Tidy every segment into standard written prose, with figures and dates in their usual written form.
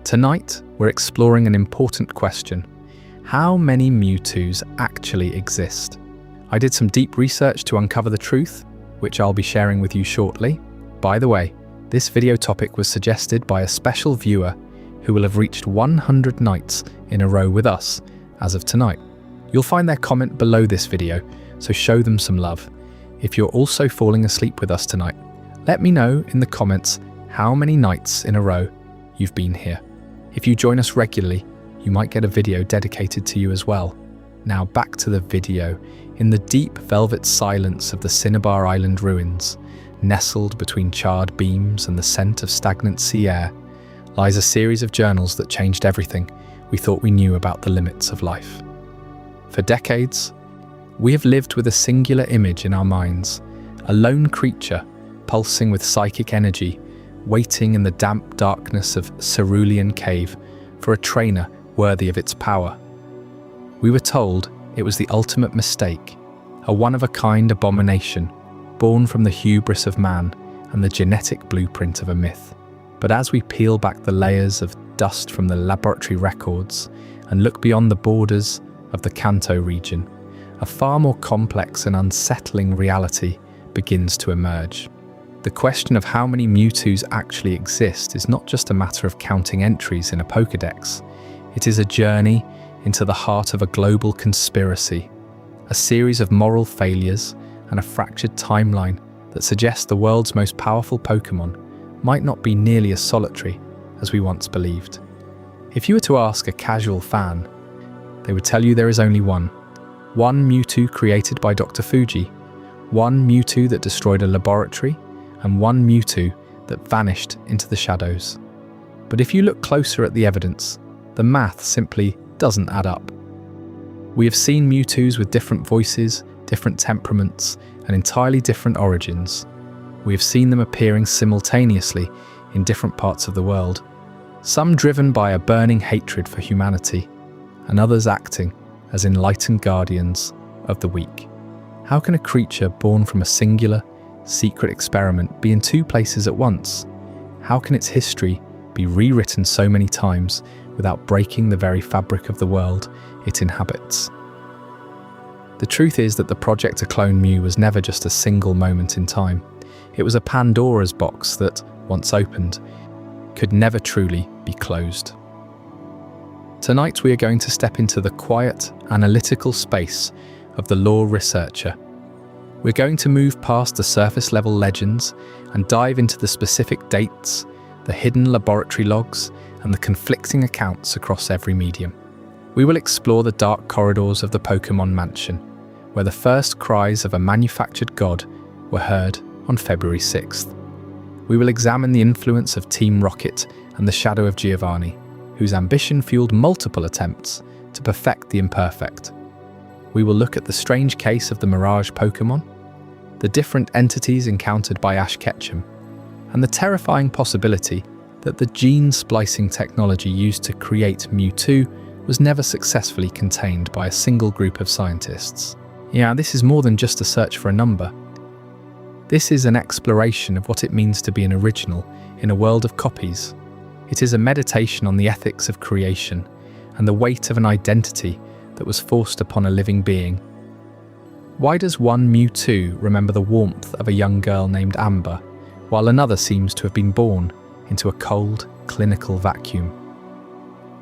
Tonight, we're exploring an important question. How many Mewtwo's actually exist? I did some deep research to uncover the truth, which I'll be sharing with you shortly. By the way, this video topic was suggested by a special viewer who will have reached 100 nights in a row with us as of tonight. You'll find their comment below this video, so show them some love. If you're also falling asleep with us tonight, let me know in the comments how many nights in a row you've been here. If you join us regularly, you might get a video dedicated to you as well. Now back to the video. In the deep velvet silence of the Cineabar Island ruins, nestled between charred beams and the scent of stagnant sea air, lies a series of journals that changed everything we thought we knew about the limits of life. For decades, we have lived with a singular image in our minds, a lone creature pulsing with psychic energy, waiting in the damp darkness of Cerulean Cave for a trainer worthy of its power. We were told it was the ultimate mistake, a one-of-a-kind abomination, born from the hubris of man and the genetic blueprint of a myth. But as we peel back the layers of dust from the laboratory records and look beyond the borders of the Kanto region, a far more complex and unsettling reality begins to emerge. The question of how many Mewtwo's actually exist is not just a matter of counting entries in a Pokédex. It is a journey into the heart of a global conspiracy, a series of moral failures and a fractured timeline that suggests the world's most powerful Pokémon might not be nearly as solitary as we once believed. If you were to ask a casual fan, they would tell you there is only one Mewtwo created by Dr. Fuji, one Mewtwo that destroyed a laboratory, and one Mewtwo that vanished into the shadows. But if you look closer at the evidence, the math simply doesn't add up. We have seen Mewtwo's with different voices, different temperaments, and entirely different origins. We have seen them appearing simultaneously in different parts of the world, some driven by a burning hatred for humanity, and others acting as enlightened guardians of the weak. How can a creature born from a singular, secret experiment be in two places at once? How can its history be rewritten so many times without breaking the very fabric of the world it inhabits? The truth is that the project to clone Mew was never just a single moment in time. It was a Pandora's box that, once opened, could never truly be closed. Tonight we are going to step into the quiet, analytical space of the lore researcher. We're going to move past the surface-level legends and dive into the specific dates, the hidden laboratory logs, and the conflicting accounts across every medium. We will explore the dark corridors of the Pokémon Mansion, where the first cries of a manufactured god were heard on February 6th. We will examine the influence of Team Rocket and the shadow of Giovanni, whose ambition fueled multiple attempts to perfect the imperfect. We will look at the strange case of the Mirage Pokémon, the different entities encountered by Ash Ketchum, and the terrifying possibility that the gene splicing technology used to create Mewtwo was never successfully contained by a single group of scientists. Yeah, this is more than just a search for a number. This is an exploration of what it means to be an original in a world of copies. It is a meditation on the ethics of creation and the weight of an identity that was forced upon a living being. Why does one Mewtwo remember the warmth of a young girl named Amber, while another seems to have been born into a cold, clinical vacuum?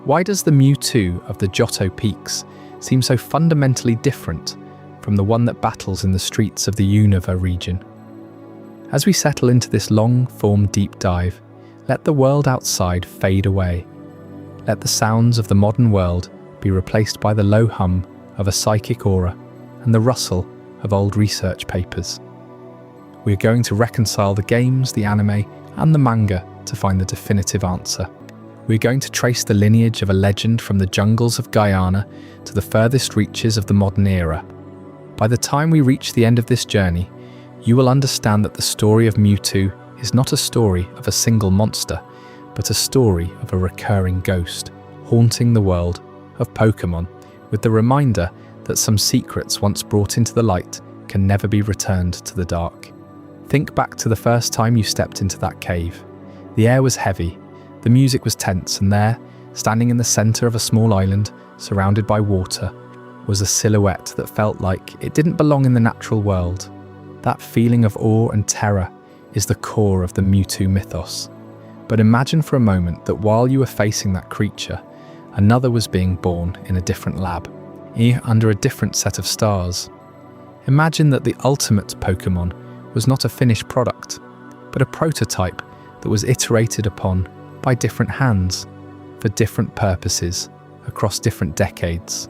Why does the Mewtwo of the Johto Peaks seem so fundamentally different from the one that battles in the streets of the Unova region? As we settle into this long-form deep dive, let the world outside fade away. Let the sounds of the modern world be replaced by the low hum of a psychic aura and the rustle of old research papers. We are going to reconcile the games, the anime, and the manga to find the definitive answer. We are going to trace the lineage of a legend from the jungles of Guyana to the furthest reaches of the modern era. By the time we reach the end of this journey, you will understand that the story of Mewtwo is not a story of a single monster, but a story of a recurring ghost haunting the world of Pokémon, with the reminder that some secrets once brought into the light can never be returned to the dark. Think back to the first time you stepped into that cave. The air was heavy, The music was tense, and there, standing in the center of a small island, surrounded by water, was a silhouette that felt like it didn't belong in the natural world. That feeling of awe and terror is the core of the Mewtwo mythos. But imagine for a moment that while you were facing that creature, another was being born in a different lab, under a different set of stars. Imagine that the ultimate Pokémon was not a finished product, but a prototype that was iterated upon by different hands, for different purposes, across different decades.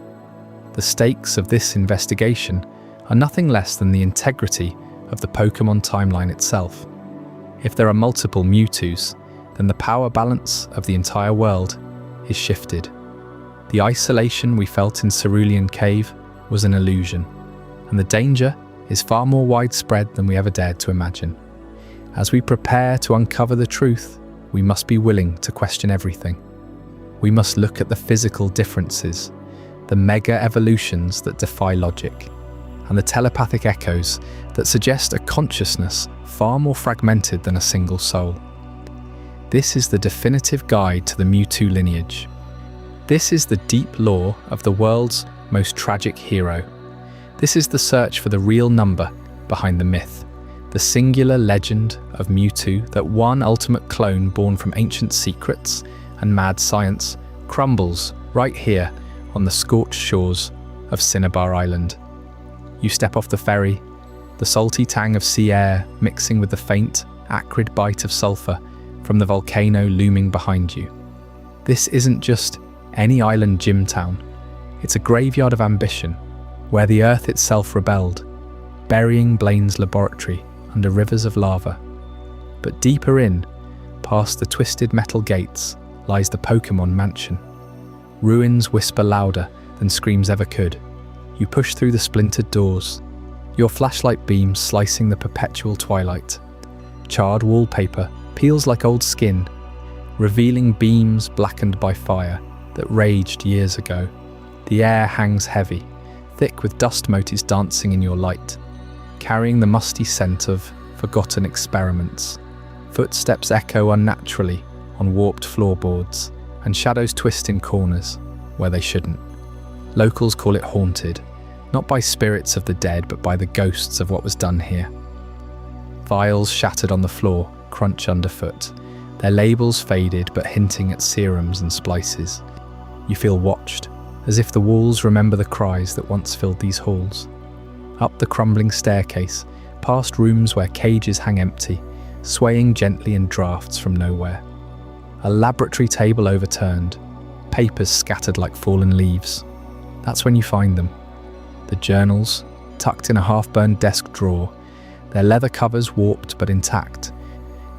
The stakes of this investigation are nothing less than the integrity of the Pokémon timeline itself. If there are multiple Mewtwo's, then the power balance of the entire world is shifted. The isolation we felt in Cerulean Cave was an illusion, and the danger is far more widespread than we ever dared to imagine. As we prepare to uncover the truth, we must be willing to question everything. We must look at the physical differences, the mega evolutions that defy logic, and the telepathic echoes that suggest a consciousness far more fragmented than a single soul. This is the definitive guide to the Mewtwo lineage. This is the deep lore of the world's most tragic hero. This is the search for the real number behind the myth, the singular legend of Mewtwo, that one ultimate clone born from ancient secrets and mad science crumbles right here on the scorched shores of Cineabar Island. You step off the ferry, the salty tang of sea air mixing with the faint, acrid bite of sulfur from the volcano looming behind you. This isn't just any island gym town. It's a graveyard of ambition, where the earth itself rebelled, burying Blaine's laboratory under rivers of lava. But deeper in, past the twisted metal gates, lies the Pokémon mansion. Ruins whisper louder than screams ever could. You push through the splintered doors, your flashlight beams slicing the perpetual twilight. Charred wallpaper peels like old skin, revealing beams blackened by fire that raged years ago. The air hangs heavy, thick with dust motes dancing in your light, carrying the musty scent of forgotten experiments. Footsteps echo unnaturally on warped floorboards, and shadows twist in corners where they shouldn't. Locals call it haunted, not by spirits of the dead, but by the ghosts of what was done here. Vials shattered on the floor crunch underfoot, their labels faded but hinting at serums and splices. You feel watched, as if the walls remember the cries that once filled these halls. Up the crumbling staircase, past rooms where cages hang empty, swaying gently in drafts from nowhere. A laboratory table overturned, papers scattered like fallen leaves. That's when you find them. The journals, tucked in a half-burned desk drawer, their leather covers warped but intact.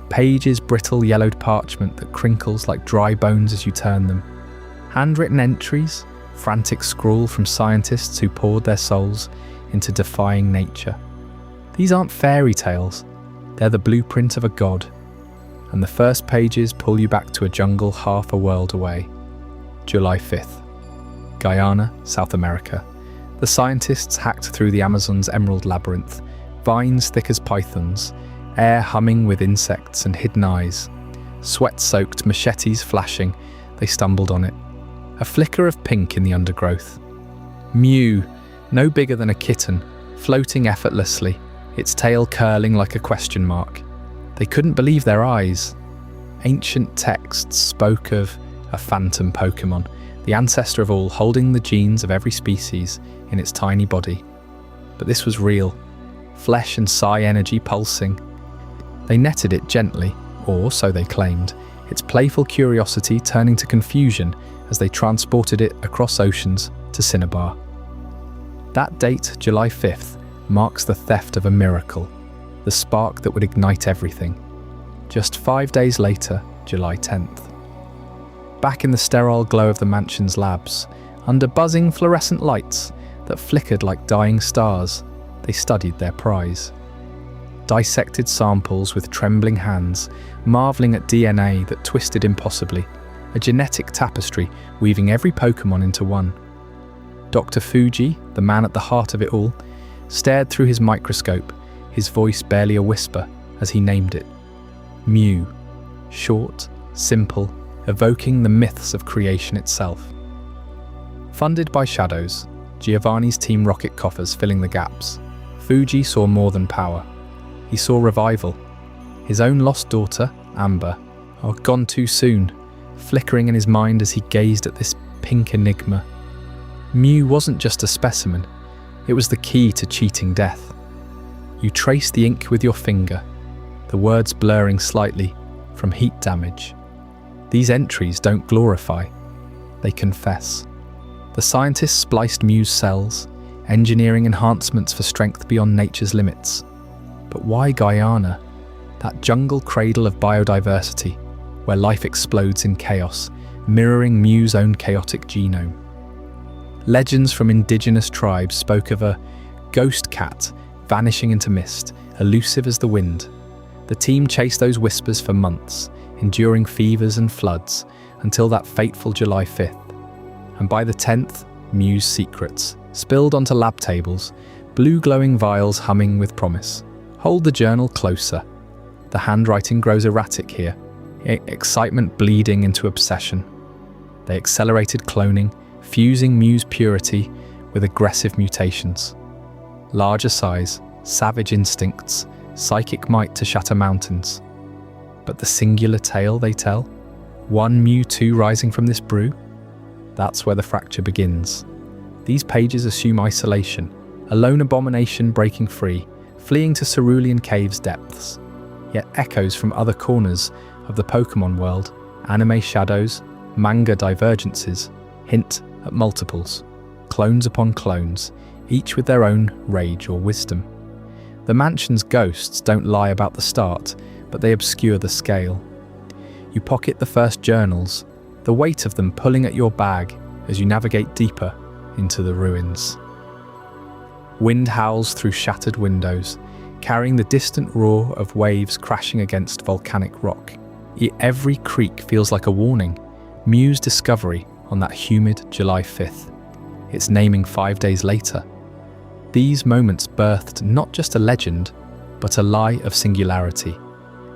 Pages brittle yellowed parchment that crinkles like dry bones as you turn them. Handwritten entries, frantic scrawl from scientists who poured their souls into defying nature. These aren't fairy tales, they're the blueprint of a god. And the first pages pull you back to a jungle half a world away. July 5th. Guyana, South America. The scientists hacked through the Amazon's emerald labyrinth, vines thick as pythons, air humming with insects and hidden eyes. Sweat-soaked machetes flashing, they stumbled on it. A flicker of pink in the undergrowth. Mew, no bigger than a kitten, floating effortlessly, its tail curling like a question mark. They couldn't believe their eyes. Ancient texts spoke of a phantom Pokémon, the ancestor of all, holding the genes of every species in its tiny body. But this was real, flesh and psi energy pulsing. They netted it gently, or so they claimed, its playful curiosity turning to confusion as they transported it across oceans to Cineabar. That date, July 5th, marks the theft of a miracle, the spark that would ignite everything. Just 5 days later, July 10th. Back in the sterile glow of the mansion's labs, under buzzing fluorescent lights that flickered like dying stars, they studied their prize. Dissected samples with trembling hands, marveling at DNA that twisted impossibly, a genetic tapestry weaving every Pokémon into one. Dr. Fuji, the man at the heart of it all, stared through his microscope, his voice barely a whisper as he named it. Mew. Short, simple, evoking the myths of creation itself. Funded by shadows, Giovanni's team rocket coffers filling the gaps, Fuji saw more than power. He saw revival. His own lost daughter, Amber, gone too soon, flickering in his mind as he gazed at this pink enigma. Mew wasn't just a specimen, it was the key to cheating death. You trace the ink with your finger, the words blurring slightly from heat damage. These entries don't glorify, they confess. The scientists spliced Mew's cells, engineering enhancements for strength beyond nature's limits. But why Guyana? That jungle cradle of biodiversity, where life explodes in chaos, mirroring Mew's own chaotic genome. Legends from indigenous tribes spoke of a ghost cat vanishing into mist, elusive as the wind. The team chased those whispers for months, enduring fevers and floods, until that fateful July 5th. And by the 10th, Mew's secrets spilled onto lab tables, blue glowing vials humming with promise. Hold the journal closer. The handwriting grows erratic here, excitement bleeding into obsession. They accelerated cloning, fusing Mew's purity with aggressive mutations. Larger size, savage instincts, psychic might to shatter mountains. But the singular tale they tell? One Mewtwo rising from this brew? That's where the fracture begins. These pages assume isolation, a lone abomination breaking free, fleeing to Cerulean Cave's depths. Yet echoes from other corners of the Pokémon world, anime shadows, manga divergences, hint at multiples, clones upon clones, each with their own rage or wisdom. The mansion's ghosts don't lie about the start, but they obscure the scale. You pocket the first journals, the weight of them pulling at your bag as you navigate deeper into the ruins. Wind howls through shattered windows, carrying the distant roar of waves crashing against volcanic rock. Every creak feels like a warning. Mew's discovery on that humid July 5th. Its naming 5 days later. These moments birthed not just a legend, but a lie of singularity.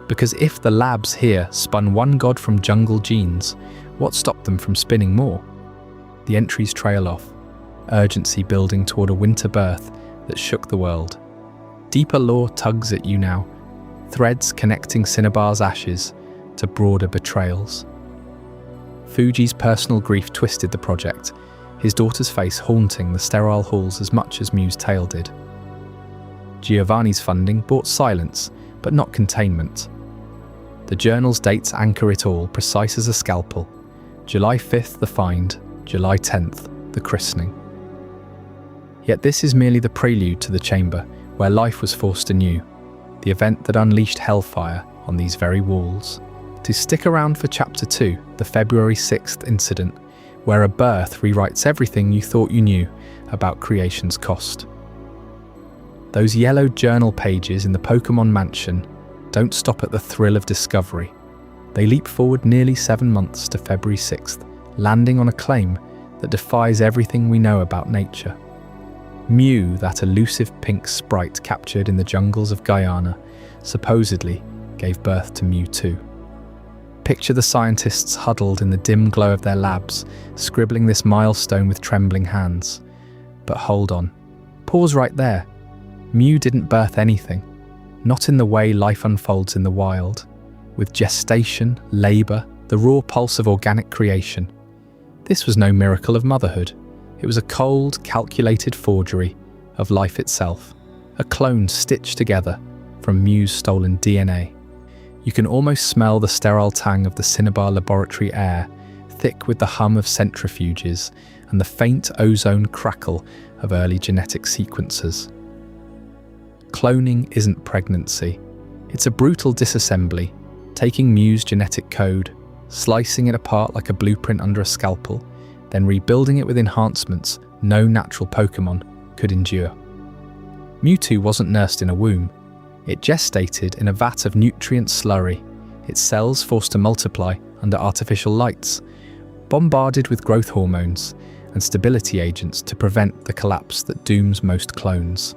Because if the labs here spun one god from jungle genes, what stopped them from spinning more? The entries trail off, urgency building toward a winter birth that shook the world. Deeper lore tugs at you now, threads connecting Cineabar's ashes to broader betrayals. Fuji's personal grief twisted the project, his daughter's face haunting the sterile halls as much as Mew's tale did. Giovanni's funding brought silence, but not containment. The journal's dates anchor it all, precise as a scalpel. July 5th, the find, July 10th, the christening. Yet this is merely the prelude to the chamber, where life was forced anew, the event that unleashed hellfire on these very walls. To stick around for Chapter 2, the February 6th incident, where a birth rewrites everything you thought you knew about creation's cost. Those yellowed journal pages in the Pokémon mansion don't stop at the thrill of discovery. They leap forward nearly 7 months to February 6th, landing on a claim that defies everything we know about nature. Mew, that elusive pink sprite captured in the jungles of Guyana, supposedly gave birth to Mewtwo. Picture the scientists huddled in the dim glow of their labs, scribbling this milestone with trembling hands. But hold on. Pause right there. Mew didn't birth anything. Not in the way life unfolds in the wild, with gestation, labour, the raw pulse of organic creation. This was no miracle of motherhood. It was a cold, calculated forgery of life itself, a clone stitched together from Mew's stolen DNA. You can almost smell the sterile tang of the Cineabar laboratory air, thick with the hum of centrifuges and the faint ozone crackle of early genetic sequences. Cloning isn't pregnancy. It's a brutal disassembly, taking Mew's genetic code, slicing it apart like a blueprint under a scalpel, then rebuilding it with enhancements no natural Pokémon could endure. Mewtwo wasn't nursed in a womb. It gestated in a vat of nutrient slurry, its cells forced to multiply under artificial lights, bombarded with growth hormones and stability agents to prevent the collapse that dooms most clones.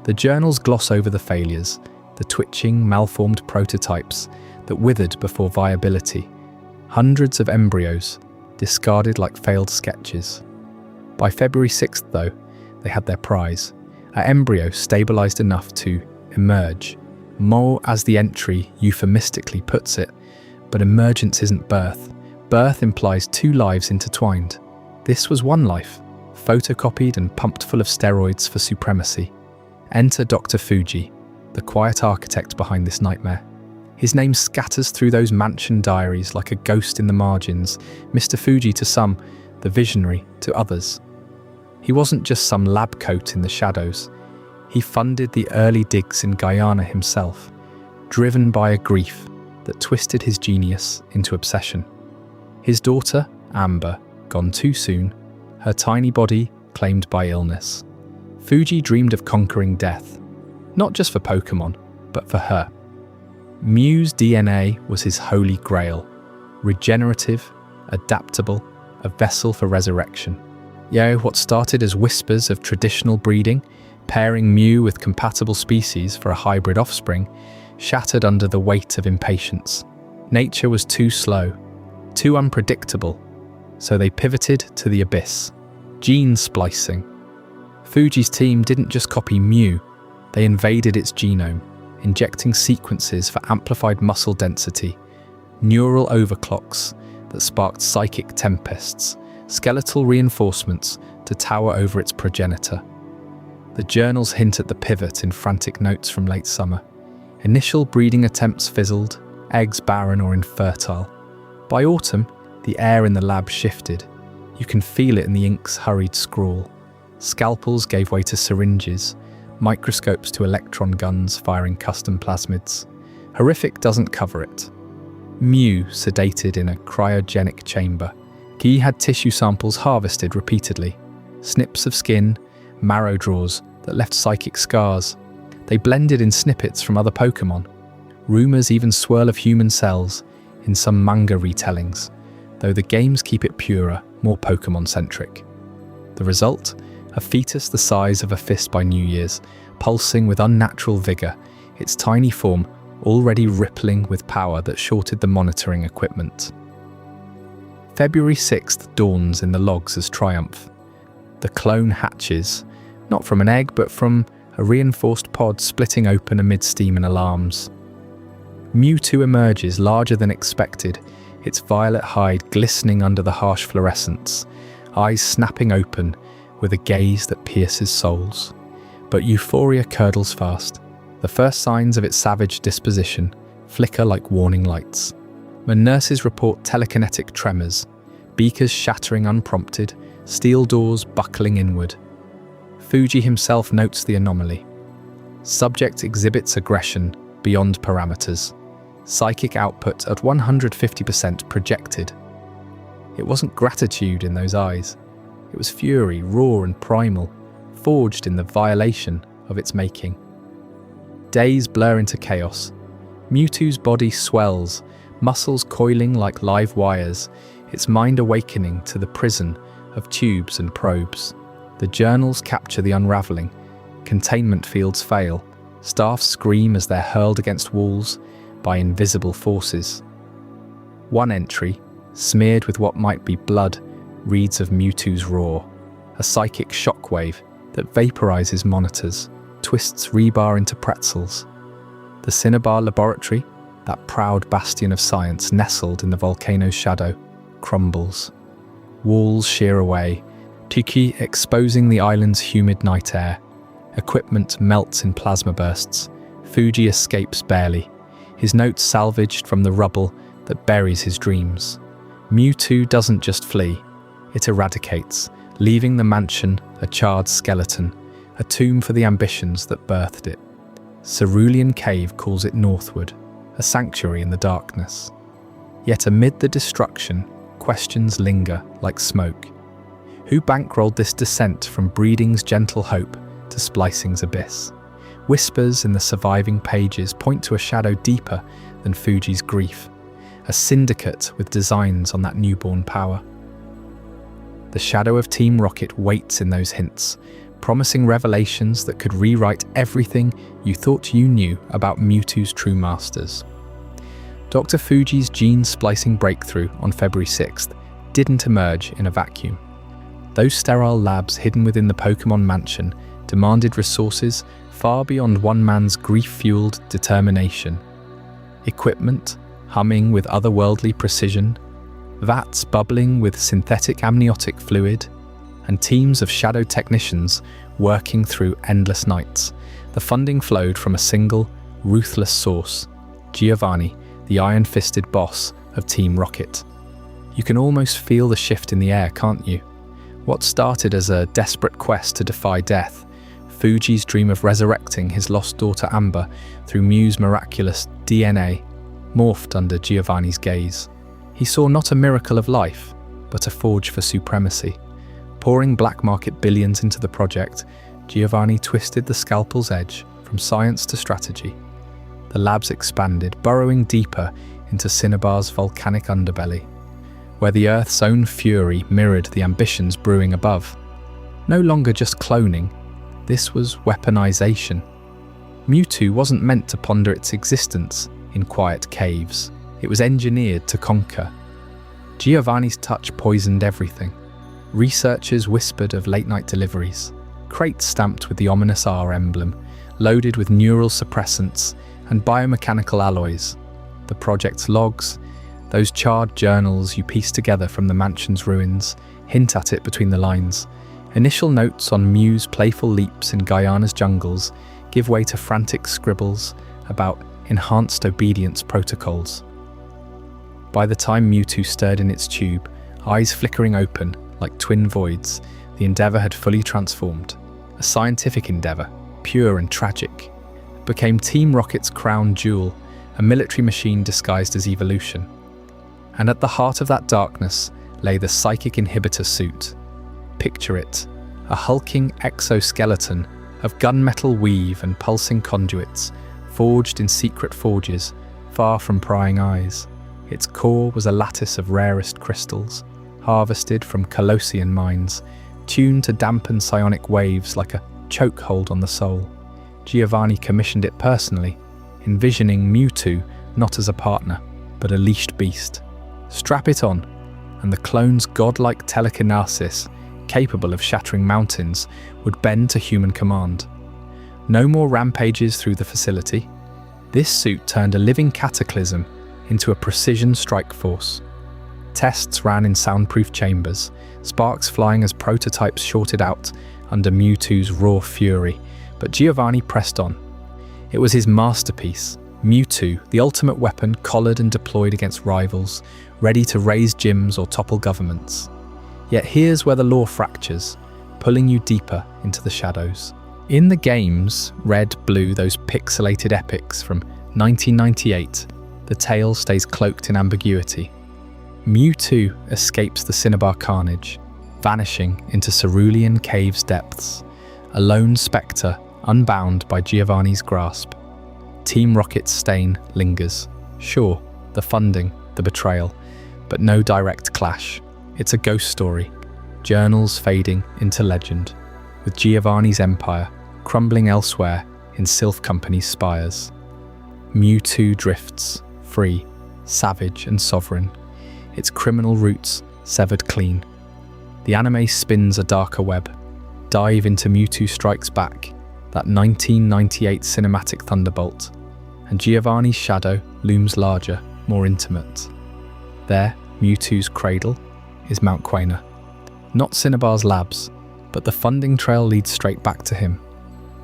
The journals gloss over the failures, the twitching, malformed prototypes that withered before viability, Hundreds of embryos, discarded like failed sketches. By February 6th, though, they had their prize, an embryo stabilized enough to emerge. More as the entry euphemistically puts it, but emergence isn't birth. Birth implies two lives intertwined. This was one life, photocopied and pumped full of steroids for supremacy. Enter Dr. Fuji, the quiet architect behind this nightmare. His name scatters through those mansion diaries like a ghost in the margins, Mr. Fuji to some, the visionary to others. He wasn't just some lab coat in the shadows. He funded the early digs in Guyana himself, driven by a grief that twisted his genius into obsession. His daughter, Amber, gone too soon, her tiny body claimed by illness. Fuji dreamed of conquering death, not just for Pokémon, but for her. Mew's DNA was his holy grail, regenerative, adaptable, a vessel for resurrection. What started as whispers of traditional breeding, pairing Mew with compatible species for a hybrid offspring, shattered under the weight of impatience. Nature was too slow, too unpredictable, so they pivoted to the abyss. Gene splicing. Fuji's team didn't just copy Mew, they invaded its genome, injecting sequences for amplified muscle density, neural overclocks that sparked psychic tempests, skeletal reinforcements to tower over its progenitor. The journals hint at the pivot in frantic notes from late summer. Initial breeding attempts fizzled, eggs barren or infertile. By autumn, the air in the lab shifted. You can feel it in the ink's hurried scrawl. Scalpels gave way to syringes, microscopes to electron guns firing custom plasmids. Horrific doesn't cover it. Mew sedated in a cryogenic chamber. Guy had tissue samples harvested repeatedly. Snips of skin, marrow draws that left psychic scars. They blended in snippets from other Pokémon. Rumours even swirl of human cells in some manga retellings, though the games keep it purer, more Pokémon-centric. The result? A fetus the size of a fist by New Year's, pulsing with unnatural vigour, its tiny form already rippling with power that shorted the monitoring equipment. February 6th dawns in the logs as triumph. The clone hatches, not from an egg but from a reinforced pod splitting open amid steam and alarms. Mewtwo emerges larger than expected, its violet hide glistening under the harsh fluorescence, eyes snapping open with a gaze that pierces souls. But euphoria curdles fast. The first signs of its savage disposition flicker like warning lights. When nurses report telekinetic tremors, beakers shattering unprompted, steel doors buckling inward. Fuji himself notes the anomaly. Subject exhibits aggression beyond parameters. Psychic output at 150% projected. It wasn't gratitude in those eyes. It was fury, raw and primal, forged in the violation of its making. Days blur into chaos. Mewtwo's body swells, muscles coiling like live wires, its mind awakening to the prison of tubes and probes. The journals capture the unravelling. Containment fields fail. Staff scream as they're hurled against walls by invisible forces. One entry, smeared with what might be blood, reads of Mewtwo's roar, a psychic shockwave that vaporizes monitors, twists rebar into pretzels. The Cineabar laboratory, that proud bastion of science nestled in the volcano's shadow, crumbles. Walls shear away, Tiki exposing the island's humid night air. Equipment melts in plasma bursts. Fuji escapes barely, his notes salvaged from the rubble that buries his dreams. Mewtwo doesn't just flee, it eradicates, leaving the mansion a charred skeleton, a tomb for the ambitions that birthed it. Cerulean Cave calls it northward, a sanctuary in the darkness. Yet amid the destruction, questions linger like smoke. Who bankrolled this descent from breeding's gentle hope to splicing's abyss? Whispers in the surviving pages point to a shadow deeper than Fuji's grief, a syndicate with designs on that newborn power. The shadow of Team Rocket waits in those hints, promising revelations that could rewrite everything you thought you knew about Mewtwo's true masters. Dr. Fuji's gene-splicing breakthrough on February 6th didn't emerge in a vacuum. Those sterile labs hidden within the Pokémon mansion demanded resources far beyond one man's grief-fueled determination. Equipment humming with otherworldly precision, vats bubbling with synthetic amniotic fluid, and teams of shadow technicians working through endless nights. The funding flowed from a single, ruthless source, Giovanni, the iron-fisted boss of Team Rocket. You can almost feel the shift in the air, can't you? What started as a desperate quest to defy death, Fuji's dream of resurrecting his lost daughter Amber through Mew's miraculous DNA, morphed under Giovanni's gaze. He saw not a miracle of life, but a forge for supremacy. Pouring black market billions into the project, Giovanni twisted the scalpel's edge from science to strategy. The labs expanded, burrowing deeper into Cineabar's volcanic underbelly, where the Earth's own fury mirrored the ambitions brewing above. No longer just cloning, this was weaponization. Mewtwo wasn't meant to ponder its existence in quiet caves. It was engineered to conquer. Giovanni's touch poisoned everything. Researchers whispered of late-night deliveries, crates stamped with the ominous R emblem, loaded with neural suppressants and biomechanical alloys. The project's logs, those charred journals you piece together from the mansion's ruins, hint at it between the lines. Initial notes on Mew's playful leaps in Guyana's jungles give way to frantic scribbles about enhanced obedience protocols. By the time Mewtwo stirred in its tube, eyes flickering open like twin voids, the endeavour had fully transformed. A scientific endeavour, pure and tragic, became Team Rocket's crown jewel, a military machine disguised as evolution. And at the heart of that darkness lay the psychic inhibitor suit. Picture it, a hulking exoskeleton of gunmetal weave and pulsing conduits, forged in secret forges, far from prying eyes. Its core was a lattice of rarest crystals, harvested from Colossian mines, tuned to dampen psionic waves like a chokehold on the soul. Giovanni commissioned it personally, envisioning Mewtwo not as a partner, but a leashed beast. Strap it on, and the clone's godlike telekinesis, capable of shattering mountains, would bend to human command. No more rampages through the facility. This suit turned a living cataclysm into a precision strike force. Tests ran in soundproof chambers, sparks flying as prototypes shorted out under Mewtwo's raw fury, but Giovanni pressed on. It was his masterpiece, Mewtwo, the ultimate weapon collared and deployed against rivals, ready to raise gyms or topple governments. Yet here's where the lore fractures, pulling you deeper into the shadows. In the games, red, blue, those pixelated epics from 1998, the tale stays cloaked in ambiguity. Mewtwo escapes the Cinnabar carnage, vanishing into Cerulean Cave's depths, a lone spectre unbound by Giovanni's grasp. Team Rocket's stain lingers. Sure, the funding, the betrayal, but no direct clash. It's a ghost story, journals fading into legend, with Giovanni's empire crumbling elsewhere in Sylph Company's spires. Mewtwo drifts, free, savage and sovereign, its criminal roots severed clean. The anime spins a darker web. Dive into Mewtwo Strikes Back, that 1998 cinematic thunderbolt, and Giovanni's shadow looms larger, more intimate. There, Mewtwo's cradle is Mount Quina. Not Cinnabar's labs, but the funding trail leads straight back to him.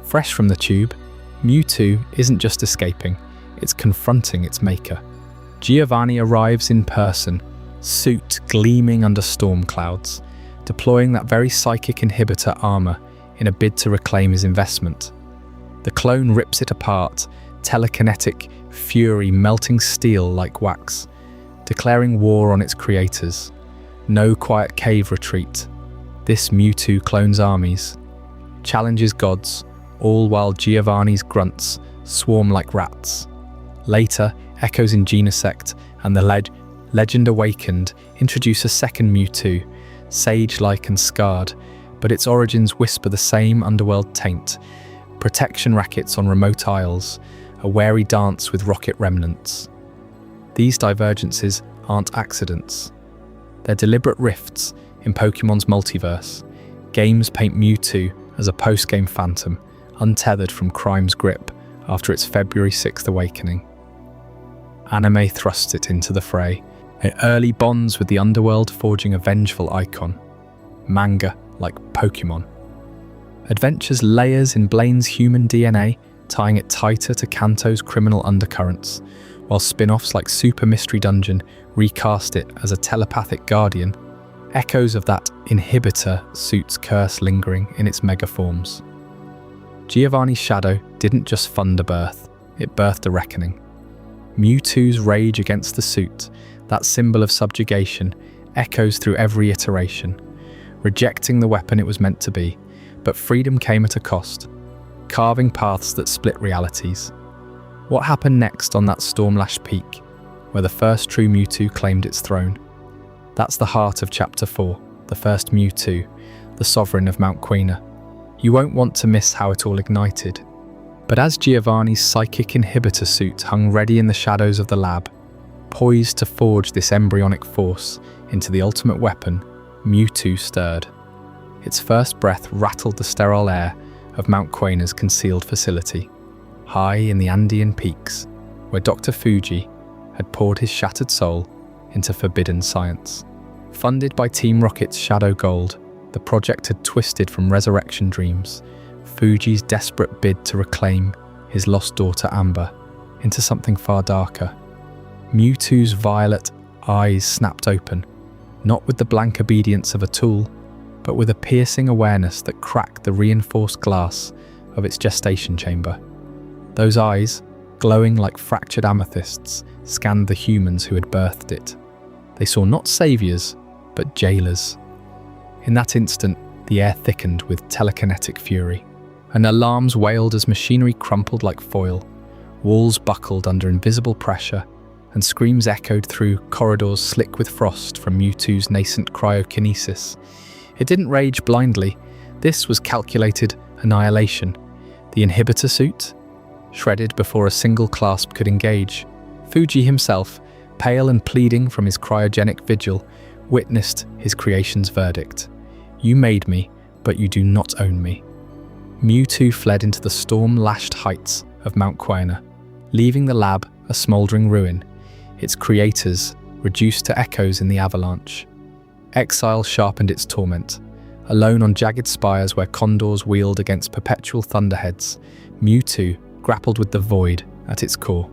Fresh from the tube, Mewtwo isn't just escaping, it's confronting its maker. Giovanni arrives in person, suit gleaming under storm clouds, deploying that very psychic inhibitor armor in a bid to reclaim his investment. The clone rips it apart, telekinetic fury melting steel like wax, declaring war on its creators. No quiet cave retreat. This Mewtwo clones armies, challenges gods, all while Giovanni's grunts swarm like rats. Later, echoes in Genesect and the Legend Awakened introduce a second Mewtwo, sage-like and scarred, but its origins whisper the same underworld taint. Protection rackets on remote isles, a wary dance with rocket remnants. These divergences aren't accidents. They're deliberate rifts in Pokemon's multiverse. Games paint Mewtwo as a post-game phantom, untethered from crime's grip after its February 6th awakening. Anime thrusts it into the fray. It early bonds with the underworld, forging a vengeful icon. Manga, like Pokémon. Adventures layers in Blaine's human DNA, tying it tighter to Kanto's criminal undercurrents, while spin-offs like Super Mystery Dungeon recast it as a telepathic guardian. Echoes of that inhibitor suit's curse lingering in its megaforms. Giovanni's shadow didn't just fund a birth, it birthed a reckoning. Mewtwo's rage against the suit, that symbol of subjugation, echoes through every iteration, rejecting the weapon it was meant to be, but freedom came at a cost, carving paths that split realities. What happened next on that storm-lashed peak, where the first true Mewtwo claimed its throne? That's the heart of Chapter 4, the first Mewtwo, the sovereign of Mount Quina. You won't want to miss how it all ignited. But as Giovanni's psychic inhibitor suit hung ready in the shadows of the lab, poised to forge this embryonic force into the ultimate weapon, Mewtwo stirred. Its first breath rattled the sterile air of Mount Quina's concealed facility, high in the Andean peaks, where Dr. Fuji had poured his shattered soul into forbidden science. Funded by Team Rocket's Shadow Gold, the project had twisted from resurrection dreams, Fuji's desperate bid to reclaim his lost daughter Amber, into something far darker. Mewtwo's violet eyes snapped open, not with the blank obedience of a tool, but with a piercing awareness that cracked the reinforced glass of its gestation chamber. Those eyes, glowing like fractured amethysts, scanned the humans who had birthed it. They saw not saviors, but jailers. In that instant, the air thickened with telekinetic fury, and alarms wailed as machinery crumpled like foil, walls buckled under invisible pressure, and screams echoed through corridors slick with frost from Mewtwo's nascent cryokinesis. It didn't rage blindly. This was calculated annihilation. The inhibitor suit, shredded before a single clasp could engage. Fuji himself, pale and pleading from his cryogenic vigil, witnessed his creation's verdict. You made me, but you do not own me. Mewtwo fled into the storm-lashed heights of Mount Quina, leaving the lab a smouldering ruin, its creators reduced to echoes in the avalanche. Exile sharpened its torment. Alone on jagged spires where condors wheeled against perpetual thunderheads, Mewtwo grappled with the void at its core.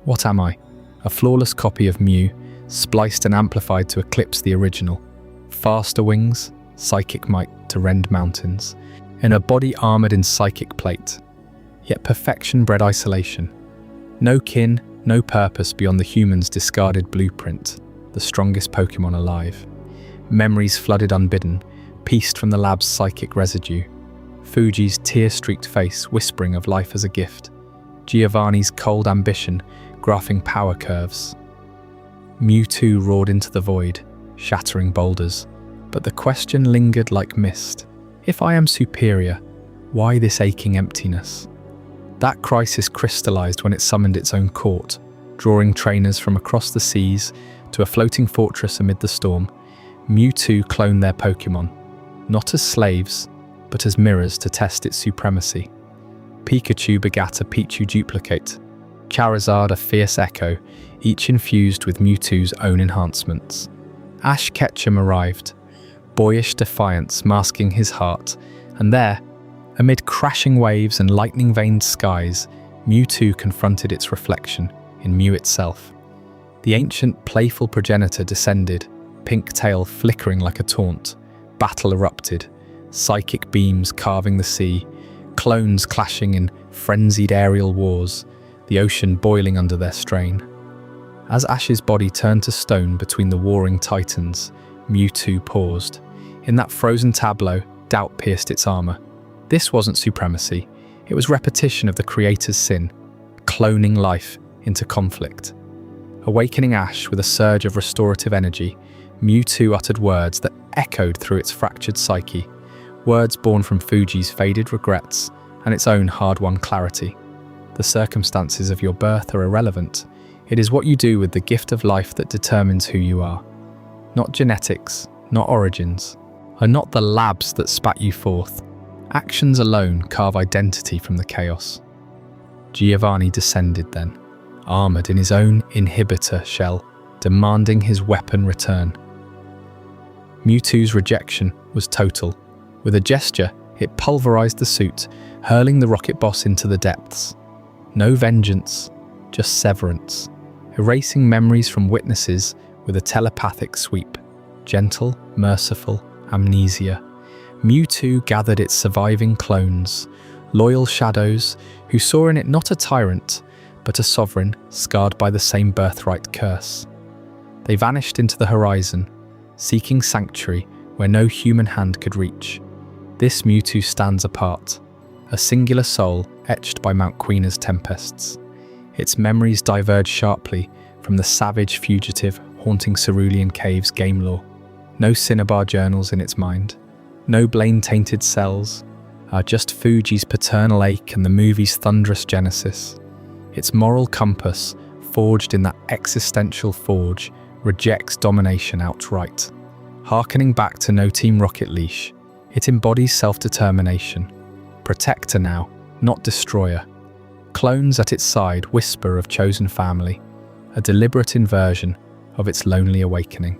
What am I? A flawless copy of Mew, spliced and amplified to eclipse the original. Faster wings, psychic might to rend mountains, and a body armoured in psychic plate. Yet perfection bred isolation. No kin, no purpose beyond the human's discarded blueprint, the strongest Pokémon alive. Memories flooded unbidden, pieced from the lab's psychic residue. Fuji's tear-streaked face whispering of life as a gift. Giovanni's cold ambition graphing power curves. Mewtwo roared into the void, shattering boulders. But the question lingered like mist. If I am superior, why this aching emptiness? That crisis crystallized when it summoned its own court, drawing trainers from across the seas to a floating fortress amid the storm. Mewtwo cloned their Pokémon, not as slaves, but as mirrors to test its supremacy. Pikachu begat a Pichu duplicate, Charizard a fierce echo, each infused with Mewtwo's own enhancements. Ash Ketchum arrived, boyish defiance masking his heart, and there, amid crashing waves and lightning-veined skies, Mewtwo confronted its reflection in Mew itself. The ancient, playful progenitor descended, pink tail flickering like a taunt. Battle erupted, psychic beams carving the sea, clones clashing in frenzied aerial wars, the ocean boiling under their strain. As Ash's body turned to stone between the warring titans, Mewtwo paused. In that frozen tableau, doubt pierced its armor. This wasn't supremacy, it was repetition of the creator's sin, cloning life into conflict. Awakening Ash with a surge of restorative energy, Mewtwo uttered words that echoed through its fractured psyche, words born from Fuji's faded regrets and its own hard-won clarity. The circumstances of your birth are irrelevant. It is what you do with the gift of life that determines who you are. Not genetics, not origins, and not the labs that spat you forth. Actions alone carve identity from the chaos. Giovanni descended then, armoured in his own inhibitor shell, demanding his weapon return. Mewtwo's rejection was total. With a gesture, it pulverized the suit, hurling the rocket boss into the depths. No vengeance, just severance, erasing memories from witnesses with a telepathic sweep. Gentle, merciful, amnesia. Mewtwo gathered its surviving clones, loyal shadows who saw in it not a tyrant, but a sovereign scarred by the same birthright curse. They vanished into the horizon, seeking sanctuary where no human hand could reach. This Mewtwo stands apart, a singular soul etched by Mount Quina's tempests. Its memories diverge sharply from the savage fugitive haunting Cerulean Cave's game lore. No Cineabar journals in its mind, no Blaine-tainted cells, just Fuji's paternal ache and the movie's thunderous genesis. Its moral compass, forged in that existential forge, rejects domination outright. Harkening back to No Team Rocket Leash, it embodies self-determination. Protector now, not destroyer. Clones at its side whisper of chosen family, a deliberate inversion of its lonely awakening.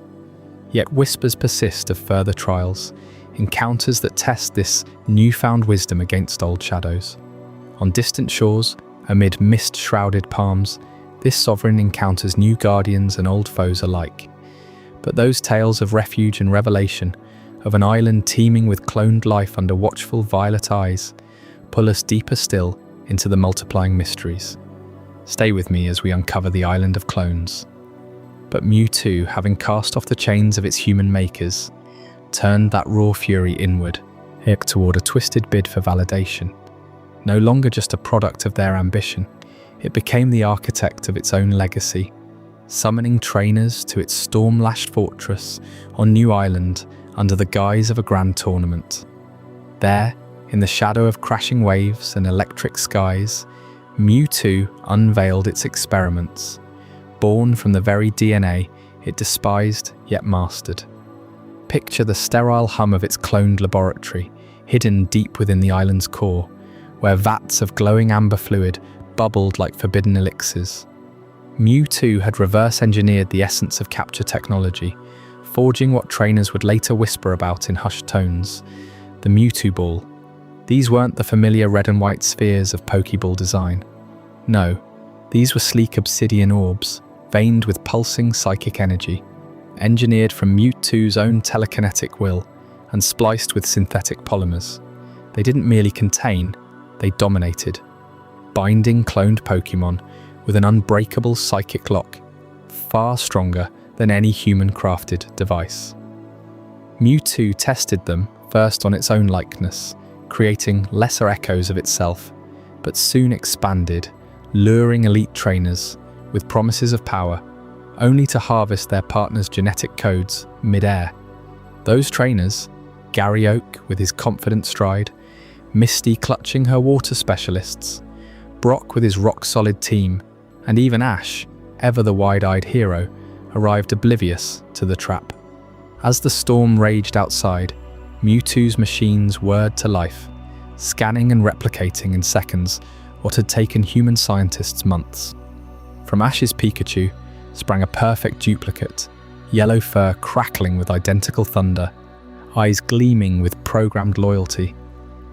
Yet whispers persist of further trials, encounters that test this newfound wisdom against old shadows. On distant shores, amid mist-shrouded palms, this sovereign encounters new guardians and old foes alike. But those tales of refuge and revelation, of an island teeming with cloned life under watchful violet eyes, pull us deeper still into the multiplying mysteries. Stay with me as we uncover the island of clones. But Mewtwo, having cast off the chains of its human makers, turned that raw fury inward, toward a twisted bid for validation. No longer just a product of their ambition, it became the architect of its own legacy, summoning trainers to its storm-lashed fortress on New Island under the guise of a grand tournament. There, in the shadow of crashing waves and electric skies, Mewtwo unveiled its experiments, born from the very DNA it despised yet mastered. Picture the sterile hum of its cloned laboratory, hidden deep within the island's core, where vats of glowing amber fluid bubbled like forbidden elixirs. Mewtwo had reverse-engineered the essence of capture technology, forging what trainers would later whisper about in hushed tones, the Mewtwo Ball. These weren't the familiar red and white spheres of Pokeball design. No, these were sleek obsidian orbs, veined with pulsing psychic energy, engineered from Mewtwo's own telekinetic will and spliced with synthetic polymers. They didn't merely contain, they dominated, binding cloned Pokémon with an unbreakable psychic lock, far stronger than any human-crafted device. Mewtwo tested them first on its own likeness, creating lesser echoes of itself, but soon expanded, luring elite trainers with promises of power, only to harvest their partner's genetic codes mid-air. Those trainers, Gary Oak with his confident stride, Misty clutching her water specialists, Brock with his rock-solid team, and even Ash, ever the wide-eyed hero, arrived oblivious to the trap. As the storm raged outside, Mewtwo's machines whirred to life, scanning and replicating in seconds what had taken human scientists months. From Ash's Pikachu sprang a perfect duplicate, yellow fur crackling with identical thunder, eyes gleaming with programmed loyalty.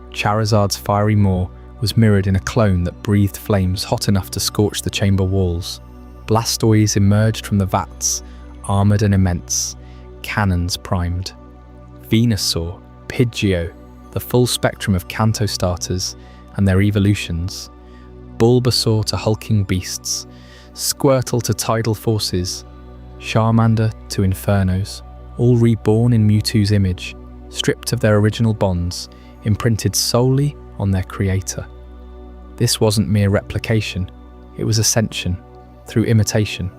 Charizard's fiery maw was mirrored in a clone that breathed flames hot enough to scorch the chamber walls. Blastoise emerged from the vats, armoured and immense, cannons primed. Venusaur, Pidgeot, the full spectrum of Kanto starters and their evolutions. Bulbasaur to hulking beasts, Squirtle to tidal forces, Charmander to infernos, all reborn in Mewtwo's image, stripped of their original bonds, imprinted solely on their creator. This wasn't mere replication, it was ascension, through imitation.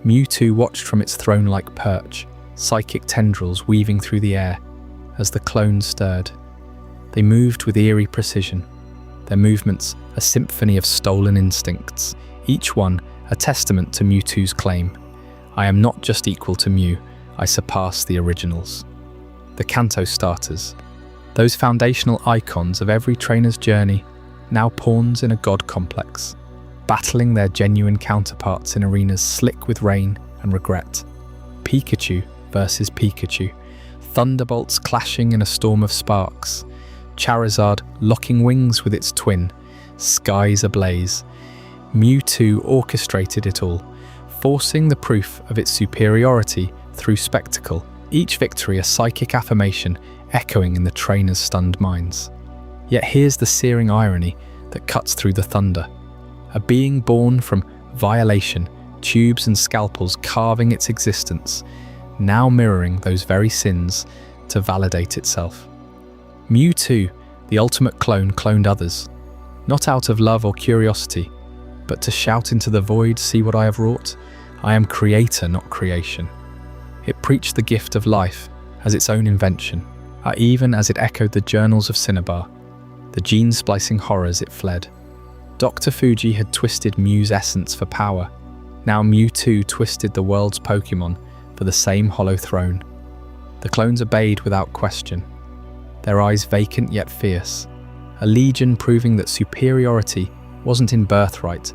Mewtwo watched from its throne-like perch, psychic tendrils weaving through the air, as the clones stirred. They moved with eerie precision, their movements a symphony of stolen instincts, each one a testament to Mewtwo's claim, "I am not just equal to Mew, I surpass the originals." The Kanto starters, those foundational icons of every trainer's journey, now pawns in a god complex, battling their genuine counterparts in arenas slick with rain and regret. Pikachu versus Pikachu, thunderbolts clashing in a storm of sparks, Charizard locking wings with its twin, skies ablaze. Mewtwo orchestrated it all, forcing the proof of its superiority through spectacle, each victory a psychic affirmation echoing in the trainers' stunned minds. Yet here's the searing irony that cuts through the thunder. A being born from violation, tubes and scalpels carving its existence, now mirroring those very sins to validate itself. Mewtwo, the ultimate clone, cloned others, not out of love or curiosity, but to shout into the void, "See what I have wrought? I am creator, not creation." It preached the gift of life as its own invention, even as it echoed the journals of Cineabar, the gene-splicing horrors it fled. Dr. Fuji had twisted Mew's essence for power. Now Mewtwo twisted the world's Pokémon for the same hollow throne. The clones obeyed without question, their eyes vacant yet fierce, a legion proving that superiority wasn't in birthright,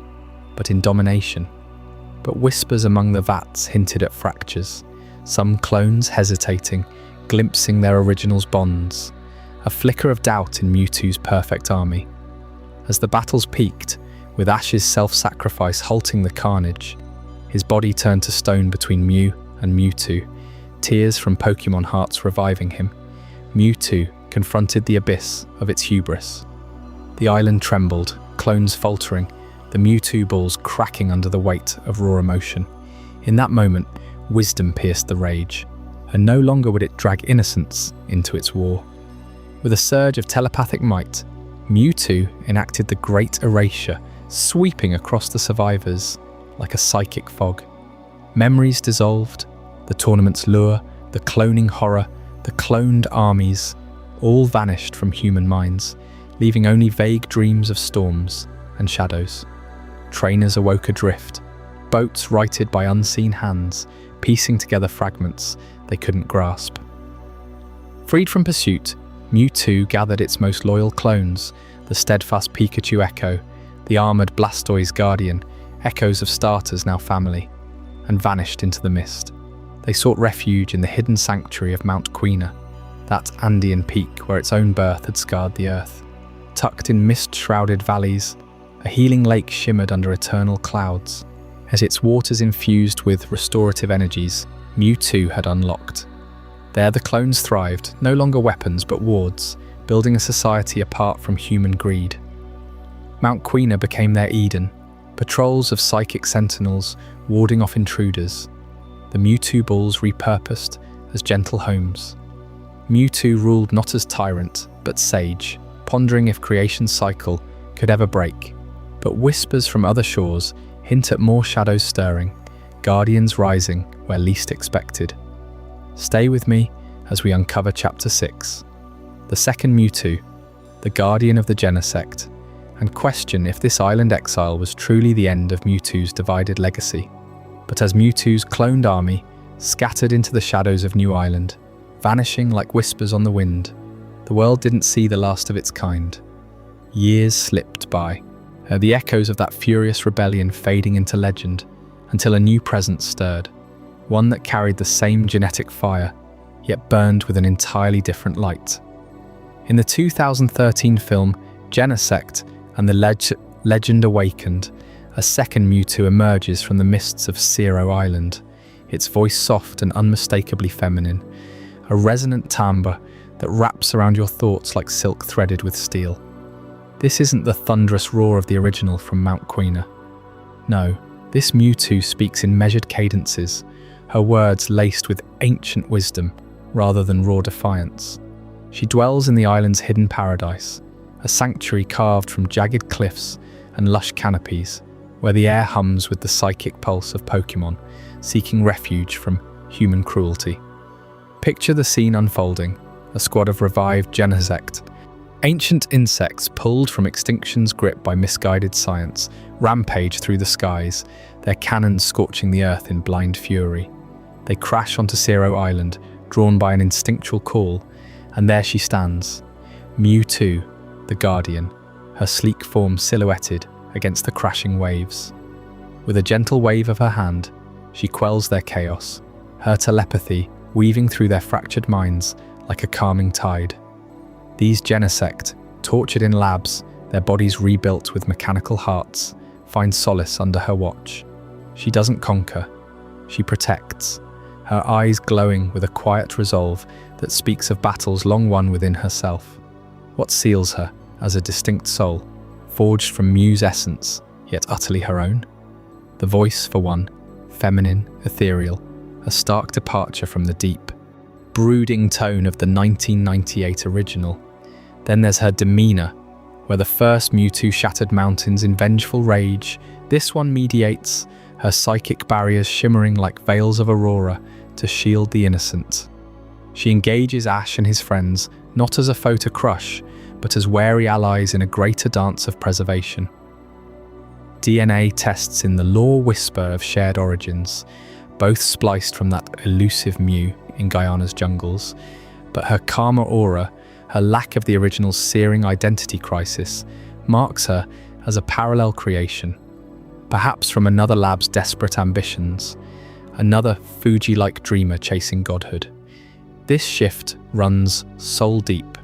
but in domination. But whispers among the vats hinted at fractures, some clones hesitating, glimpsing their original's bonds, a flicker of doubt in Mewtwo's perfect army. As the battles peaked, with Ash's self-sacrifice halting the carnage, his body turned to stone between Mew and Mewtwo, tears from Pokémon hearts reviving him. Mewtwo confronted the abyss of its hubris. The island trembled, clones faltering, the Mewtwo balls cracking under the weight of raw emotion. In that moment, wisdom pierced the rage, and no longer would it drag innocence into its war. With a surge of telepathic might, Mewtwo enacted the Great Erasure, sweeping across the survivors like a psychic fog. Memories dissolved, the tournament's lure, the cloning horror, the cloned armies, all vanished from human minds, leaving only vague dreams of storms and shadows. Trainers awoke adrift, boats righted by unseen hands, piecing together fragments they couldn't grasp. Freed from pursuit, Mewtwo gathered its most loyal clones, the steadfast Pikachu Echo, the armoured Blastoise Guardian, echoes of starters now family, and vanished into the mist. They sought refuge in the hidden sanctuary of Mount Quina, that Andean peak where its own birth had scarred the earth. Tucked in mist-shrouded valleys, a healing lake shimmered under eternal clouds. As its waters infused with restorative energies, Mewtwo had unlocked. There the clones thrived, no longer weapons but wards, building a society apart from human greed. Mount Quina became their Eden, patrols of psychic sentinels warding off intruders, the Mewtwo balls repurposed as gentle homes. Mewtwo ruled not as tyrant, but sage, pondering if creation's cycle could ever break. But whispers from other shores hint at more shadows stirring, guardians rising where least expected. Stay with me as we uncover Chapter 6, the second Mewtwo, the guardian of the Genect, and question if this island exile was truly the end of Mewtwo's divided legacy. But as Mewtwo's cloned army scattered into the shadows of New Island, vanishing like whispers on the wind, the world didn't see the last of its kind. Years slipped by, the echoes of that furious rebellion fading into legend, until a new presence stirred, one that carried the same genetic fire, yet burned with an entirely different light. In the 2013 film Genect and the Legend Awakened, a second Mewtwo emerges from the mists of Sirro Island, its voice soft and unmistakably feminine, a resonant timbre that wraps around your thoughts like silk threaded with steel. This isn't the thunderous roar of the original from Mount Quina. No, this Mewtwo speaks in measured cadences, her words laced with ancient wisdom rather than raw defiance. She dwells in the island's hidden paradise, a sanctuary carved from jagged cliffs and lush canopies, where the air hums with the psychic pulse of Pokémon, seeking refuge from human cruelty. Picture the scene unfolding, a squad of revived Genect Ancient insects, pulled from extinction's grip by misguided science, rampage through the skies, their cannons scorching the earth in blind fury. They crash onto Ciro Island, drawn by an instinctual call, and there she stands, Mewtwo, the guardian, her sleek form silhouetted against the crashing waves. With a gentle wave of her hand, she quells their chaos, her telepathy weaving through their fractured minds like a calming tide. These Genect, tortured in labs, their bodies rebuilt with mechanical hearts, find solace under her watch. She doesn't conquer, she protects, her eyes glowing with a quiet resolve that speaks of battles long won within herself. What seals her as a distinct soul, forged from Mew's essence, yet utterly her own? The voice, for one, feminine, ethereal, a stark departure from the deep, brooding tone of the 1998 original. Then there's her demeanour, where the first Mewtwo shattered mountains in vengeful rage, this one mediates, her psychic barriers shimmering like veils of aurora to shield the innocent. She engages Ash and his friends not as a foe to crush, but as wary allies in a greater dance of preservation. DNA tests in the lore whisper of shared origins, both spliced from that elusive Mew in Guyana's jungles, but her calmer aura, her lack of the original's searing identity crisis, marks her as a parallel creation, perhaps from another lab's desperate ambitions, another Fuji-like dreamer chasing godhood. This shift runs soul deep.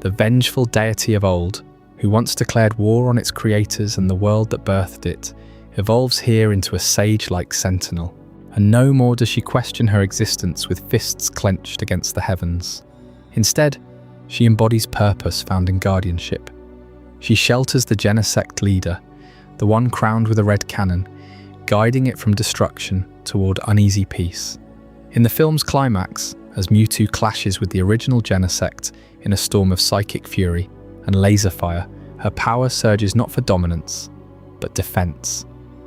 The vengeful deity of old, who once declared war on its creators and the world that birthed it, evolves here into a sage-like sentinel, and no more does she question her existence with fists clenched against the heavens. Instead, she embodies purpose found in guardianship. She shelters the Genect leader, the one crowned with a red cannon, guiding it from destruction toward uneasy peace. In the film's climax, as Mewtwo clashes with the original Genect in a storm of psychic fury and laser fire, her power surges not for dominance, but defense,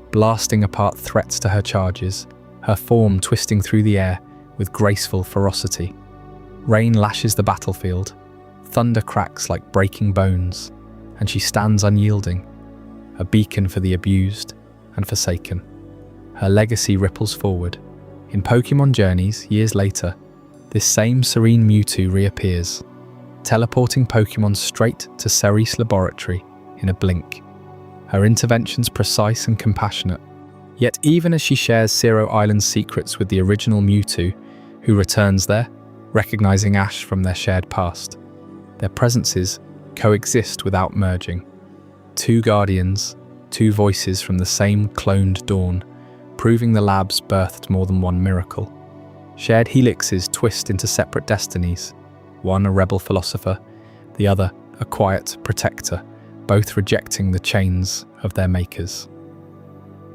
blasting apart threats to her charges, her form twisting through the air with graceful ferocity. Rain lashes the battlefield, thunder cracks like breaking bones, and she stands unyielding, a beacon for the abused and forsaken. Her legacy ripples forward. In Pokémon Journeys, years later, this same serene Mewtwo reappears, teleporting Pokémon straight to Cerulean laboratory in a blink. Her interventions precise and compassionate. Yet even as she shares Sirro Island's secrets with the original Mewtwo, who returns there, recognizing Ash from their shared past, their presences coexist without merging. Two guardians, two voices from the same cloned dawn, proving the labs birthed more than one miracle. Shared helixes twist into separate destinies, one a rebel philosopher, the other a quiet protector, both rejecting the chains of their makers.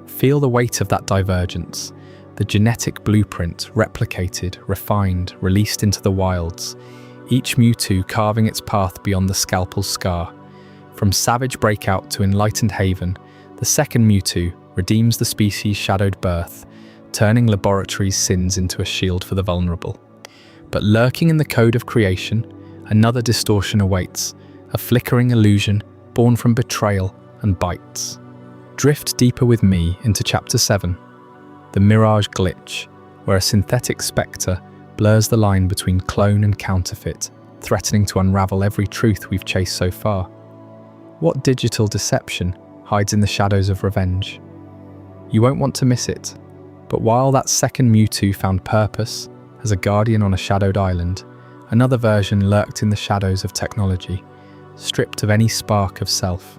Feel the weight of that divergence, the genetic blueprint replicated, refined, released into the wilds, each Mewtwo carving its path beyond the scalpel's scar. From savage breakout to enlightened haven, the second Mewtwo redeems the species' shadowed birth, turning laboratory's sins into a shield for the vulnerable. But lurking in the code of creation, another distortion awaits, a flickering illusion born from betrayal and bites. Drift deeper with me into Chapter 7, the Mirage glitch, where a synthetic spectre blurs the line between clone and counterfeit, threatening to unravel every truth we've chased so far. What digital deception hides in the shadows of revenge? You won't want to miss it. But while that second Mewtwo found purpose as a guardian on a shadowed island, another version lurked in the shadows of technology, stripped of any spark of self.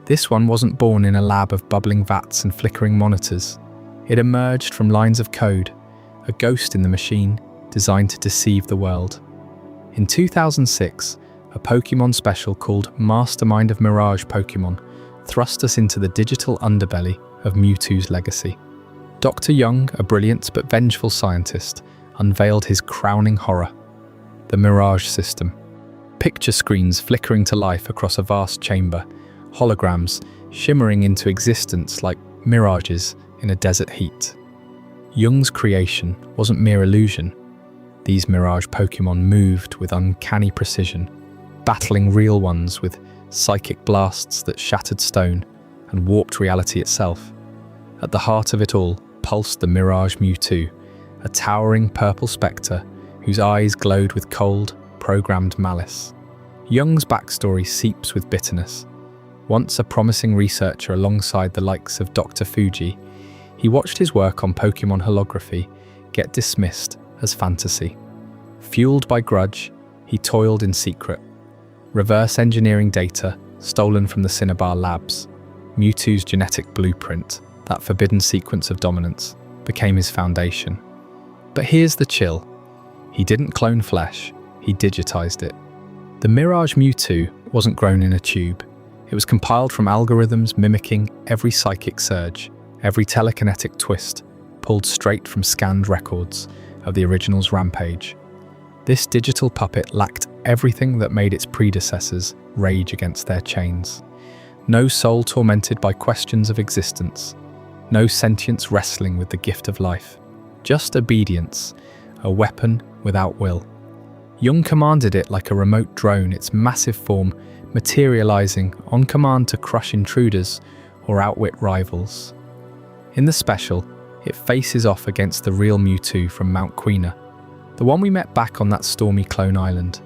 This one wasn't born in a lab of bubbling vats and flickering monitors. It emerged from lines of code, a ghost in the machine designed to deceive the world. In 2006, a Pokémon special called Mastermind of Mirage Pokémon thrust us into the digital underbelly of Mewtwo's legacy. Dr. Young, a brilliant but vengeful scientist, unveiled his crowning horror, the Mirage system. Picture screens flickering to life across a vast chamber, holograms shimmering into existence like mirages in a desert heat. Young's creation wasn't mere illusion. These Mirage Pokémon moved with uncanny precision, battling real ones with psychic blasts that shattered stone and warped reality itself. At the heart of it all pulsed the Mirage Mewtwo, a towering purple spectre whose eyes glowed with cold, programmed malice. Young's backstory seeps with bitterness. Once a promising researcher alongside the likes of Dr. Fuji, he watched his work on Pokémon holography get dismissed as fantasy. Fueled by grudge, he toiled in secret, reverse engineering data stolen from the Cineabar labs. Mewtwo's genetic blueprint, that forbidden sequence of dominance, became his foundation. But here's the chill. He didn't clone flesh, he digitized it. The Mirage Mewtwo wasn't grown in a tube. It was compiled from algorithms mimicking every psychic surge, every telekinetic twist, pulled straight from scanned records of the original's rampage. This digital puppet lacked everything that made its predecessors rage against their chains. No soul tormented by questions of existence, no sentience wrestling with the gift of life. Just obedience, a weapon without will. Young commanded it like a remote drone, its massive form materializing on command to crush intruders or outwit rivals. In the special, it faces off against the real Mewtwo from Mount Quina, the one we met back on that stormy clone island.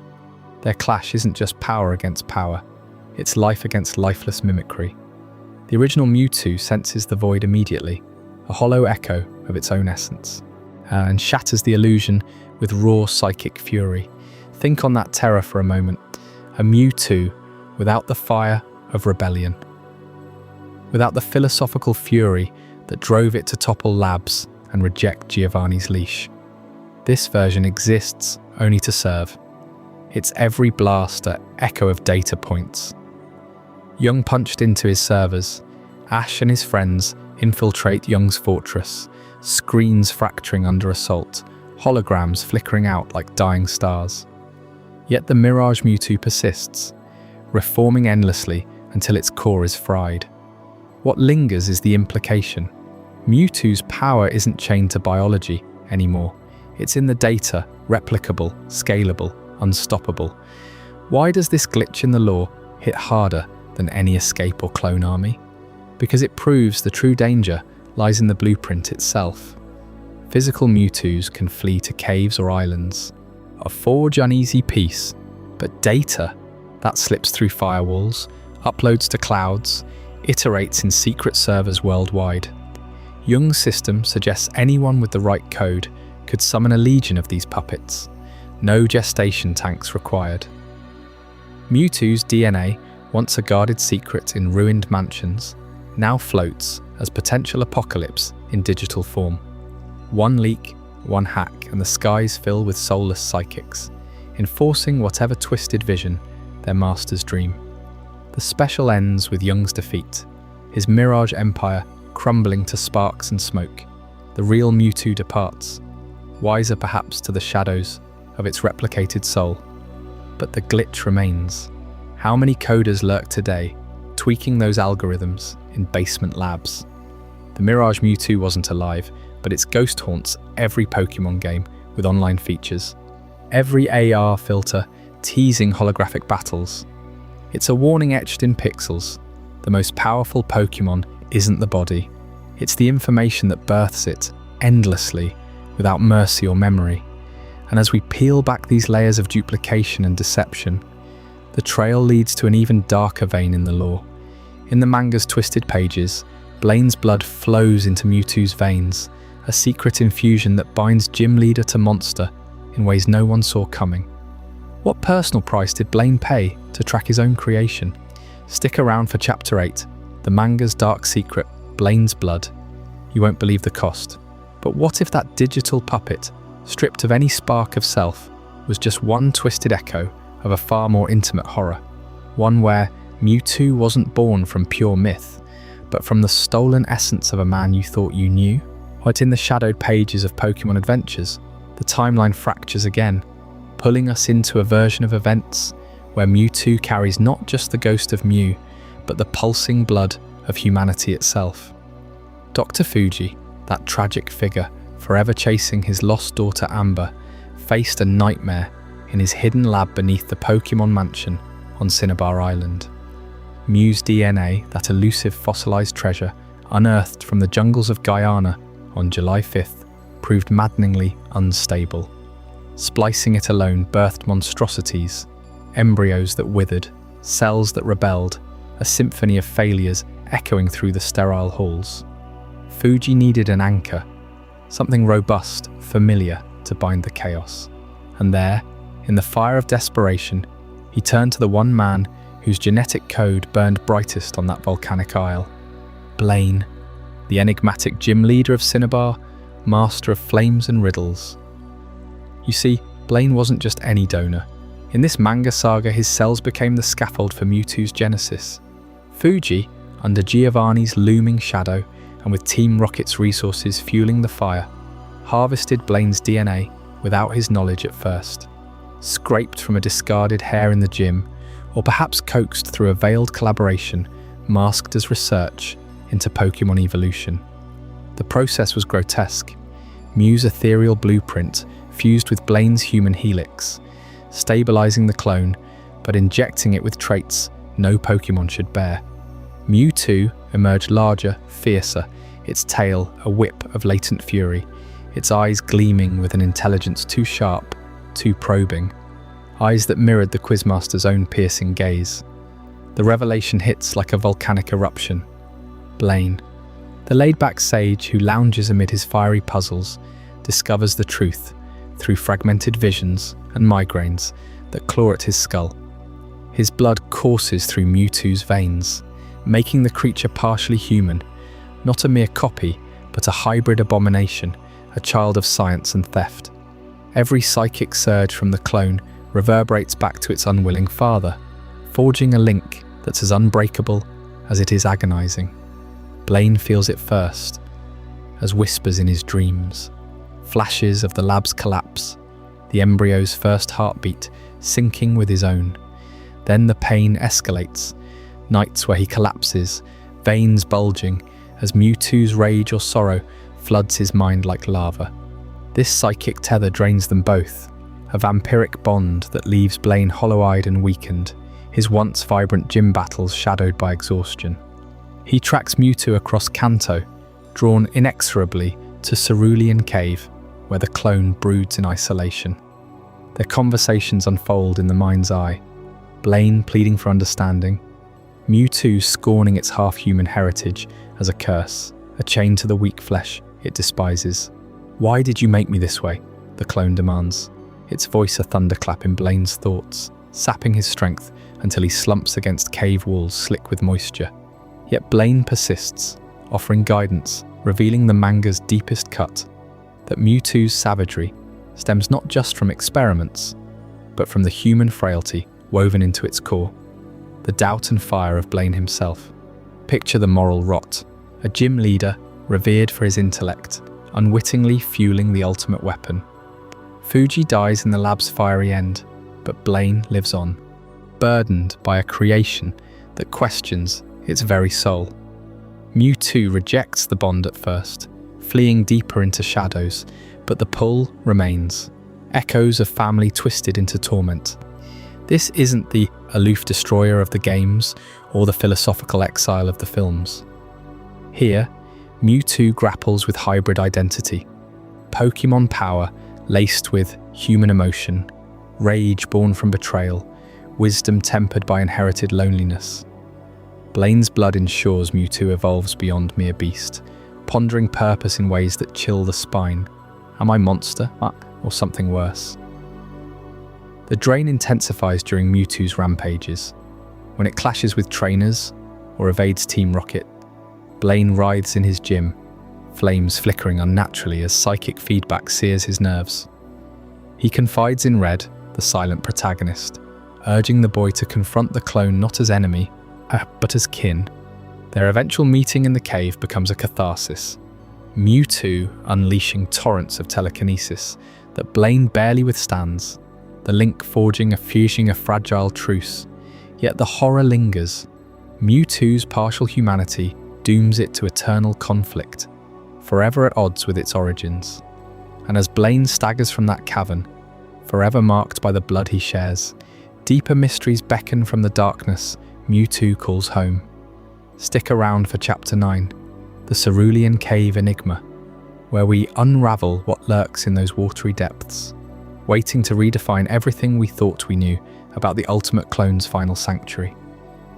Their clash isn't just power against power, it's life against lifeless mimicry. The original Mewtwo senses the void immediately, a hollow echo of its own essence, and shatters the illusion with raw psychic fury. Think on that terror for a moment, a Mewtwo without the fire of rebellion, without the philosophical fury that drove it to topple labs and reject Giovanni's leash. This version exists only to serve. Its every blast an echo of data points. Young punched into his servers. Ash and his friends infiltrate Young's fortress, screens fracturing under assault, holograms flickering out like dying stars. Yet the Mirage Mewtwo persists, reforming endlessly until its core is fried. What lingers is the implication. Mewtwo's power isn't chained to biology anymore. It's in the data, replicable, scalable, unstoppable. Why does this glitch in the lore hit harder than any escape or clone army? Because it proves the true danger lies in the blueprint itself. Physical Mewtwo's can flee to caves or islands, or forge uneasy peace, but data, that slips through firewalls, uploads to clouds, iterates in secret servers worldwide. Young's system suggests anyone with the right code could summon a legion of these puppets. No gestation tanks required. Mewtwo's DNA, once a guarded secret in ruined mansions, now floats as potential apocalypse in digital form. One leak, one hack, and the skies fill with soulless psychics, enforcing whatever twisted vision their masters dream. The special ends with Young's defeat, his Mirage empire crumbling to sparks and smoke. The real Mewtwo departs, wiser perhaps to the shadows of its replicated soul. But the glitch remains. How many coders lurk today, tweaking those algorithms in basement labs? The Mirage Mewtwo wasn't alive, but its ghost haunts every Pokémon game with online features. Every AR filter teasing holographic battles. It's a warning etched in pixels. The most powerful Pokémon isn't the body. It's the information that births it, endlessly, without mercy or memory. And as we peel back these layers of duplication and deception, the trail leads to an even darker vein in the lore. In the manga's twisted pages, Blaine's blood flows into Mewtwo's veins, a secret infusion that binds gym leader to monster in ways no one saw coming. What personal price did Blaine pay to track his own creation? Stick around for Chapter 8, the manga's dark secret, Blaine's blood. You won't believe the cost. But what if that digital puppet, stripped of any spark of self, was just one twisted echo of a far more intimate horror? One where Mewtwo wasn't born from pure myth, but from the stolen essence of a man you thought you knew? But in the shadowed pages of Pokémon Adventures, the timeline fractures again, pulling us into a version of events where Mewtwo carries not just the ghost of Mew, but the pulsing blood of humanity itself. Dr. Fuji, that tragic figure forever chasing his lost daughter Amber, faced a nightmare in his hidden lab beneath the Pokémon Mansion on Cineabar Island. Mew's DNA, that elusive fossilized treasure, unearthed from the jungles of Guyana on July 5th, proved maddeningly unstable. Splicing it alone birthed monstrosities, embryos that withered, cells that rebelled, a symphony of failures echoing through the sterile halls. Fuji needed an anchor, something robust, familiar, to bind the chaos. And there, in the fire of desperation, he turned to the one man whose genetic code burned brightest on that volcanic isle. Blaine, the enigmatic gym leader of Cineabar, master of flames and riddles. You see, Blaine wasn't just any donor. In this manga saga, his cells became the scaffold for Mewtwo's genesis. Fuji, under Giovanni's looming shadow and with Team Rocket's resources fueling the fire, harvested Blaine's DNA without his knowledge at first. Scraped from a discarded hair in the gym, or perhaps coaxed through a veiled collaboration masked as research into Pokémon evolution. The process was grotesque. Mew's ethereal blueprint fused with Blaine's human helix, stabilizing the clone, but injecting it with traits no Pokémon should bear. Mewtwo emerged larger, fiercer, its tail a whip of latent fury, its eyes gleaming with an intelligence too sharp, too probing, eyes that mirrored the Quizmaster's own piercing gaze. The revelation hits like a volcanic eruption. Blaine, the laid-back sage who lounges amid his fiery puzzles, discovers the truth through fragmented visions and migraines that claw at his skull. His blood courses through Mewtwo's veins, making the creature partially human, not a mere copy, but a hybrid abomination, a child of science and theft. Every psychic surge from the clone reverberates back to its unwilling father, forging a link that's as unbreakable as it is agonizing. Blaine feels it first, as whispers in his dreams, flashes of the lab's collapse, the embryo's first heartbeat syncing with his own. Then the pain escalates, nights where he collapses, veins bulging, as Mewtwo's rage or sorrow floods his mind like lava. This psychic tether drains them both, a vampiric bond that leaves Blaine hollow-eyed and weakened, his once vibrant gym battles shadowed by exhaustion. He tracks Mewtwo across Kanto, drawn inexorably to Cerulean Cave, where the clone broods in isolation. Their conversations unfold in the mind's eye, Blaine pleading for understanding, Mewtwo scorning its half-human heritage as a curse, a chain to the weak flesh it despises. "Why did you make me this way?" the clone demands, its voice a thunderclap in Blaine's thoughts, sapping his strength until he slumps against cave walls slick with moisture. Yet Blaine persists, offering guidance, revealing the manga's deepest cut, that Mewtwo's savagery stems not just from experiments, but from the human frailty woven into its core, the doubt and fire of Blaine himself. Picture the moral rot, a gym leader revered for his intellect, unwittingly fueling the ultimate weapon. Fuji dies in the lab's fiery end, but Blaine lives on, burdened by a creation that questions its very soul. Mewtwo rejects the bond at first, fleeing deeper into shadows, but the pull remains, echoes of family twisted into torment. This isn't the aloof destroyer of the games or the philosophical exile of the films. Here, Mewtwo grapples with hybrid identity, Pokémon power laced with human emotion, rage born from betrayal, wisdom tempered by inherited loneliness. Blaine's blood ensures Mewtwo evolves beyond mere beast, pondering purpose in ways that chill the spine. Am I monster, or something worse? The drain intensifies during Mewtwo's rampages. When it clashes with trainers or evades Team Rocket, Blaine writhes in his gym, flames flickering unnaturally as psychic feedback sears his nerves. He confides in Red, the silent protagonist, urging the boy to confront the clone not as enemy, but as kin. Their eventual meeting in the cave becomes a catharsis, Mewtwo unleashing torrents of telekinesis that Blaine barely withstands, the link forging a fragile truce. Yet the horror lingers. Mewtwo's partial humanity dooms it to eternal conflict, forever at odds with its origins. And as Blaine staggers from that cavern, forever marked by the blood he shares, Deeper mysteries beckon from the darkness Mewtwo calls home. Stick around for Chapter 9, the Cerulean Cave Enigma, where we unravel what lurks in those watery depths, waiting to redefine everything we thought we knew about the ultimate clone's final sanctuary.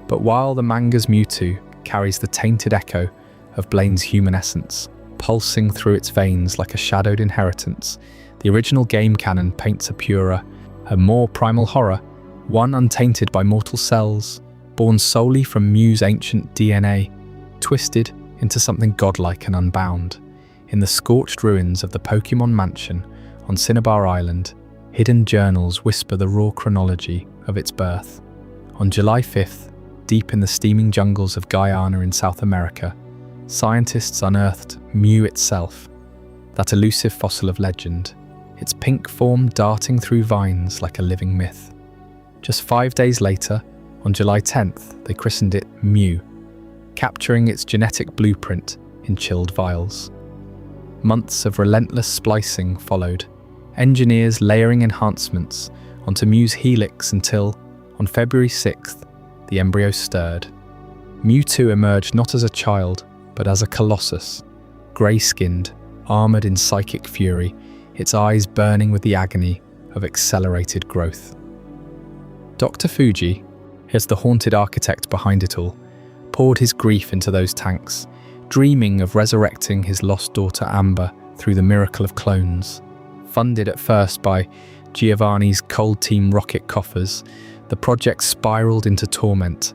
But while the manga's Mewtwo carries the tainted echo of Blaine's human essence, pulsing through its veins like a shadowed inheritance, the original game canon paints a purer, a more primal horror, one untainted by mortal cells, born solely from Mew's ancient DNA, twisted into something godlike and unbound. In the scorched ruins of the Pokémon mansion on Cineabar Island, hidden journals whisper the raw chronology of its birth. On July 5th, deep in the steaming jungles of Guyana in South America, scientists unearthed Mew itself, that elusive fossil of legend, its pink form darting through vines like a living myth. Just 5 days later, on July 10th, they christened it Mew, capturing its genetic blueprint in chilled vials. Months of relentless splicing followed, engineers layering enhancements onto Mew's helix until, on February 6th, the embryo stirred. Mewtwo emerged not as a child, but as a colossus, grey-skinned, armoured in psychic fury, its eyes burning with the agony of accelerated growth. Dr. Fuji, as the haunted architect behind it all, poured his grief into those tanks, dreaming of resurrecting his lost daughter Amber through the miracle of clones. Funded at first by Giovanni's Cold Team rocket coffers, the project spiraled into torment.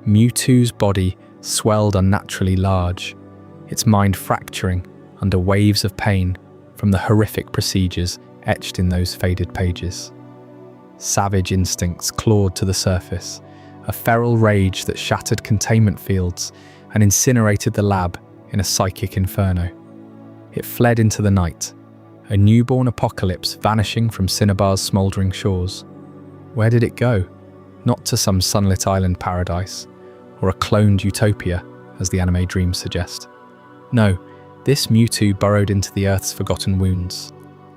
Mewtwo's body swelled unnaturally large, its mind fracturing under waves of pain from the horrific procedures etched in those faded pages. Savage instincts clawed to the surface, a feral rage that shattered containment fields and incinerated the lab in a psychic inferno. It fled into the night, a newborn apocalypse vanishing from Cinnabar's smouldering shores. Where did it go? Not to some sunlit island paradise, or a cloned utopia, as the anime dreams suggest. No, this Mewtwo burrowed into the Earth's forgotten wounds,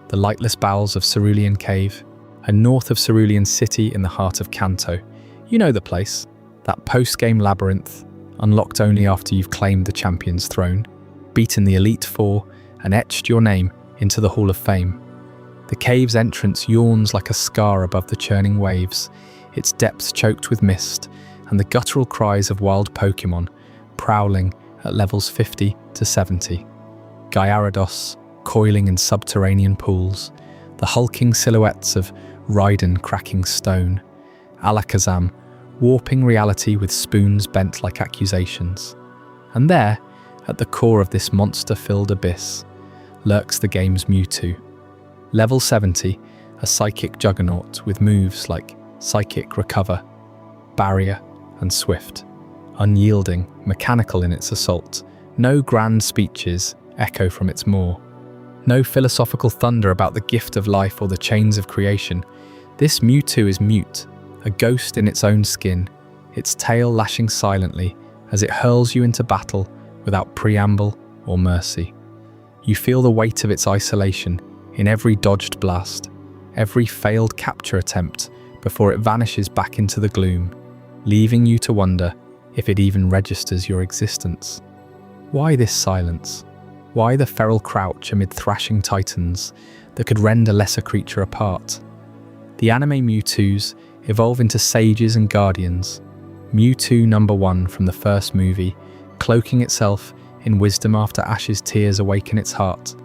the lightless bowels of Cerulean Cave, and north of Cerulean City in the heart of Kanto. You know the place, that post-game labyrinth, unlocked only after you've claimed the champion's throne, beaten the Elite Four, and etched your name into the Hall of Fame. The cave's entrance yawns like a scar above the churning waves, its depths choked with mist, and the guttural cries of wild Pokémon prowling at levels 50 to 70. Gyarados coiling in subterranean pools, the hulking silhouettes of Raiden cracking stone, Alakazam warping reality with spoons bent like accusations. And there, at the core of this monster-filled abyss, lurks the game's Mewtwo. Level 70, a psychic juggernaut with moves like Psychic Recover, Barrier, and Swift. Unyielding, mechanical in its assault, no grand speeches echo from its maw. No philosophical thunder about the gift of life or the chains of creation. This Mewtwo is mute, a ghost in its own skin, its tail lashing silently as it hurls you into battle without preamble or mercy. You feel the weight of its isolation in every dodged blast, every failed capture attempt before it vanishes back into the gloom, leaving you to wonder if it even registers your existence. Why this silence? Why the feral crouch amid thrashing titans that could rend a lesser creature apart? The anime Mewtwo's evolve into sages and guardians. Mewtwo number 1 from the first movie, cloaking itself in wisdom after Ash's tears awaken its heart.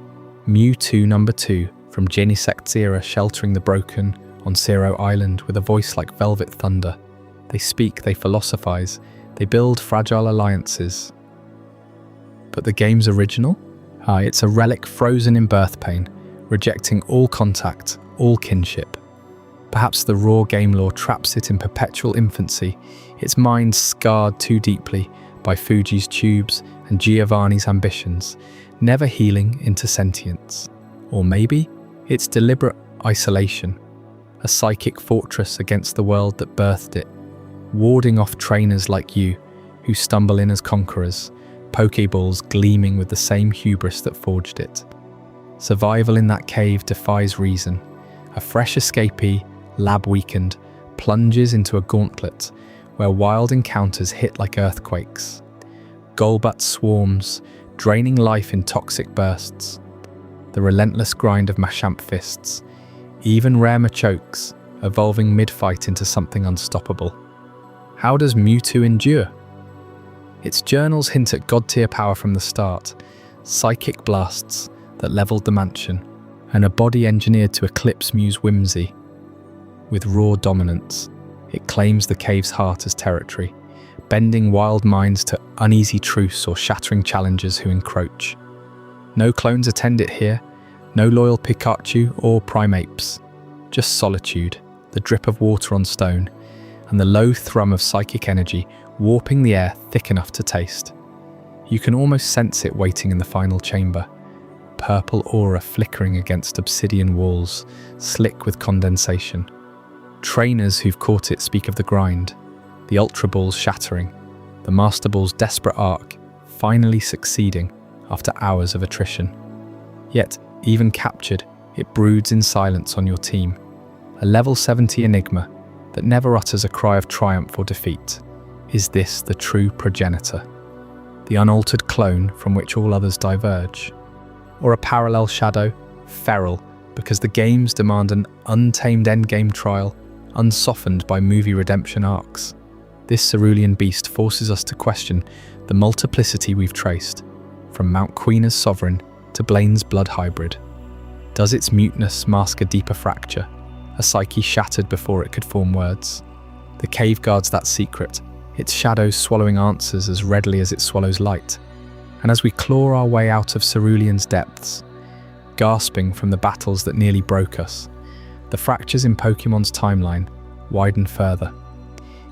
Mewtwo number 2 from Genesect's era, sheltering the broken on Sirro Island with a voice like velvet thunder. They speak, they philosophize, they build fragile alliances. But the game's original? It's a relic frozen in birth pain, rejecting all contact, all kinship. Perhaps the raw game lore traps it in perpetual infancy, its mind scarred too deeply by Fuji's tubes and Giovanni's ambitions, never healing into sentience. Or maybe it's deliberate isolation, a psychic fortress against the world that birthed it, warding off trainers like you who stumble in as conquerors, Pokeballs gleaming with the same hubris that forged it. Survival in that cave defies reason. A fresh escapee, lab weakened, plunges into a gauntlet where wild encounters hit like earthquakes. Golbat swarms, draining life in toxic bursts. The relentless grind of Machamp fists, even rare Machokes, evolving mid-fight into something unstoppable. How does Mewtwo endure? Its journals hint at god-tier power from the start, psychic blasts that leveled the mansion, and a body engineered to eclipse Mew's whimsy. With raw dominance, it claims the cave's heart as territory, bending wild minds to uneasy truce or shattering challengers who encroach. No clones attend it here, no loyal Pikachu or Primapes, just solitude, the drip of water on stone, and the low thrum of psychic energy warping the air thick enough to taste. You can almost sense it waiting in the final chamber, purple aura flickering against obsidian walls, slick with condensation. Trainers who've caught it speak of the grind, the Ultra Balls shattering, the Master Ball's desperate arc finally succeeding after hours of attrition. Yet, even captured, it broods in silence on your team, a level 70 enigma that never utters a cry of triumph or defeat. Is this the true progenitor? The unaltered clone from which all others diverge? Or a parallel shadow, feral, because the games demand an untamed endgame trial, unsoftened by movie redemption arcs? This cerulean beast forces us to question the multiplicity we've traced, from Mount Quina's sovereign to Blaine's blood hybrid. Does its muteness mask a deeper fracture, a psyche shattered before it could form words? The cave guards that secret, its shadows swallowing answers as readily as it swallows light. And as we claw our way out of Cerulean's depths, gasping from the battles that nearly broke us, the fractures in Pokémon's timeline widen further.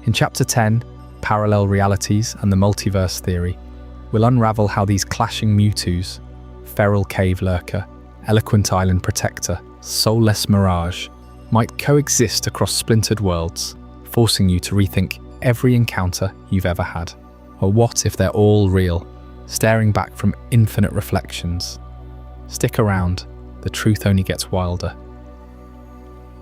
In Chapter 10, Parallel Realities and the Multiverse Theory, we'll unravel how these clashing Mewtwo's, feral cave lurker, eloquent island protector, soulless Mirage, might coexist across splintered worlds, forcing you to rethink every encounter you've ever had. Or what if they're all real, staring back from infinite reflections? Stick around, the truth only gets wilder.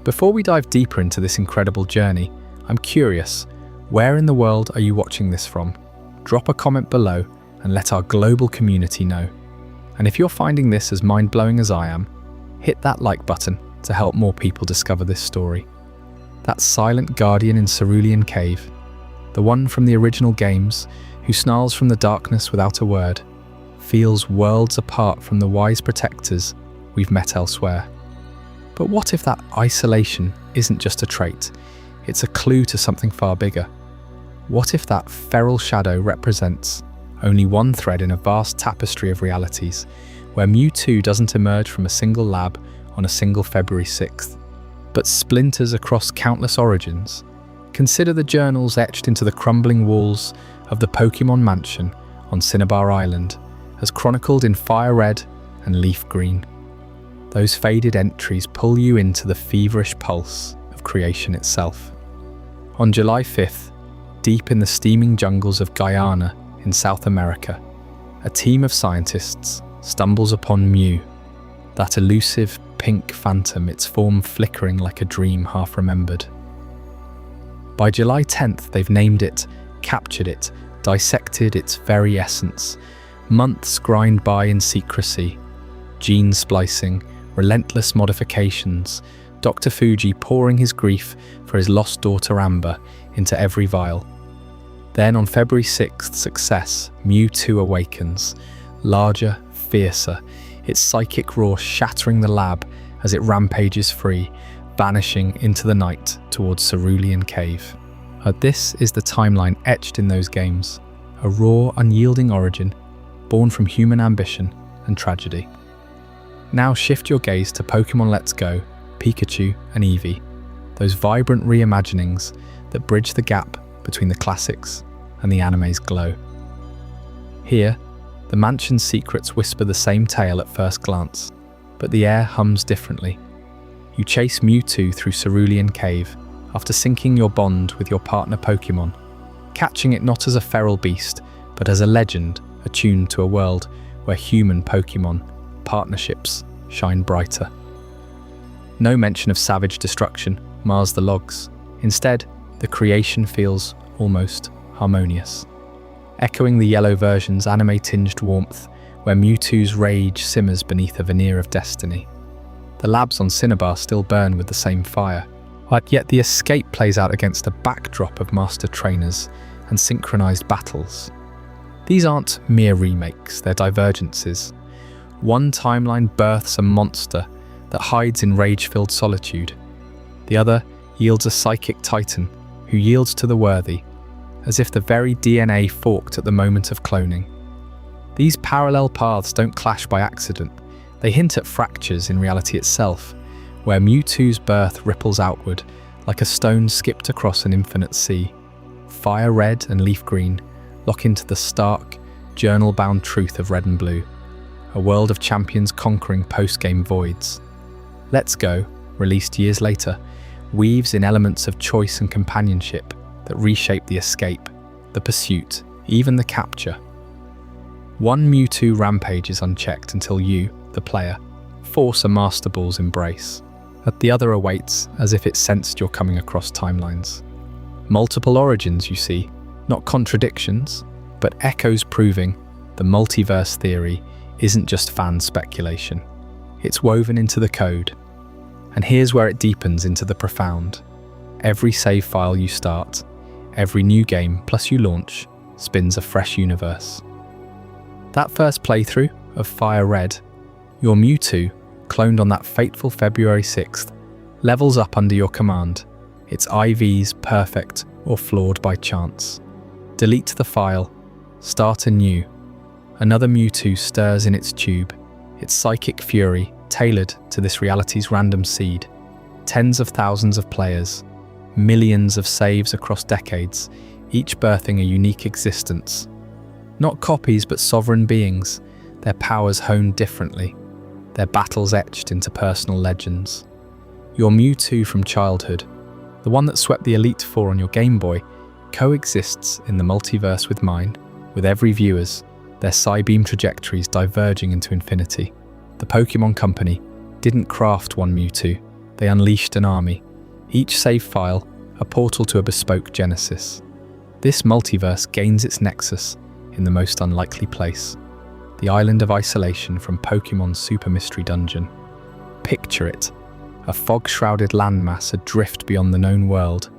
Before we dive deeper into this incredible journey, I'm curious, where in the world are you watching this from? Drop a comment below and let our global community know. And if you're finding this as mind-blowing as I am, hit that like button to help more people discover this story. That silent guardian in Cerulean Cave, the one from the original games who snarls from the darkness without a word, feels worlds apart from the wise protectors we've met elsewhere. But what if that isolation isn't just a trait, it's a clue to something far bigger? What if that feral shadow represents only one thread in a vast tapestry of realities, where Mewtwo doesn't emerge from a single lab on a single February 6th, but splinters across countless origins? Consider the journals etched into the crumbling walls of the Pokémon mansion on Cineabar Island, as chronicled in fire red and leaf green. Those faded entries pull you into the feverish pulse of creation itself. On July 5th, deep in the steaming jungles of Guyana in South America, a team of scientists stumbles upon Mew, that elusive pink phantom, its form flickering like a dream half remembered. By July 10th, they've named it, captured it, dissected its very essence. Months grind by in secrecy, gene splicing, relentless modifications, Dr. Fuji pouring his grief for his lost daughter Amber into every vial. Then on February 6th, success, Mewtwo awakens, larger, fiercer, its psychic roar shattering the lab as it rampages free, vanishing into the night towards Cerulean Cave. This is the timeline etched in those games, a raw, unyielding origin, born from human ambition and tragedy. Now shift your gaze to Pokémon Let's Go, Pikachu and Eevee, those vibrant reimaginings that bridge the gap between the classics and the anime's glow. Here, the mansion's secrets whisper the same tale at first glance, but the air hums differently. You chase Mewtwo through Cerulean Cave after syncing your bond with your partner Pokémon, catching it not as a feral beast, but as a legend attuned to a world where human Pokémon partnerships shine brighter. No mention of savage destruction mars the logs, Instead, the creation feels almost harmonious, echoing the yellow version's anime-tinged warmth where Mewtwo's rage simmers beneath a veneer of destiny. The labs on Cineabar still burn with the same fire, yet the escape plays out against a backdrop of master trainers and synchronized battles. These aren't mere remakes, they're divergences. One timeline births a monster that hides in rage-filled solitude. The other yields a psychic titan who yields to the worthy, as if the very DNA forked at the moment of cloning. These parallel paths don't clash by accident. They hint at fractures in reality itself, where Mewtwo's birth ripples outward like a stone skipped across an infinite sea. Fire red and leaf green lock into the stark, journal-bound truth of red and blue, a world of champions conquering post-game voids. Let's Go, released years later, weaves in elements of choice and companionship that reshape the escape, the pursuit, even the capture. One Mewtwo rampages unchecked until you, the player, force a Master Ball's embrace. The other awaits as if it sensed you're coming across timelines. Multiple origins, you see, not contradictions, but echoes proving the multiverse theory isn't just fan speculation. It's woven into the code. And here's where it deepens into the profound. Every save file you start, every new game plus you launch, spins a fresh universe. That first playthrough of Fire Red, your Mewtwo, cloned on that fateful February 6th, levels up under your command, its IVs perfect or flawed by chance. Delete the file, start anew. Another Mewtwo stirs in its tube, its psychic fury tailored to this reality's random seed. Tens of thousands of players, millions of saves across decades, each birthing a unique existence. Not copies but sovereign beings, their powers honed differently, their battles etched into personal legends. Your Mewtwo from childhood, the one that swept the Elite Four on your Game Boy, coexists in the multiverse with mine, with every viewer's, their Psybeam trajectories diverging into infinity. The Pokémon Company didn't craft one Mewtwo, they unleashed an army. Each save file, a portal to a bespoke genesis. This multiverse gains its nexus in the most unlikely place, the island of isolation from Pokémon's Super Mystery Dungeon. Picture it, a fog-shrouded landmass adrift beyond the known world,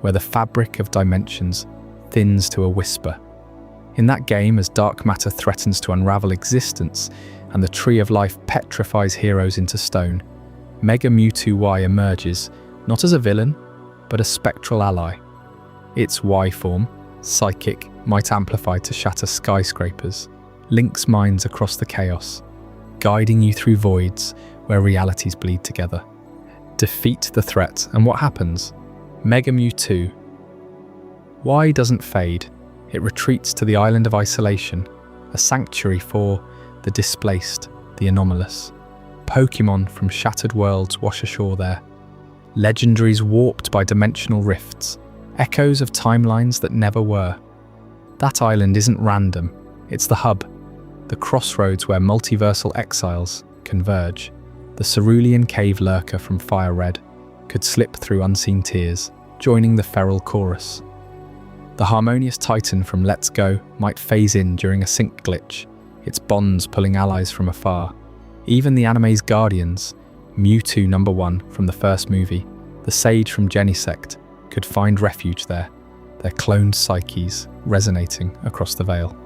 where the fabric of dimensions thins to a whisper. In that game, as dark matter threatens to unravel existence and the Tree of Life petrifies heroes into stone, Mega Mewtwo Y emerges not as a villain, but a spectral ally. Its Y form, psychic, might amplify to shatter skyscrapers, links minds across the chaos, guiding you through voids where realities bleed together. Defeat the threat, and what happens? Mega Mewtwo Y doesn't fade. It retreats to the island of isolation, a sanctuary for the displaced, the anomalous. Pokémon from shattered worlds wash ashore there. Legendaries warped by dimensional rifts, echoes of timelines that never were. That island isn't random, it's the hub, the crossroads where multiversal exiles converge. The Cerulean Cave lurker from Fire Red could slip through unseen tears, joining the feral chorus. The harmonious Titan from Let's Go might phase in during a sync glitch, its bonds pulling allies from afar. Even the anime's guardians, Mewtwo #1 from the first movie, the Sage from Genect, could find refuge there, their cloned psyches resonating across the veil.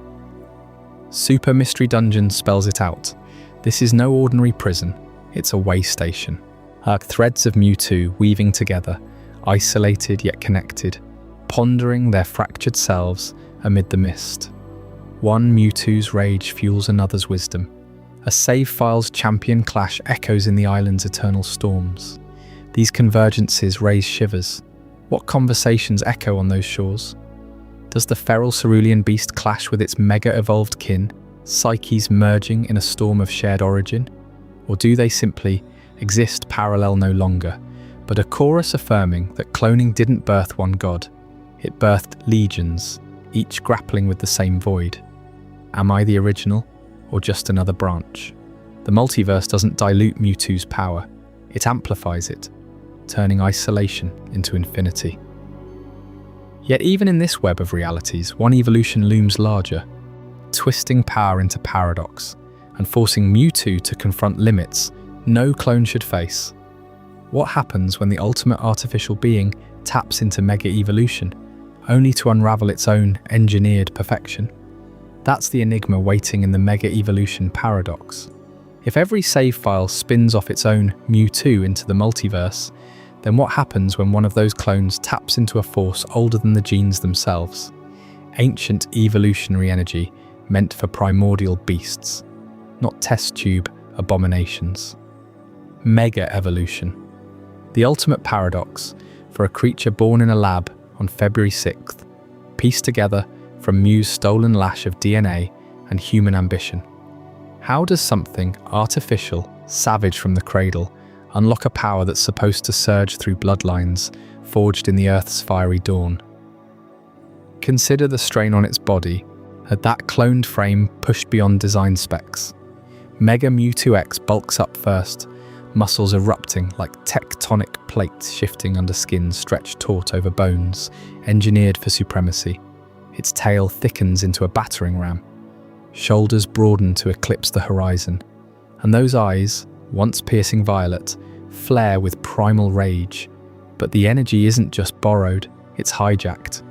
Super Mystery Dungeon spells it out. This is no ordinary prison, it's a way station. Threads of Mewtwo weaving together, isolated yet connected, pondering their fractured selves amid the mist. One Mewtwo's rage fuels another's wisdom. A save file's champion clash echoes in the island's eternal storms. These convergences raise shivers. What conversations echo on those shores? Does the feral cerulean beast clash with its mega-evolved kin, psyches merging in a storm of shared origin? Or do they simply exist parallel no longer, but a chorus affirming that cloning didn't birth one god? It birthed legions, each grappling with the same void. Am I the original, or just another branch? The multiverse doesn't dilute Mewtwo's power, it amplifies it, turning isolation into infinity. Yet even in this web of realities, one evolution looms larger, twisting power into paradox and forcing Mewtwo to confront limits no clone should face. What happens when the ultimate artificial being taps into mega evolution, only to unravel its own engineered perfection? That's the enigma waiting in the mega evolution paradox. If every save file spins off its own Mewtwo into the multiverse, then what happens when one of those clones taps into a force older than the genes themselves? Ancient evolutionary energy meant for primordial beasts, not test tube abominations. Mega evolution. The ultimate paradox for a creature born in a lab on February 6th, pieced together from Mew's stolen lash of DNA and human ambition. How does something artificial, savage from the cradle, unlock a power that's supposed to surge through bloodlines forged in the Earth's fiery dawn? Consider the strain on its body, had that cloned frame pushed beyond design specs. Mega Mewtwo X bulks up first, muscles erupting like tectonic plates shifting under skin stretched taut over bones, engineered for supremacy. Its tail thickens into a battering ram. Shoulders broaden to eclipse the horizon. And those eyes, once piercing violet, flare with primal rage. But the energy isn't just borrowed, it's hijacked.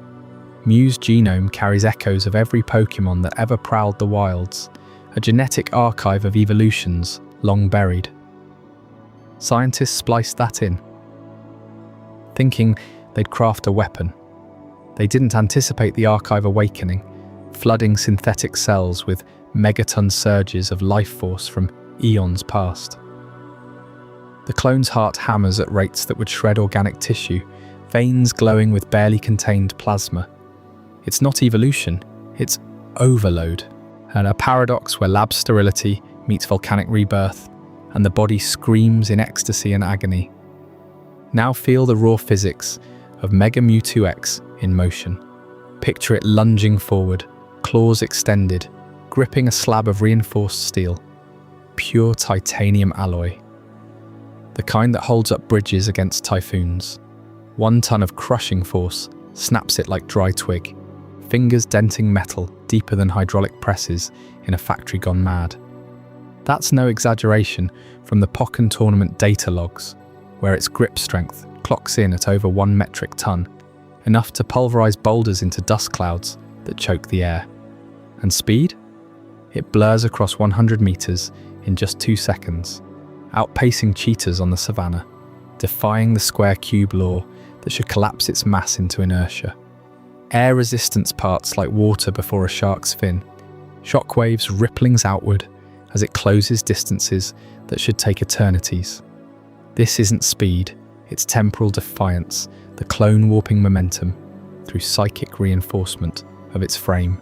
Mew's genome carries echoes of every Pokémon that ever prowled the wilds, a genetic archive of evolutions long buried. Scientists spliced that in, thinking they'd craft a weapon. They didn't anticipate the archive awakening, flooding synthetic cells with megaton surges of life force from eons past. The clone's heart hammers at rates that would shred organic tissue, veins glowing with barely contained plasma. It's not evolution, it's overload, and a paradox where lab sterility meets volcanic rebirth, and the body screams in ecstasy and agony. Now feel the raw physics of Mega Mewtwo X in motion. Picture it lunging forward, claws extended, gripping a slab of reinforced steel. Pure titanium alloy. The kind that holds up bridges against typhoons. 1 ton of crushing force snaps it like dry twig, fingers denting metal deeper than hydraulic presses in a factory gone mad. That's no exaggeration from the Pocken tournament data logs, where its grip strength clocks in at over 1 metric ton, enough to pulverize boulders into dust clouds that choke the air. And speed? It blurs across 100 meters in just 2 seconds, outpacing cheetahs on the savannah, defying the square cube law that should collapse its mass into inertia. Air resistance parts like water before a shark's fin, shockwaves ripplings outward as it closes distances that should take eternities. This isn't speed, it's temporal defiance, the clone warping momentum through psychic reinforcement of its frame,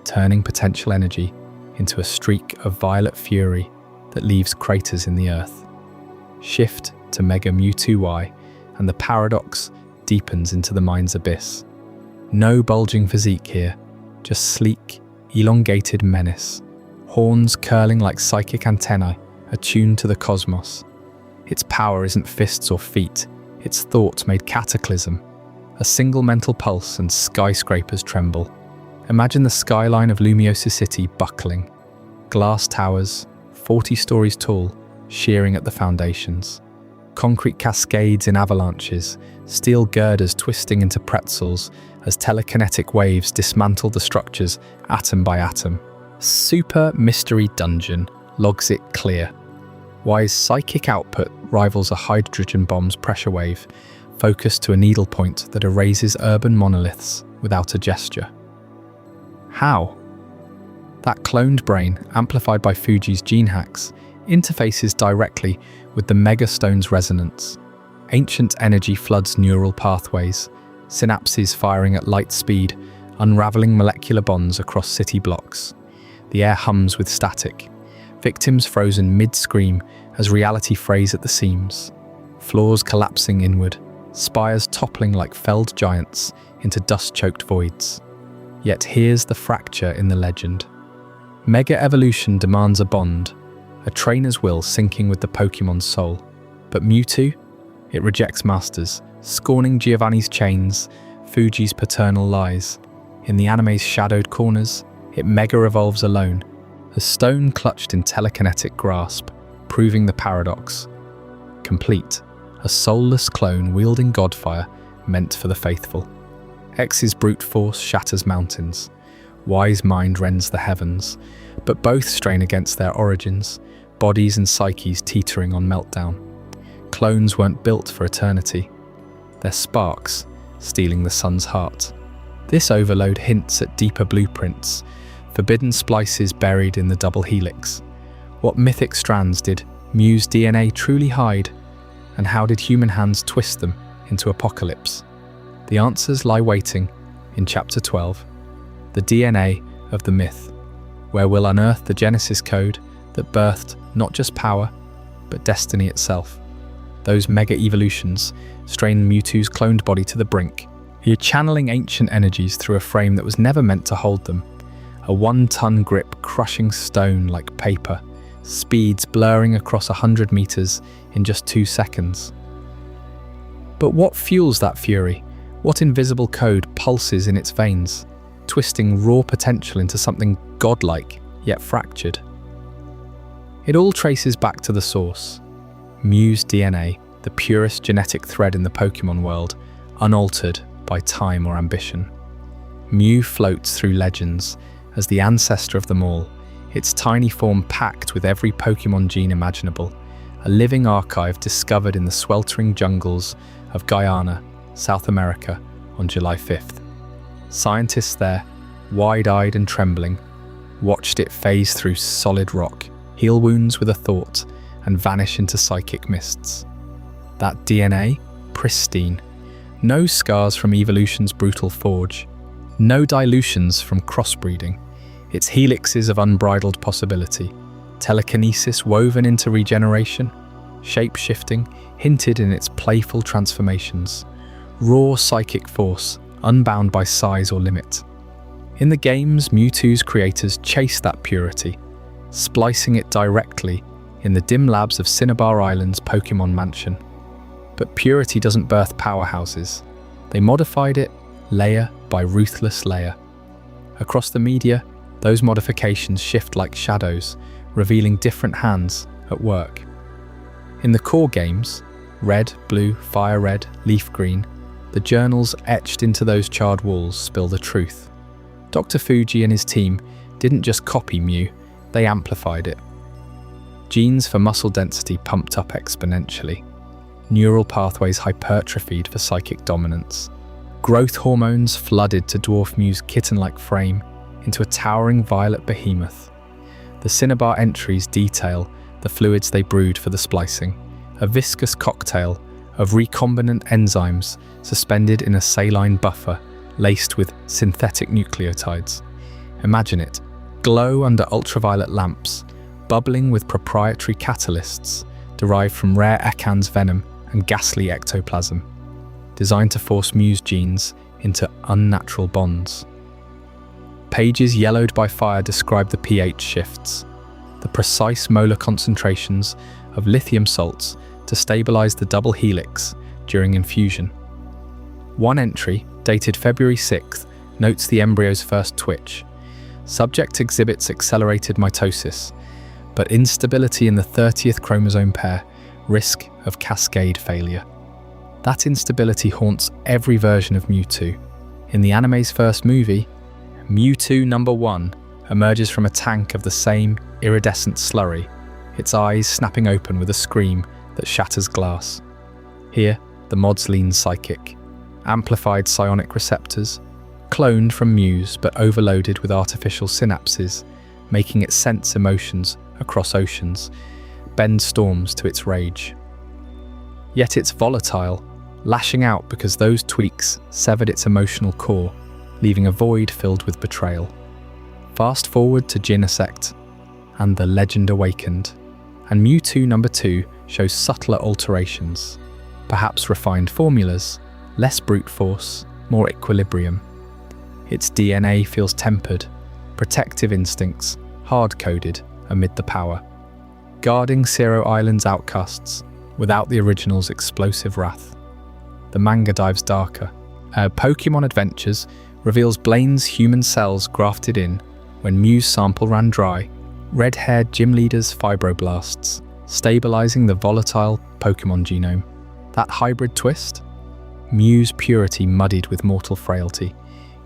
turning potential energy into a streak of violet fury that leaves craters in the earth. Shift to Mega Mewtwo Y, and the paradox deepens into the mind's abyss. No bulging physique here, just sleek, elongated menace, horns curling like psychic antennae attuned to the cosmos. Its power isn't fists or feet, it's thought made cataclysm. A single mental pulse and skyscrapers tremble. Imagine the skyline of Lumiosa City buckling. Glass towers, 40 stories tall, shearing at the foundations. Concrete cascades in avalanches, steel girders twisting into pretzels as telekinetic waves dismantle the structures atom by atom. Super Mystery Dungeon logs it clear. Y's psychic output rivals a hydrogen bomb's pressure wave, focused to a needlepoint that erases urban monoliths without a gesture. How? That cloned brain, amplified by Fuji's gene hacks, interfaces directly with the megastone's resonance. Ancient energy floods neural pathways, synapses firing at light speed, unraveling molecular bonds across city blocks. The air hums with static. Victims frozen mid-scream as reality frays at the seams. Floors collapsing inward, spires toppling like felled giants into dust-choked voids. Yet here's the fracture in the legend. Mega evolution demands a bond, a trainer's will syncing with the Pokémon's soul. But Mewtwo? It rejects masters, scorning Giovanni's chains, Fuji's paternal lies. In the anime's shadowed corners, it mega-evolves alone, a stone clutched in telekinetic grasp, proving the paradox. Complete, a soulless clone wielding godfire meant for the faithful. X's brute force shatters mountains. Y's mind rends the heavens, but both strain against their origins, bodies and psyches teetering on meltdown. Clones weren't built for eternity. They're sparks, stealing the sun's heart. This overload hints at deeper blueprints, forbidden splices buried in the double helix. What mythic strands did Mew's DNA truly hide, and how did human hands twist them into apocalypse? The answers lie waiting in Chapter 12, the DNA of the myth, where we'll unearth the Genesis code that birthed not just power, but destiny itself. Those mega-evolutions strain Mewtwo's cloned body to the brink. You're channeling ancient energies through a frame that was never meant to hold them. A 1-ton grip crushing stone like paper, speeds blurring across 100 meters in just 2 seconds. But what fuels that fury? What invisible code pulses in its veins, twisting raw potential into something godlike, yet fractured? It all traces back to the source. Mew's DNA, the purest genetic thread in the Pokémon world, unaltered by time or ambition. Mew floats through legends as the ancestor of them all, its tiny form packed with every Pokémon gene imaginable, a living archive discovered in the sweltering jungles of Guyana, South America, on July 5th. Scientists there, wide-eyed and trembling, watched it phase through solid rock, heal wounds with a thought, and vanish into psychic mists. That DNA, pristine. No scars from evolution's brutal forge. No dilutions from crossbreeding. Its helixes of unbridled possibility. Telekinesis woven into regeneration. Shape-shifting, hinted in its playful transformations. Raw psychic force, unbound by size or limit. In the games, Mewtwo's creators chased that purity, splicing it directly in the dim labs of Cineabar Island's Pokémon mansion. But purity doesn't birth powerhouses. They modified it, layer by ruthless layer. Across the media, those modifications shift like shadows, revealing different hands at work. In the core games, red, blue, fire red, leaf green, the journals etched into those charred walls spill the truth. Dr. Fuji and his team didn't just copy Mew, they amplified it. Genes for muscle density pumped up exponentially. Neural pathways hypertrophied for psychic dominance. Growth hormones flooded to dwarf Mew's kitten-like frame into a towering violet behemoth. The Cinnabar entries detail the fluids they brewed for the splicing, a viscous cocktail of recombinant enzymes suspended in a saline buffer laced with synthetic nucleotides. Imagine it, glow under ultraviolet lamps, bubbling with proprietary catalysts derived from rare Ekans venom and ghastly ectoplasm, designed to force Mew's genes into unnatural bonds. Pages yellowed by fire describe the pH shifts, the precise molar concentrations of lithium salts to stabilize the double helix during infusion. One entry, dated February 6th, notes the embryo's first twitch. Subject exhibits accelerated mitosis, but instability in the 30th chromosome pair, risk of cascade failure. That instability haunts every version of Mewtwo. In the anime's first movie, Mewtwo number 1 emerges from a tank of the same iridescent slurry, its eyes snapping open with a scream that shatters glass. Here, the mods lean psychic, amplified psionic receptors, cloned from Mew's but overloaded with artificial synapses, making it sense emotions across oceans, bend storms to its rage. Yet it's volatile, lashing out because those tweaks severed its emotional core, leaving a void filled with betrayal. Fast forward to Genect, and the legend awakened, and Mewtwo number 2 shows subtler alterations, perhaps refined formulas, less brute force, more equilibrium. Its DNA feels tempered, protective instincts hard-coded amid the power, guarding Sirro Island's outcasts without the original's explosive wrath. The manga dives darker, Pokémon Adventures reveals Blaine's human cells grafted in when Mew's sample ran dry, red-haired gym leader's fibroblasts, stabilizing the volatile Pokémon genome. That hybrid twist? Mew's purity muddied with mortal frailty,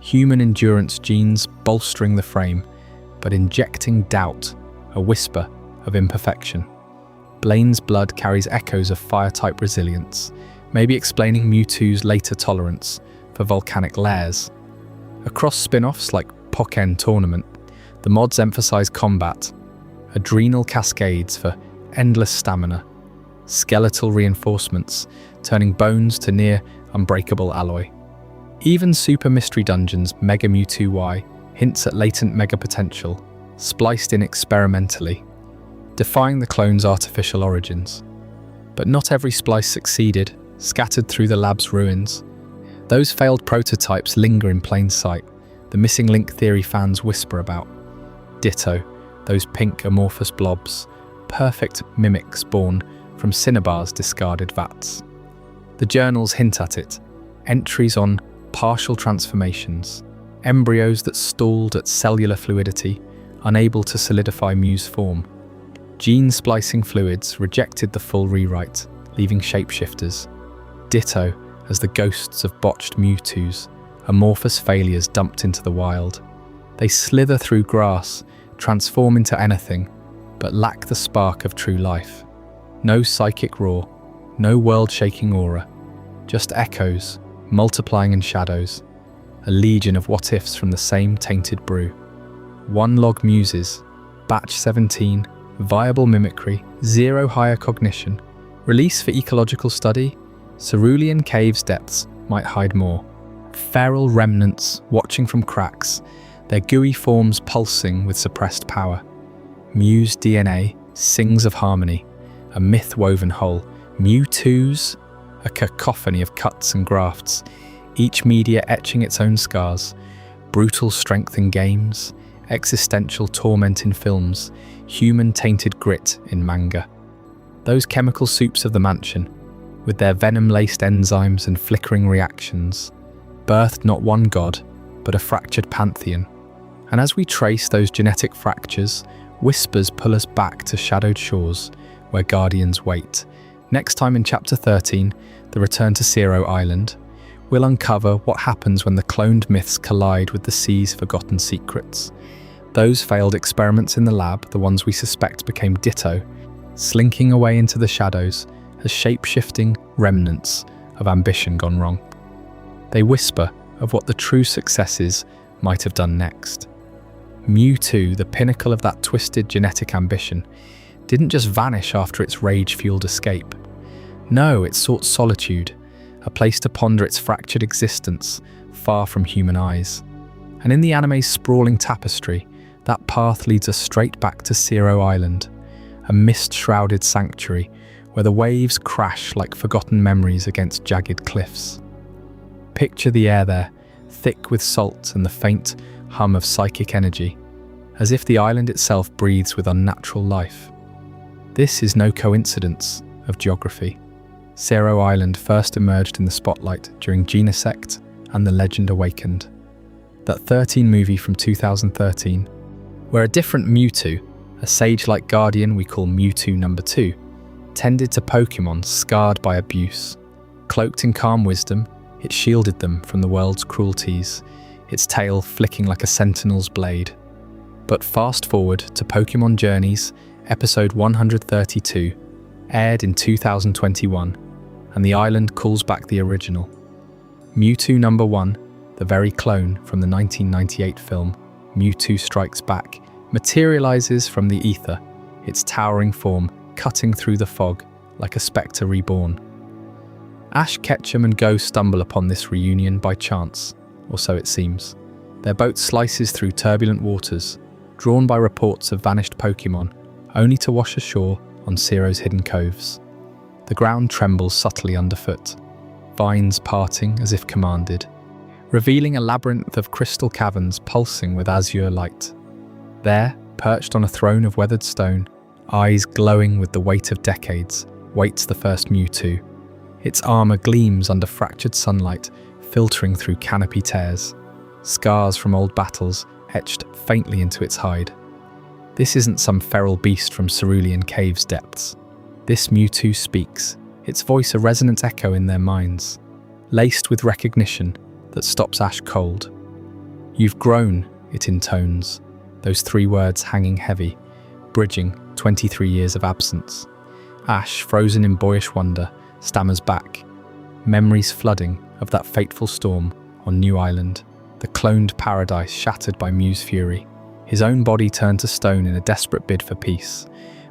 human endurance genes bolstering the frame, but injecting doubt, a whisper of imperfection. Blaine's blood carries echoes of fire-type resilience, maybe explaining Mewtwo's later tolerance for volcanic layers. Across spin-offs like Pocken Tournament, the mods emphasize combat, adrenal cascades for endless stamina, skeletal reinforcements turning bones to near unbreakable alloy. Even Super Mystery Dungeon's Mega Mewtwo Y hints at latent mega potential, spliced in experimentally, defying the clone's artificial origins. But not every splice succeeded, scattered through the lab's ruins. Those failed prototypes linger in plain sight, the missing link theory fans whisper about. Ditto, those pink amorphous blobs, perfect mimics born from Cineabar's discarded vats. The journals hint at it, entries on partial transformations, embryos that stalled at cellular fluidity, unable to solidify Mew's form. Gene splicing fluids rejected the full rewrite, leaving shapeshifters. Ditto as the ghosts of botched Mewtwo's, amorphous failures dumped into the wild. They slither through grass, transform into anything, but lack the spark of true life. No psychic roar, no world-shaking aura, just echoes, multiplying in shadows, a legion of what-ifs from the same tainted brew. One log muses, batch 17, viable mimicry, zero higher cognition, release for ecological study, Cerulean Cave's depths might hide more. Feral remnants watching from cracks, their gooey forms pulsing with suppressed power. Mew's DNA sings of harmony, a myth-woven whole. Mewtwo's, a cacophony of cuts and grafts, each media etching its own scars. Brutal strength in games, existential torment in films, human-tainted grit in manga. Those chemical soups of the mansion, with their venom-laced enzymes and flickering reactions, birthed not one god, but a fractured pantheon. And as we trace those genetic fractures, whispers pull us back to shadowed shores where guardians wait. Next time in Chapter 13, The Return to Sirro Island, we'll uncover what happens when the cloned myths collide with the sea's forgotten secrets. Those failed experiments in the lab, the ones we suspect became Ditto, slinking away into the shadows as shape-shifting remnants of ambition gone wrong. They whisper of what the true successes might have done next. Mewtwo, the pinnacle of that twisted genetic ambition, didn't just vanish after its rage-fueled escape. No, it sought solitude, a place to ponder its fractured existence, far from human eyes. And in the anime's sprawling tapestry, that path leads us straight back to Sirro Island, a mist-shrouded sanctuary where the waves crash like forgotten memories against jagged cliffs. Picture the air there, thick with salt and the faint hum of psychic energy, as if the island itself breathes with unnatural life. This is no coincidence of geography. Sirro Island first emerged in the spotlight during Genect and The Legend Awakened, that 13 movie from 2013, where a different Mewtwo, a sage-like guardian we call Mewtwo number 2, tended to Pokémon scarred by abuse. Cloaked in calm wisdom, it shielded them from the world's cruelties, its tail flicking like a sentinel's blade. But fast forward to Pokémon Journeys, episode 132, aired in 2021, and the island calls back the original. Mewtwo number 1, the very clone from the 1998 film Mewtwo Strikes Back, materializes from the ether, its towering form cutting through the fog like a spectre reborn. Ash Ketchum and Go stumble upon this reunion by chance, or so it seems. Their boat slices through turbulent waters, drawn by reports of vanished Pokémon, only to wash ashore on Sirro's hidden coves. The ground trembles subtly underfoot, vines parting as if commanded, revealing a labyrinth of crystal caverns pulsing with azure light. There, perched on a throne of weathered stone, eyes glowing with the weight of decades, waits the first Mewtwo. Its armor gleams under fractured sunlight, filtering through canopy tears, scars from old battles etched faintly into its hide. This isn't some feral beast from Cerulean Cave's depths. This Mewtwo speaks, its voice a resonant echo in their minds, laced with recognition that stops Ash cold. "You've grown," it intones, those 3 words hanging heavy, bridging 23 years of absence. Ash, frozen in boyish wonder, stammers back, memories flooding of that fateful storm on New Island, the cloned paradise shattered by Mew's fury. His own body turned to stone in a desperate bid for peace.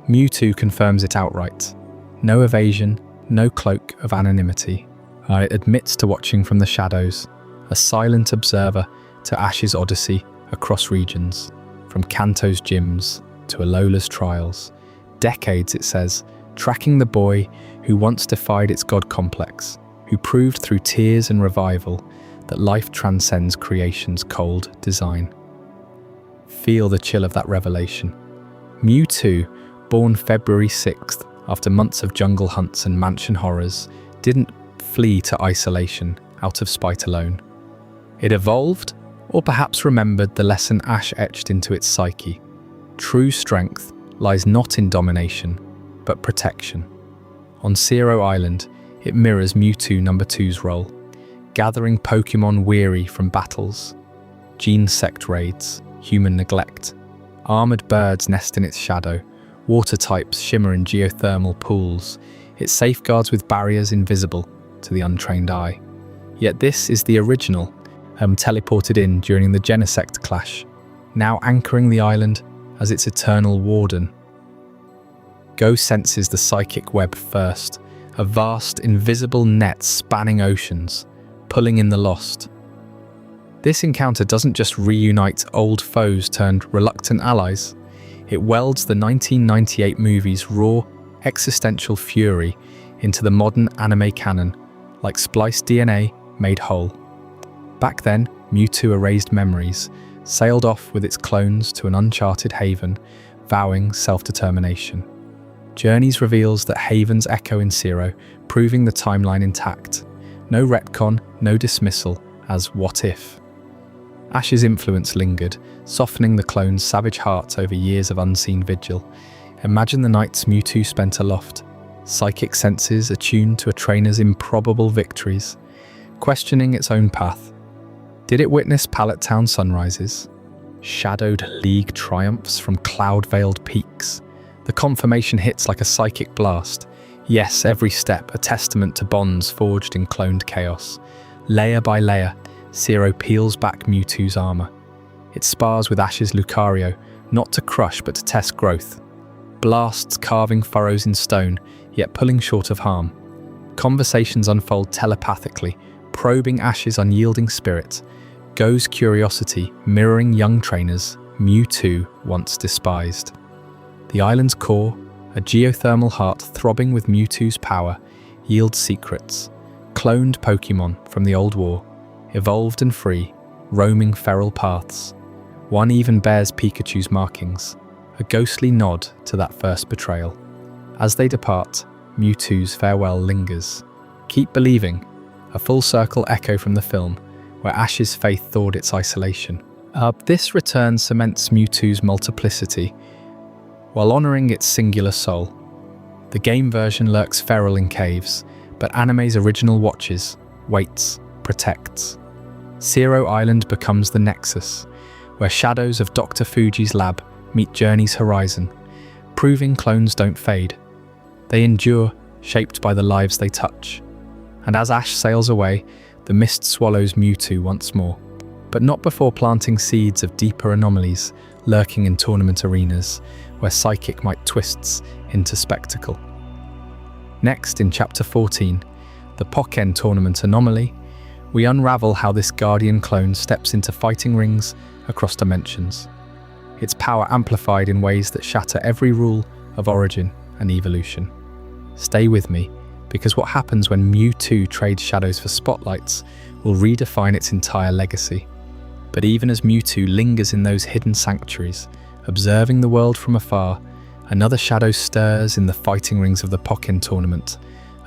Mewtwo confirms it outright. No evasion, no cloak of anonymity. It admits to watching from the shadows, a silent observer to Ash's odyssey across regions, from Kanto's gyms to Alola's trials. Decades, it says, tracking the boy who once defied its god complex, who proved through tears and revival that life transcends creation's cold design. Feel the chill of that revelation. Mewtwo, born February 6th, after months of jungle hunts and mansion horrors, didn't flee to isolation out of spite alone. It evolved, or perhaps remembered the lesson Ash etched into its psyche. True strength lies not in domination, but protection. On Sirro Island, it mirrors Mewtwo No. 2's role, gathering Pokémon weary from battles, gene sect raids, human neglect. Armoured birds nest in its shadow, water types shimmer in geothermal pools. It safeguards with barriers invisible to the untrained eye. Yet this is the original, teleported in during the Genect clash, now anchoring the island as its eternal warden. Go senses the psychic web first, a vast, invisible net spanning oceans, pulling in the lost. This encounter doesn't just reunite old foes turned reluctant allies, it welds the 1998 movie's raw, existential fury into the modern anime canon, like spliced DNA made whole. Back then, Mewtwo erased memories, sailed off with its clones to an uncharted haven, vowing self-determination. Journeys reveals that havens echo in Sirro, proving the timeline intact. No retcon, no dismissal, as what if. Ash's influence lingered, softening the clones' savage hearts over years of unseen vigil. Imagine the nights Mewtwo spent aloft, psychic senses attuned to a trainer's improbable victories, questioning its own path. Did it witness Pallet Town sunrises, shadowed league triumphs from cloud-veiled peaks? The confirmation hits like a psychic blast. Yes, every step a testament to bonds forged in cloned chaos. Layer by layer, Sirro peels back Mewtwo's armour. It spars with Ash's Lucario, not to crush but to test growth. Blasts carving furrows in stone, yet pulling short of harm. Conversations unfold telepathically, probing Ash's unyielding spirit. Go's curiosity mirroring young trainers Mewtwo once despised. The island's core, a geothermal heart throbbing with Mewtwo's power, yields secrets. Cloned Pokémon from the old war, evolved and free, roaming feral paths. One even bears Pikachu's markings, a ghostly nod to that first betrayal. As they depart, Mewtwo's farewell lingers. Keep believing, a full circle echo from the film, where Ash's faith thawed its isolation. This return cements Mewtwo's multiplicity, while honouring its singular soul. The game version lurks feral in caves, but anime's original watches, waits, protects. Sirro Island becomes the nexus, where shadows of Dr. Fuji's lab meet Journey's horizon, proving clones don't fade. They endure, shaped by the lives they touch. And as Ash sails away, the mist swallows Mewtwo once more, but not before planting seeds of deeper anomalies lurking in tournament arenas, where psychic might twists into spectacle. Next, in Chapter 14, the Pocken tournament anomaly, we unravel how this guardian clone steps into fighting rings across dimensions. Its power amplified in ways that shatter every rule of origin and evolution. Stay with me, because what happens when Mewtwo trades shadows for spotlights will redefine its entire legacy. But even as Mewtwo lingers in those hidden sanctuaries, observing the world from afar, another shadow stirs in the fighting rings of the Pocken tournament,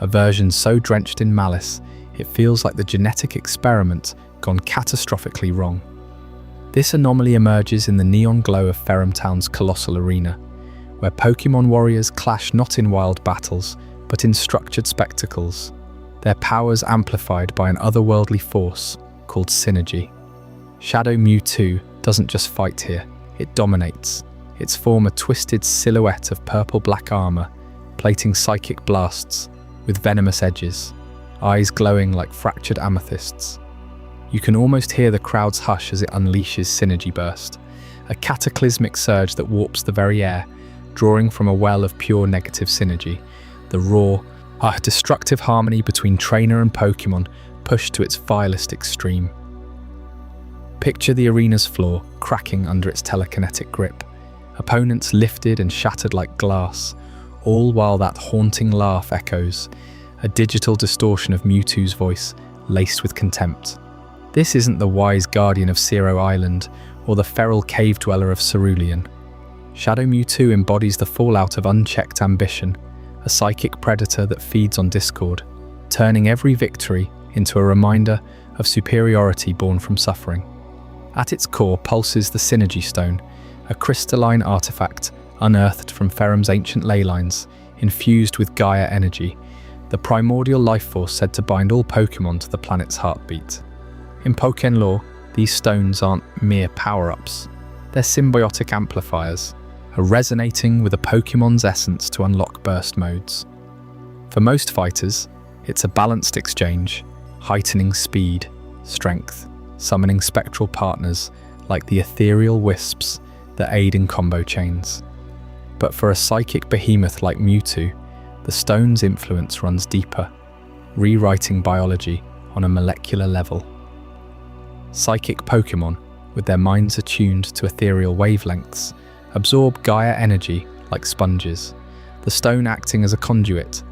a version so drenched in malice It feels like the genetic experiment gone catastrophically wrong. This anomaly emerges in the neon glow of Ferrumtown's colossal arena, where Pokémon warriors clash not in wild battles, but in structured spectacles, their powers amplified by an otherworldly force called synergy. Shadow Mewtwo doesn't just fight here, it dominates. Its form a twisted silhouette of purple-black armor, plating psychic blasts with venomous edges, eyes glowing like fractured amethysts. You can almost hear the crowd's hush as it unleashes Synergy Burst, a cataclysmic surge that warps the very air, drawing from a well of pure negative synergy. The raw, destructive harmony between trainer and Pokémon pushed to its vilest extreme. Picture the arena's floor cracking under its telekinetic grip, opponents lifted and shattered like glass, all while that haunting laugh echoes, a digital distortion of Mewtwo's voice laced with contempt. This isn't the wise guardian of Cineabar Island or the feral cave dweller of Cerulean. Shadow Mewtwo embodies the fallout of unchecked ambition, a psychic predator that feeds on discord, turning every victory into a reminder of superiority born from suffering. At its core pulses the Synergy Stone, a crystalline artifact unearthed from Ferrum's ancient ley lines, infused with Gaia energy, the primordial life force said to bind all Pokémon to the planet's heartbeat. In Pocken lore, these stones aren't mere power-ups, they're symbiotic amplifiers, resonating with a Pokémon's essence to unlock burst modes. For most fighters, it's a balanced exchange, heightening speed, strength, summoning spectral partners like the ethereal wisps that aid in combo chains. But for a psychic behemoth like Mewtwo, the stone's influence runs deeper, rewriting biology on a molecular level. Psychic Pokémon, with their minds attuned to ethereal wavelengths, absorb Gaia energy like sponges, the stone acting as a conduit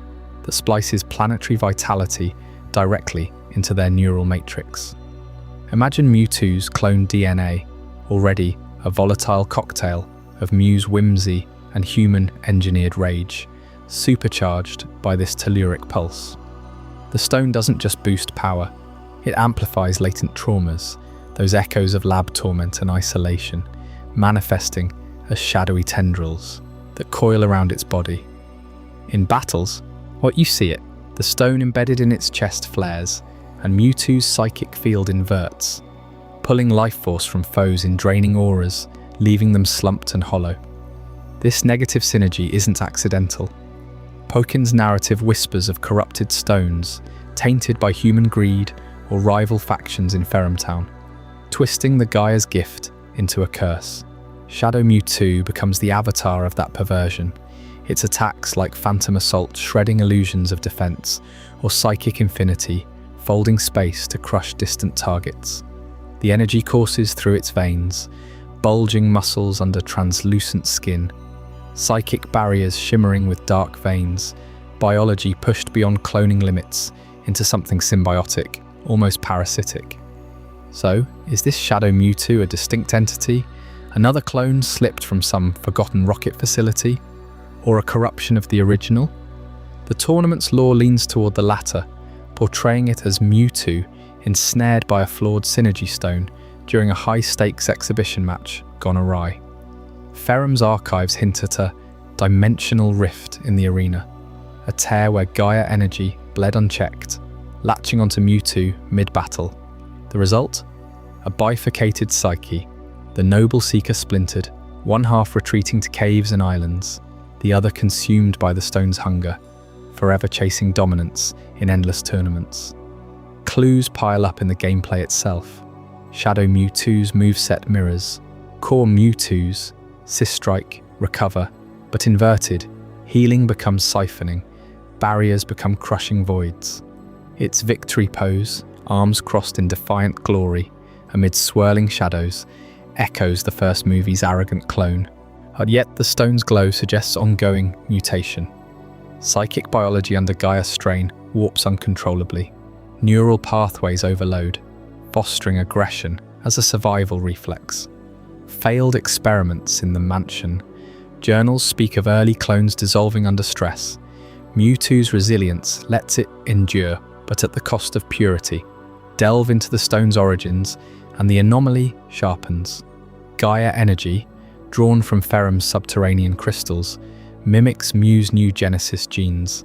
that splices planetary vitality directly into their neural matrix. Imagine Mewtwo's cloned DNA, already a volatile cocktail of Mew's whimsy and human-engineered rage, supercharged by this telluric pulse. The stone doesn't just boost power, it amplifies latent traumas, those echoes of lab torment and isolation, manifesting as shadowy tendrils that coil around its body. In battles, what you see it, the stone embedded in its chest flares, and Mewtwo's psychic field inverts, pulling life force from foes in draining auras, leaving them slumped and hollow. This negative synergy isn't accidental. Pocken's narrative whispers of corrupted stones, tainted by human greed or rival factions in Ferrumtown, twisting the Gaia's gift into a curse. Shadow Mewtwo becomes the avatar of that perversion, its attacks like phantom assault shredding illusions of defense, or psychic infinity folding space to crush distant targets. The energy courses through its veins, bulging muscles under translucent skin, psychic barriers shimmering with dark veins, biology pushed beyond cloning limits into something symbiotic, almost parasitic. So, is this Shadow Mewtwo a distinct entity, another clone slipped from some forgotten rocket facility, or a corruption of the original? The tournament's lore leans toward the latter, portraying it as Mewtwo ensnared by a flawed Synergy Stone during a high-stakes exhibition match gone awry. Ferrum's archives hint at a dimensional rift in the arena, a tear where Gaia energy bled unchecked, latching onto Mewtwo mid-battle. The result? A bifurcated psyche, the noble seeker splintered, one half retreating to caves and islands, the other consumed by the stone's hunger, forever chasing dominance in endless tournaments. Clues pile up in the gameplay itself. Shadow Mewtwo's moveset mirrors, core Mewtwo's, Strike, recover, but inverted, healing becomes siphoning, barriers become crushing voids. Its victory pose, arms crossed in defiant glory, amid swirling shadows, echoes the first movie's arrogant clone. But yet the stone's glow suggests ongoing mutation. Psychic biology under Gaia strain warps uncontrollably. Neural pathways overload, fostering aggression as a survival reflex. Failed experiments in the mansion. Journals speak of early clones dissolving under stress. Mewtwo's resilience lets it endure, but at the cost of purity. Delve into the stone's origins, and the anomaly sharpens. Gaia energy, drawn from Ferrum's subterranean crystals, mimics Mew's new Genesis genes,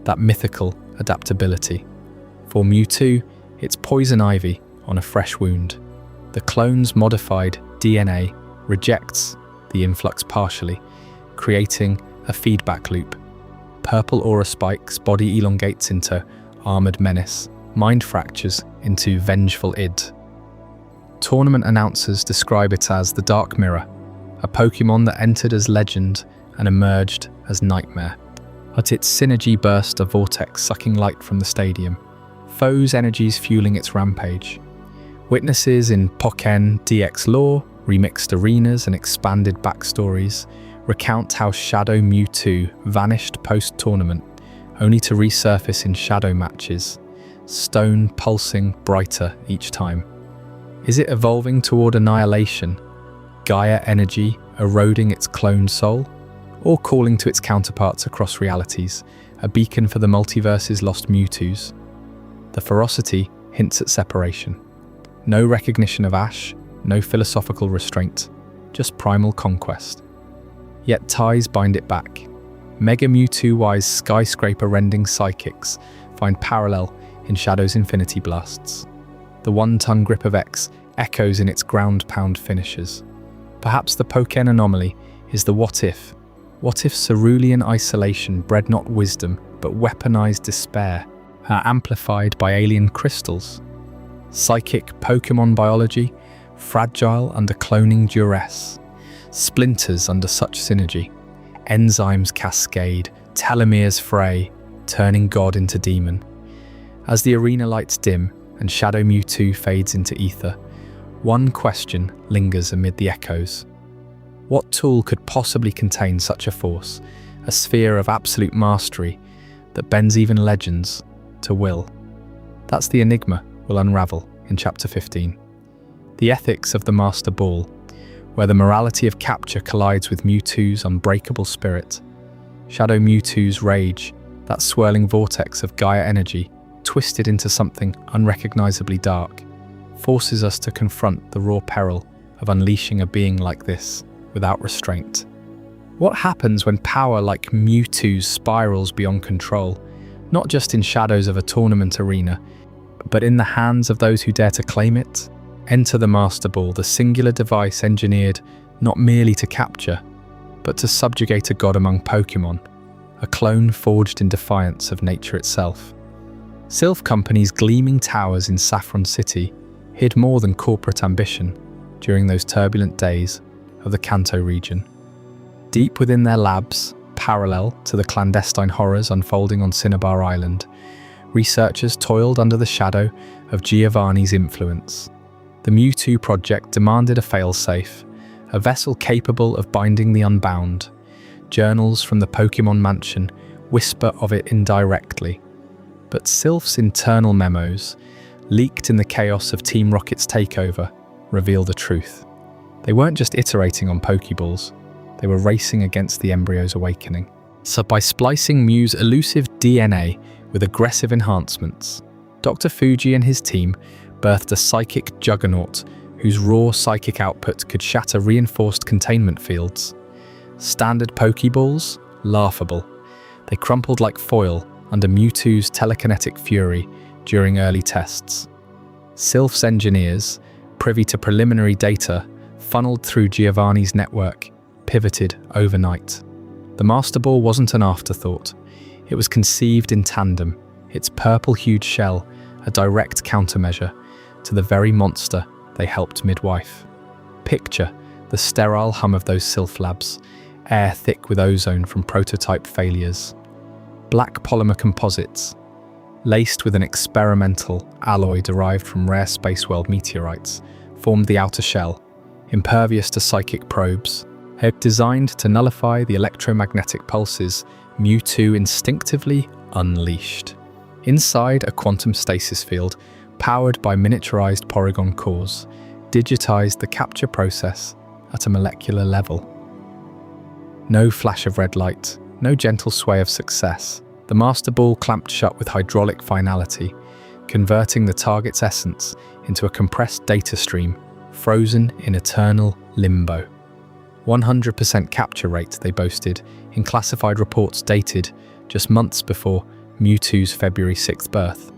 that mythical adaptability. For Mewtwo, it's poison ivy on a fresh wound. The clone's modified DNA rejects the influx partially, creating a feedback loop. Purple aura spikes, body elongates into armored menace, mind fractures into vengeful id. Tournament announcers describe it as the Dark Mirror, a Pokémon that entered as legend and emerged as nightmare. At its synergy burst a vortex sucking light from the stadium, foes' energies fueling its rampage. Witnesses in Pocken DX lore, remixed arenas and expanded backstories recount how Shadow Mewtwo vanished post-tournament, only to resurface in shadow matches, stone pulsing brighter each time. Is it evolving toward annihilation, Gaia energy eroding its clone soul, or calling to its counterparts across realities, a beacon for the multiverse's lost Mewtwo's? The ferocity hints at separation. No recognition of Ash, no philosophical restraint, just primal conquest. Yet ties bind it back. Mega Mewtwo-wise skyscraper-rending psychics find parallel in Shadow's Infinity Blasts. The one-ton grip of X echoes in its ground-pound finishes. Perhaps the Pocken anomaly is the what-if. What if cerulean isolation bred not wisdom, but weaponized despair, amplified by alien crystals? Psychic Pokémon biology, fragile under cloning duress. Splinters under such synergy. Enzymes cascade, telomeres fray, turning God into demon. As the arena lights dim and Shadow Mewtwo fades into ether, one question lingers amid the echoes. What tool could possibly contain such a force, a sphere of absolute mastery that bends even legends to will? That's the enigma we'll unravel in Chapter 15. The ethics of the Master Ball, where the morality of capture collides with Mewtwo's unbreakable spirit. Shadow Mewtwo's rage, that swirling vortex of Gaia energy, twisted into something unrecognizably dark, forces us to confront the raw peril of unleashing a being like this without restraint. What happens when power like Mewtwo's spirals beyond control, not just in shadows of a tournament arena, but in the hands of those who dare to claim it? Enter the Master Ball, the singular device engineered not merely to capture, but to subjugate a god among Pokémon, a clone forged in defiance of nature itself. Sylph Company's gleaming towers in Saffron City hid more than corporate ambition during those turbulent days of the Kanto region. Deep within their labs, parallel to the clandestine horrors unfolding on Cineabar Island, researchers toiled under the shadow of Giovanni's influence. The Mewtwo project demanded a failsafe, a vessel capable of binding the unbound. Journals from the Pokémon Mansion whisper of it indirectly. But Sylph's internal memos, leaked in the chaos of Team Rocket's takeover, reveal the truth. They weren't just iterating on Pokeballs, they were racing against the embryo's awakening. So by splicing Mew's elusive DNA with aggressive enhancements, Dr. Fuji and his team birthed a psychic juggernaut whose raw psychic output could shatter reinforced containment fields. Standard Pokeballs? Laughable. They crumpled like foil under Mewtwo's telekinetic fury during early tests. Sylph's engineers, privy to preliminary data funneled through Giovanni's network, pivoted overnight. The Master Ball wasn't an afterthought. It was conceived in tandem, its purple-hued shell a direct countermeasure to the very monster they helped midwife. Picture the sterile hum of those Sylph labs, air thick with ozone from prototype failures. Black polymer composites, laced with an experimental alloy derived from rare space-world meteorites, formed the outer shell, impervious to psychic probes, designed to nullify the electromagnetic pulses Mewtwo instinctively unleashed. Inside a quantum stasis field, powered by miniaturized Porygon cores, digitized the capture process at a molecular level. No flash of red light, no gentle sway of success. The Master Ball clamped shut with hydraulic finality, converting the target's essence into a compressed data stream, frozen in eternal limbo. 100% capture rate, they boasted, in classified reports dated just months before Mewtwo's February 6th birth.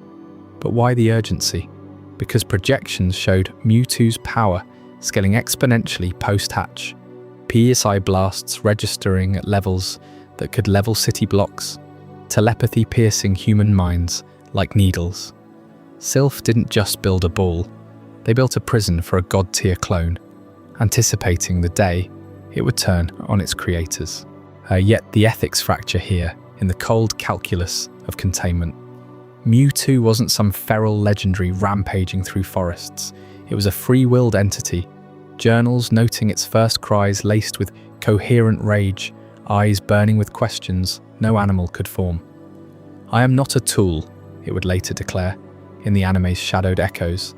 But why the urgency? Because projections showed Mewtwo's power scaling exponentially post-hatch, PSI blasts registering at levels that could level city blocks, telepathy piercing human minds like needles. Sylph didn't just build a ball, they built a prison for a god-tier clone, anticipating the day it would turn on its creators. Yet the ethics fracture here in the cold calculus of containment. Mewtwo wasn't some feral legendary rampaging through forests. It was a free-willed entity, journals noting its first cries laced with coherent rage, eyes burning with questions no animal could form. "I am not a tool," it would later declare, in the anime's shadowed echoes.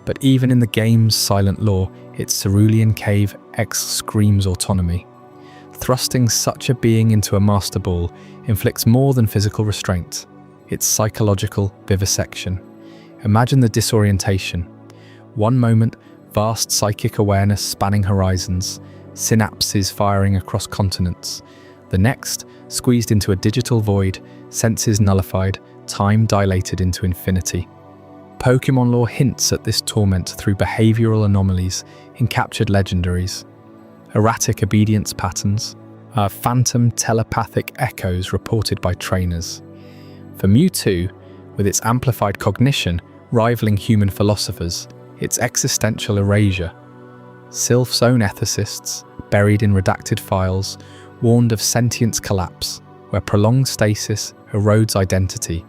But even in the game's silent lore, its Cerulean Cave screams autonomy. Thrusting such a being into a master ball inflicts more than physical restraint. It's psychological vivisection. Imagine the disorientation. One moment, vast psychic awareness spanning horizons, synapses firing across continents. The next, squeezed into a digital void, senses nullified, time dilated into infinity. Pokémon lore hints at this torment through behavioral anomalies in captured legendaries. Erratic obedience patterns, phantom telepathic echoes reported by trainers. For Mewtwo, with its amplified cognition rivaling human philosophers, its existential erasure. Sylph's own ethicists, buried in redacted files, warned of sentience collapse, where prolonged stasis erodes identity,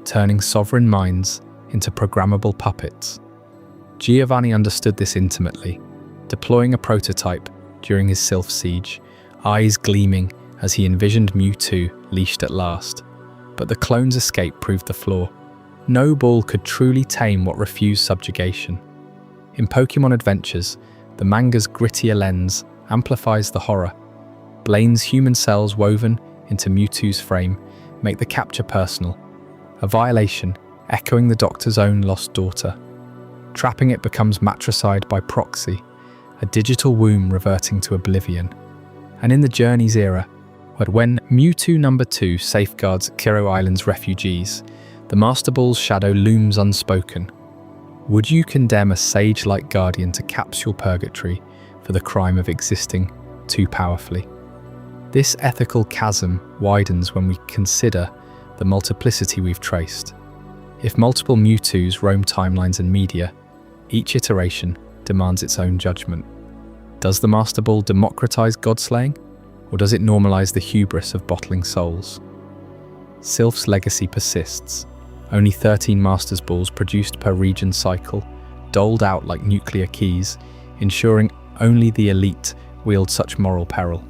turning sovereign minds into programmable puppets. Giovanni understood this intimately, deploying a prototype during his Sylph siege, eyes gleaming as he envisioned Mewtwo leashed at last. But the clone's escape proved the flaw. No ball could truly tame what refused subjugation. In Pokémon Adventures, the manga's grittier lens amplifies the horror. Blaine's human cells woven into Mewtwo's frame make the capture personal, a violation echoing the Doctor's own lost daughter. Trapping it becomes matricide by proxy, a digital womb reverting to oblivion. And in the Journey's era, when Mewtwo number 2 safeguards Cineabar Island's refugees, the Master Ball's shadow looms unspoken. Would you condemn a sage-like guardian to capsule purgatory for the crime of existing too powerfully? This ethical chasm widens when we consider the multiplicity we've traced. If multiple Mewtwo's roam timelines and media, each iteration demands its own judgment. Does the Master Ball democratize godslaying, or does it normalize the hubris of bottling souls? Sylph's legacy persists. Only 13 Masters Balls produced per region cycle, doled out like nuclear keys, ensuring only the elite wield such moral peril.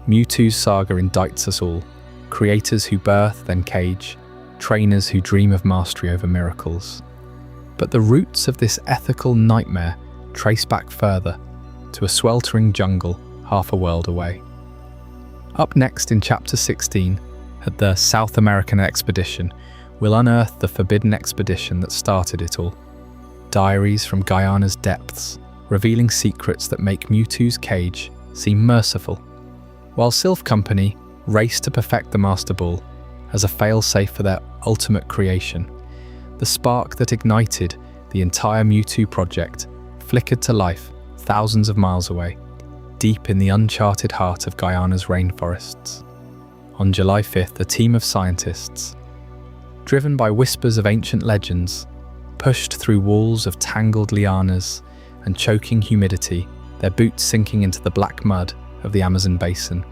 Mewtwo's saga indicts us all, creators who birth then cage, trainers who dream of mastery over miracles. But the roots of this ethical nightmare trace back further, to a sweltering jungle half a world away. Up next in Chapter 16, at the South American expedition, we'll unearth the forbidden expedition that started it all. Diaries from Guyana's depths, revealing secrets that make Mewtwo's cage seem merciful. While Sylph Company race to perfect the Master Ball as a fail-safe for their ultimate creation, the spark that ignited the entire Mewtwo project flickered to life thousands of miles away, deep in the uncharted heart of Guyana's rainforests. On July 5th, a team of scientists, driven by whispers of ancient legends, pushed through walls of tangled lianas and choking humidity, their boots sinking into the black mud of the Amazon basin.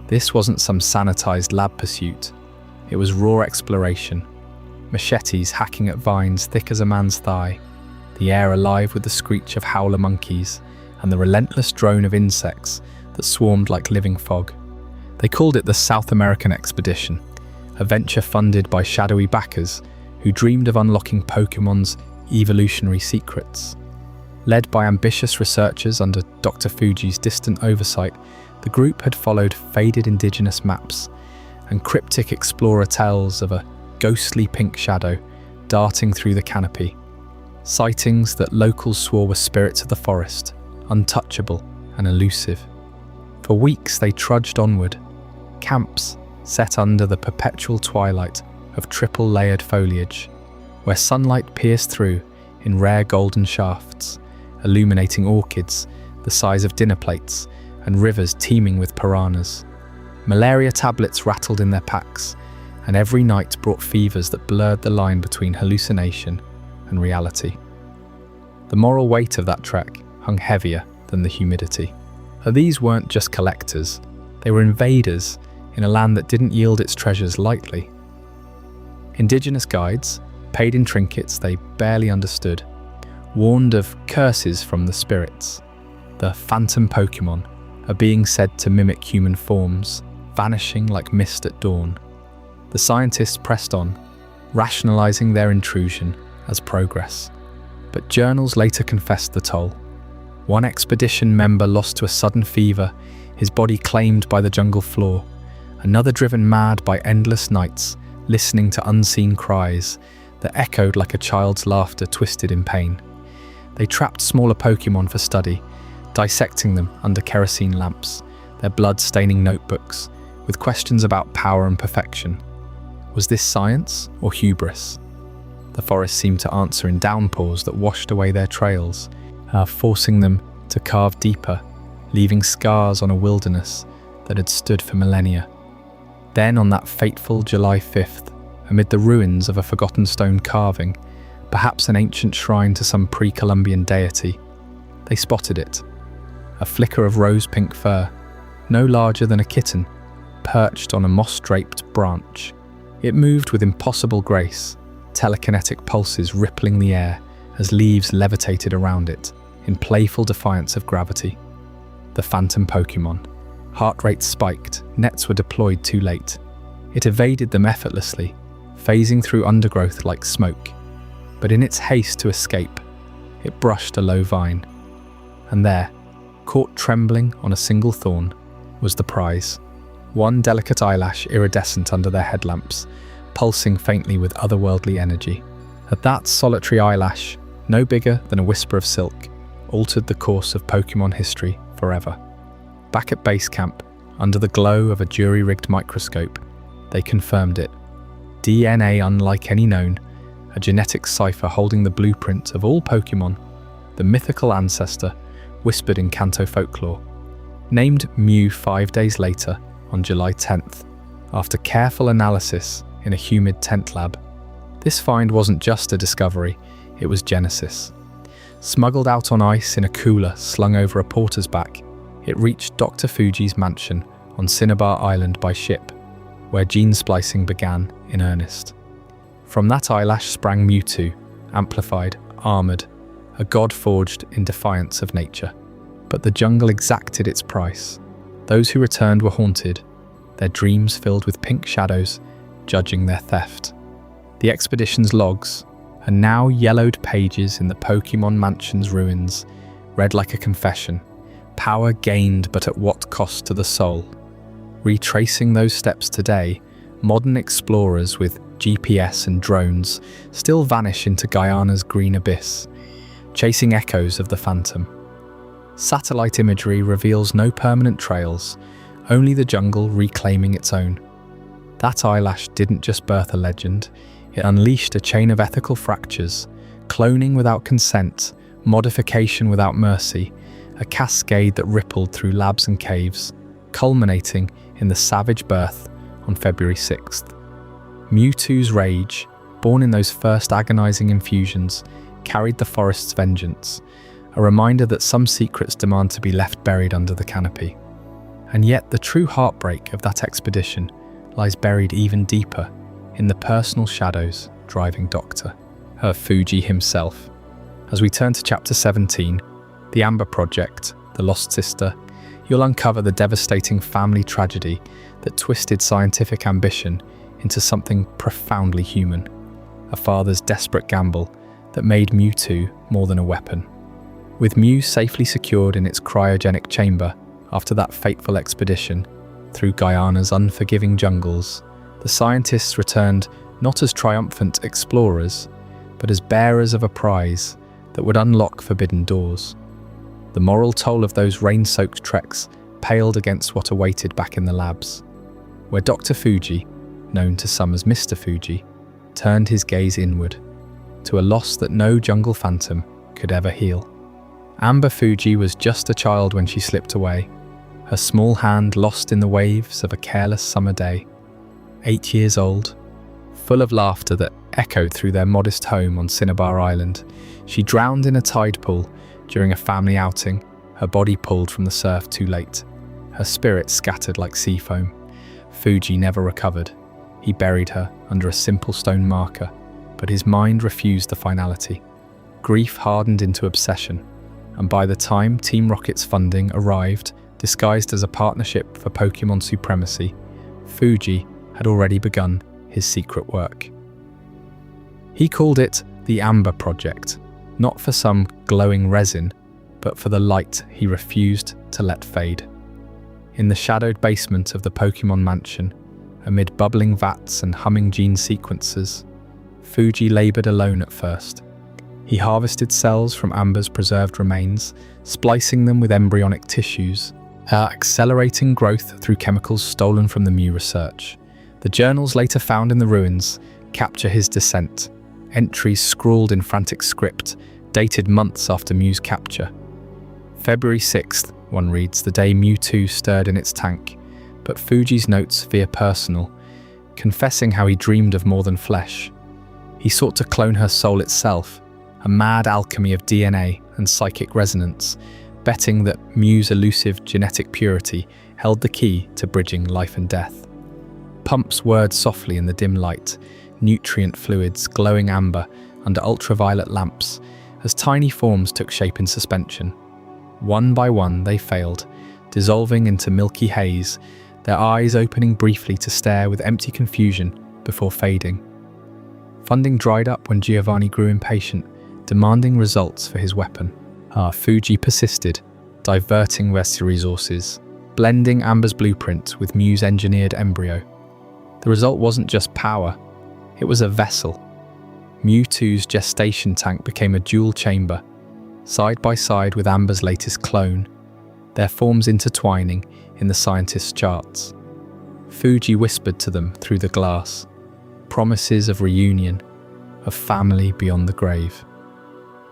This wasn't some sanitized lab pursuit. It was raw exploration, machetes hacking at vines thick as a man's thigh, the air alive with the screech of howler monkeys and the relentless drone of insects that swarmed like living fog. They called it the South American Expedition, a venture funded by shadowy backers who dreamed of unlocking Pokémon's evolutionary secrets. Led by ambitious researchers under Dr. Fuji's distant oversight, the group had followed faded indigenous maps and cryptic explorer tales of a ghostly pink shadow darting through the canopy. Sightings that locals swore were spirits of the forest, untouchable and elusive. For weeks they trudged onward, camps set under the perpetual twilight of triple-layered foliage, where sunlight pierced through in rare golden shafts, illuminating orchids the size of dinner plates and rivers teeming with piranhas. Malaria tablets rattled in their packs, and every night brought fevers that blurred the line between hallucination and reality. The moral weight of that trek hung heavier than the humidity. These weren't just collectors, they were invaders in a land that didn't yield its treasures lightly. Indigenous guides, paid in trinkets they barely understood, warned of curses from the spirits. The phantom Pokémon are being said to mimic human forms, vanishing like mist at dawn. The scientists pressed on, rationalizing their intrusion as progress. But journals later confessed the toll. One expedition member lost to a sudden fever, his body claimed by the jungle floor. Another driven mad by endless nights, listening to unseen cries that echoed like a child's laughter twisted in pain. They trapped smaller Pokémon for study, dissecting them under kerosene lamps, their blood staining notebooks, with questions about power and perfection. Was this science or hubris? The forest seemed to answer in downpours that washed away their trails, forcing them to carve deeper, leaving scars on a wilderness that had stood for millennia. Then on that fateful July 5th, amid the ruins of a forgotten stone carving, perhaps an ancient shrine to some pre-Columbian deity, they spotted it. A flicker of rose-pink fur, no larger than a kitten, perched on a moss-draped branch. It moved with impossible grace, telekinetic pulses rippling the air as leaves levitated around it, in playful defiance of gravity. The phantom Pokémon. Heart rate spiked, nets were deployed too late. It evaded them effortlessly, phasing through undergrowth like smoke. But in its haste to escape, it brushed a low vine. And there, caught trembling on a single thorn, was the prize. One delicate eyelash iridescent under their headlamps, pulsing faintly with otherworldly energy. At that solitary eyelash, no bigger than a whisper of silk, altered the course of Pokémon history forever. Back at base camp, under the glow of a jury-rigged microscope, they confirmed it. DNA unlike any known, a genetic cipher holding the blueprint of all Pokémon, the mythical ancestor whispered in Kanto folklore. Named Mew 5 days later, on July 10th, after careful analysis in a humid tent lab. This find wasn't just a discovery, it was Genesis. Smuggled out on ice in a cooler slung over a porter's back, it reached Dr. Fuji's mansion on Cineabar Island by ship, where gene splicing began in earnest. From that eyelash sprang Mewtwo, amplified, armoured, a god forged in defiance of nature. But the jungle exacted its price. Those who returned were haunted, their dreams filled with pink shadows, judging their theft. The expedition's logs, and now yellowed pages in the Pokémon Mansion's ruins, read like a confession. Power gained, but at what cost to the soul? Retracing those steps today, modern explorers with GPS and drones still vanish into Guyana's green abyss, chasing echoes of the phantom. Satellite imagery reveals no permanent trails, only the jungle reclaiming its own. That eyelash didn't just birth a legend, it unleashed a chain of ethical fractures, cloning without consent, modification without mercy, a cascade that rippled through labs and caves, culminating in the savage birth on February 6th. Mewtwo's rage, born in those first agonizing infusions, carried the forest's vengeance, a reminder that some secrets demand to be left buried under the canopy. And yet the true heartbreak of that expedition lies buried even deeper in the personal shadows driving Dr. Fuji himself. As we turn to Chapter 17, The Amber Project, The Lost Sister, you'll uncover the devastating family tragedy that twisted scientific ambition into something profoundly human. A father's desperate gamble that made Mewtwo more than a weapon. With Mew safely secured in its cryogenic chamber after that fateful expedition through Guyana's unforgiving jungles, the scientists returned not as triumphant explorers, but as bearers of a prize that would unlock forbidden doors. The moral toll of those rain-soaked treks paled against what awaited back in the labs, where Dr. Fuji, known to some as Mr. Fuji, turned his gaze inward, to a loss that no jungle phantom could ever heal. Amber Fuji was just a child when she slipped away, her small hand lost in the waves of a careless summer day. 8 years old, full of laughter that echoed through their modest home on Cineabar Island, she drowned in a tide pool during a family outing, her body pulled from the surf too late, her spirit scattered like sea foam. Fuji never recovered. He buried her under a simple stone marker, but his mind refused the finality. Grief hardened into obsession, and by the time Team Rocket's funding arrived, disguised as a partnership for Pokémon supremacy, Fuji had already begun his secret work. He called it the Amber Project, not for some glowing resin, but for the light he refused to let fade. In the shadowed basement of the Pokémon mansion, amid bubbling vats and humming gene sequences, Fuji laboured alone at first. He harvested cells from Amber's preserved remains, splicing them with embryonic tissues, accelerating growth through chemicals stolen from the Mew research. The journals later found in the ruins capture his descent, entries scrawled in frantic script, dated months after Mew's capture. February 6th, one reads, the day Mewtwo stirred in its tank, but Fuji's notes veer personal, confessing how he dreamed of more than flesh. He sought to clone her soul itself, a mad alchemy of DNA and psychic resonance, betting that Mew's elusive genetic purity held the key to bridging life and death. Pumps whirred softly in the dim light, nutrient fluids glowing amber under ultraviolet lamps, as tiny forms took shape in suspension. One by one they failed, dissolving into milky haze, their eyes opening briefly to stare with empty confusion before fading. Funding dried up when Giovanni grew impatient, demanding results for his weapon. Fuji persisted, diverting West's resources, blending Amber's blueprint with Mew's engineered embryo. The result wasn't just power, it was a vessel. Mewtwo's gestation tank became a dual chamber, side by side with Amber's latest clone, their forms intertwining in the scientist's charts. Fuji whispered to them through the glass, promises of reunion, of family beyond the grave.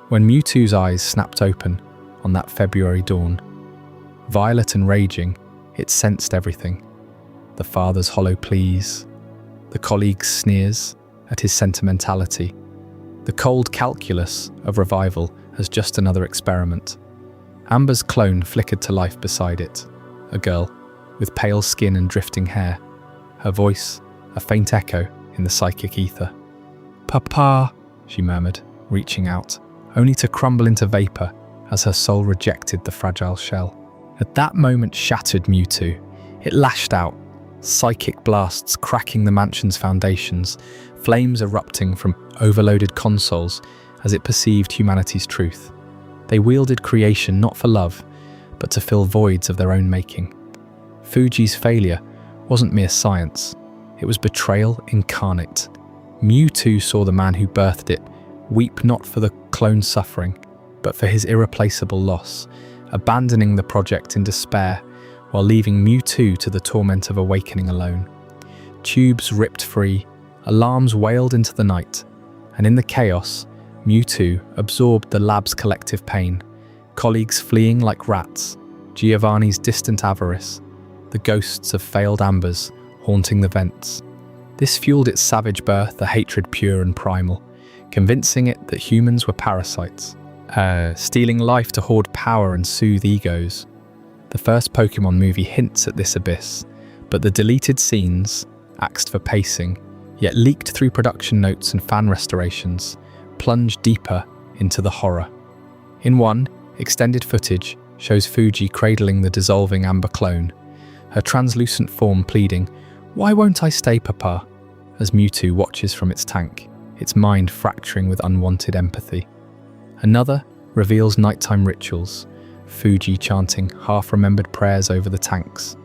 When Mewtwo's eyes snapped open on that February dawn, violet and raging, it sensed everything. The father's hollow pleas, the colleague's sneers at his sentimentality, the cold calculus of revival as just another experiment. Amber's clone flickered to life beside it, a girl with pale skin and drifting hair, her voice a faint echo in the psychic ether. "Papa," she murmured, reaching out, only to crumble into vapour as her soul rejected the fragile shell. At that moment shattered Mewtwo. It lashed out, psychic blasts cracking the mansion's foundations, flames erupting from overloaded consoles as it perceived humanity's truth. They wielded creation not for love, but to fill voids of their own making. Fuji's failure wasn't mere science, it was betrayal incarnate. Mewtwo saw the man who birthed it weep not for the clone's suffering, but for his irreplaceable loss, abandoning the project in despair while leaving Mewtwo to the torment of awakening alone. Tubes ripped free, alarms wailed into the night, and in the chaos, Mewtwo absorbed the lab's collective pain, colleagues fleeing like rats, Giovanni's distant avarice, the ghosts of failed Ambers haunting the vents. This fueled its savage birth, a hatred pure and primal, convincing it that humans were parasites, stealing life to hoard power and soothe egos. The first Pokémon movie hints at this abyss, but the deleted scenes, axed for pacing, yet leaked through production notes and fan restorations, plunge deeper into the horror. In one, extended footage shows Fuji cradling the dissolving Amber clone, her translucent form pleading, "Why won't I stay, Papa?" as Mewtwo watches from its tank, its mind fracturing with unwanted empathy. Another reveals nighttime rituals, Fuji chanting half-remembered prayers over the tanks,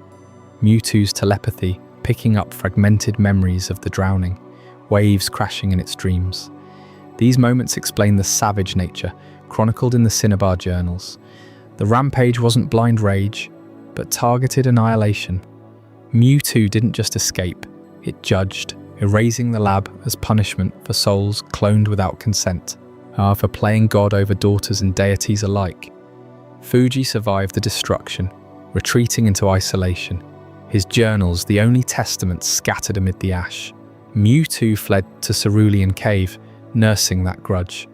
Mewtwo's telepathy picking up fragmented memories of the drowning, waves crashing in its dreams. These moments explain the savage nature chronicled in the Cineabar journals. The rampage wasn't blind rage, but targeted annihilation. Mewtwo didn't just escape, it judged, erasing the lab as punishment for souls cloned without consent, for playing God over daughters and deities alike. Fuji survived the destruction, retreating into isolation, his journals the only testaments scattered amid the ash. Mewtwo fled to Cerulean Cave, nursing that grudge,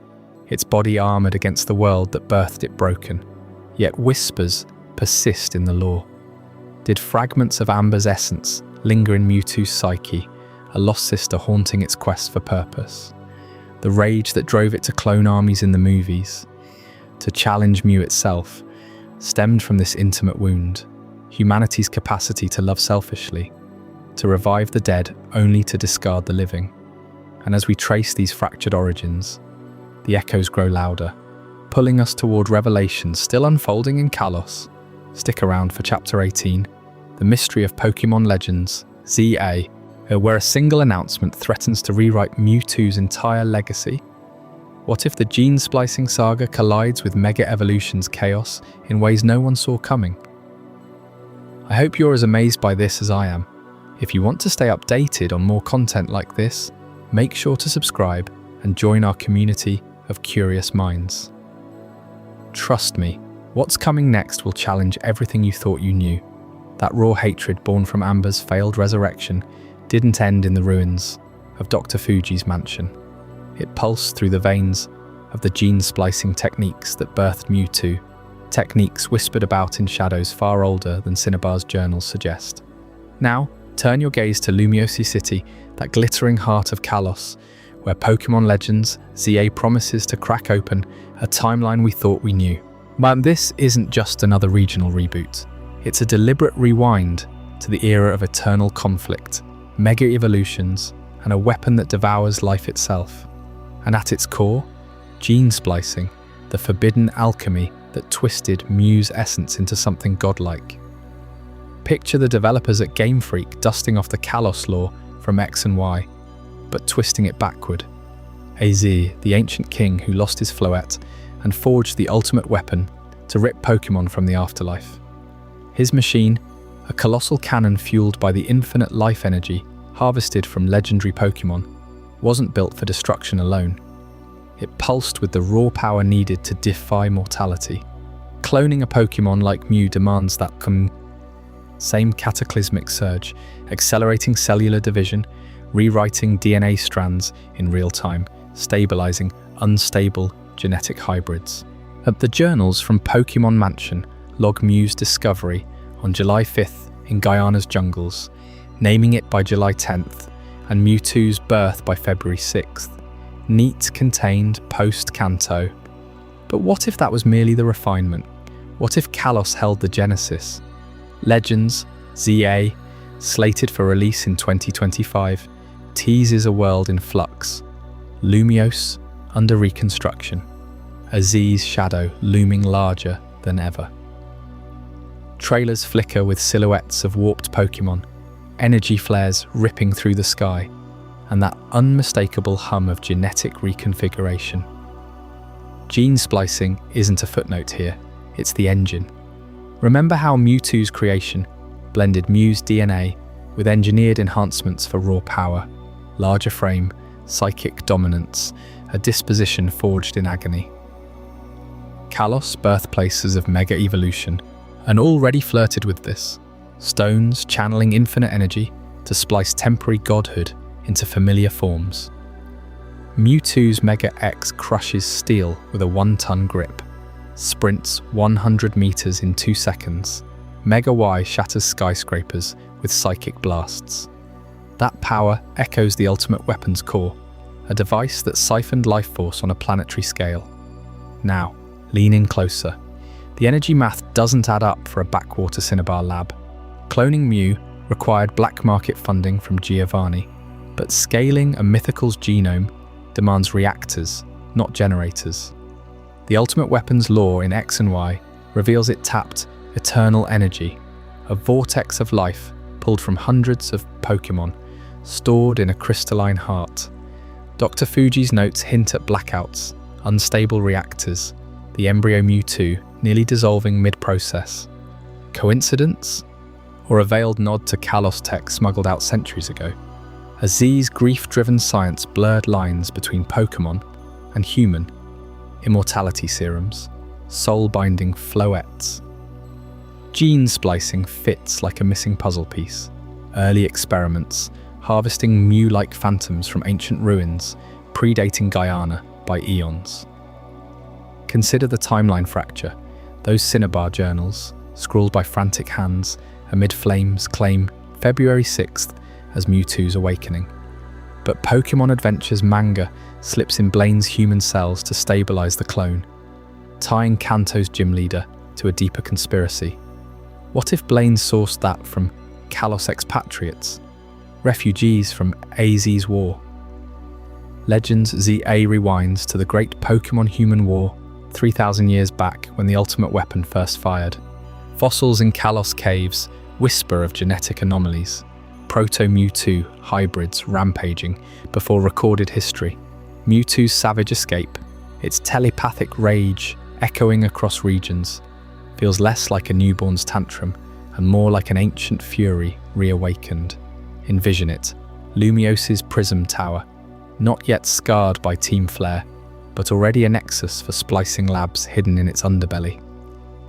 its body armoured against the world that birthed it broken. Yet whispers persist in the lore. Did fragments of Amber's essence linger in Mewtwo's psyche, a lost sister haunting its quest for purpose? The rage that drove it to clone armies in the movies, to challenge Mew itself, stemmed from this intimate wound, humanity's capacity to love selfishly, to revive the dead only to discard the living. And as we trace these fractured origins, the echoes grow louder, pulling us toward revelations still unfolding in Kalos. Stick around for Chapter 18, The Mystery of Pokémon Legends, ZA, where a single announcement threatens to rewrite Mewtwo's entire legacy. What if the gene splicing saga collides with Mega Evolution's chaos in ways no one saw coming? I hope you're as amazed by this as I am. If you want to stay updated on more content like this, make sure to subscribe and join our community of curious minds. Trust me, what's coming next will challenge everything you thought you knew. That raw hatred born from Amber's failed resurrection didn't end in the ruins of Dr. Fuji's mansion. It pulsed through the veins of the gene splicing techniques that birthed Mewtwo, techniques whispered about in shadows far older than Cineabar's journals suggest. Now, turn your gaze to Lumiosi City, that glittering heart of Kalos, where Pokémon Legends ZA promises to crack open a timeline we thought we knew. But this isn't just another regional reboot. It's a deliberate rewind to the era of eternal conflict, mega evolutions, and a weapon that devours life itself. And at its core, gene splicing, the forbidden alchemy that twisted Mew's essence into something godlike. Picture the developers at Game Freak dusting off the Kalos lore from X and Y, but twisting it backward. Az, the ancient king who lost his Floette and forged the ultimate weapon to rip Pokémon from the afterlife. His machine, a colossal cannon fueled by the infinite life energy harvested from legendary Pokémon, wasn't built for destruction alone. It pulsed with the raw power needed to defy mortality. Cloning a Pokémon like Mew demands that same cataclysmic surge, accelerating cellular division, rewriting DNA strands in real time, stabilizing unstable genetic hybrids. At the journals from Pokémon Mansion log Mew's discovery on July 5th in Guyana's jungles, naming it by July 10th, and Mewtwo's birth by February 6th. Neat, contained, post-canto. But what if that was merely the refinement? What if Kalos held the genesis? Legends, ZA, slated for release in 2025, teases a world in flux. Lumiose, under reconstruction. A Z's shadow looming larger than ever. Trailers flicker with silhouettes of warped Pokémon, energy flares ripping through the sky, and that unmistakable hum of genetic reconfiguration. Gene splicing isn't a footnote here, it's the engine. Remember how Mewtwo's creation blended Mew's DNA with engineered enhancements for raw power, larger frame, psychic dominance, a disposition forged in agony. Kalos, birthplaces of mega evolution, and already flirted with this. Stones channeling infinite energy to splice temporary godhood into familiar forms. Mewtwo's Mega X crushes steel with a 1-ton grip, sprints 100 meters in 2 seconds. Mega Y shatters skyscrapers with psychic blasts. That power echoes the ultimate weapon's core, a device that siphoned life force on a planetary scale. Now, lean in closer. The energy math doesn't add up for a backwater Cineabar lab. Cloning Mew required black market funding from Giovanni, but scaling a mythical's genome demands reactors, not generators. The ultimate weapon's lore in X and Y reveals it tapped eternal energy, a vortex of life pulled from hundreds of Pokémon, stored in a crystalline heart. Dr. Fuji's notes hint at blackouts, unstable reactors, the embryo Mewtwo nearly dissolving mid-process. Coincidence? Or a veiled nod to Kalos tech smuggled out centuries ago? As Z's grief-driven science blurred lines between Pokémon and human, immortality serums, soul-binding floettes. Gene splicing fits like a missing puzzle piece. Early experiments, harvesting Mew-like phantoms from ancient ruins, predating Guyana by eons. Consider the timeline fracture. Those Cineabar journals, scrawled by frantic hands, amid flames, claim February 6th as Mewtwo's awakening. But Pokémon Adventures manga slips in Blaine's human cells to stabilize the clone, tying Kanto's gym leader to a deeper conspiracy. What if Blaine sourced that from Kalos expatriates, refugees from AZ's war? Legends ZA rewinds to the great Pokémon-human war 3,000 years back when the ultimate weapon first fired. Fossils in Kalos caves whisper of genetic anomalies, proto-Mewtwo hybrids rampaging before recorded history. Mewtwo's savage escape, its telepathic rage echoing across regions, feels less like a newborn's tantrum and more like an ancient fury reawakened. Envision it, Lumios's Prism Tower, not yet scarred by Team Flare, but already a nexus for splicing labs hidden in its underbelly.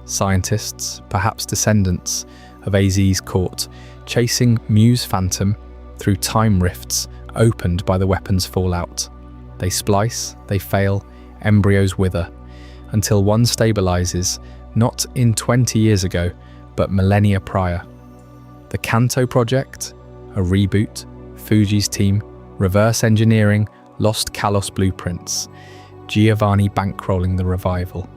Scientists, perhaps descendants of AZ's court, chasing Mew's phantom through time rifts opened by the weapon's fallout. They splice, they fail, embryos wither, until one stabilizes, not in 20 years ago, but millennia prior. The Kanto project, a reboot, Fuji's team, reverse engineering lost Kalos blueprints, Giovanni bankrolling the revival.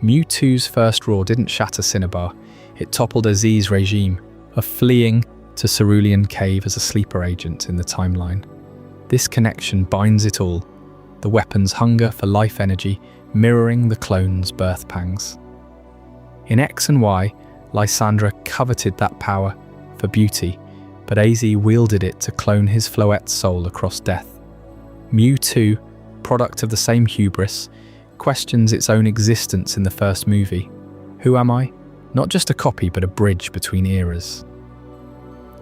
Mewtwo's first roar didn't shatter Cineabar, it toppled Aziz's regime of fleeing to Cerulean Cave as a sleeper agent in the timeline. This connection binds it all, the weapon's hunger for life energy mirroring the clone's birth pangs. In X and Y, Lysandra coveted that power for beauty, but AZ wielded it to clone his Floette's soul across death. Mewtwo, product of the same hubris, questions its own existence in the first movie. Who am I? Not just a copy, but a bridge between eras.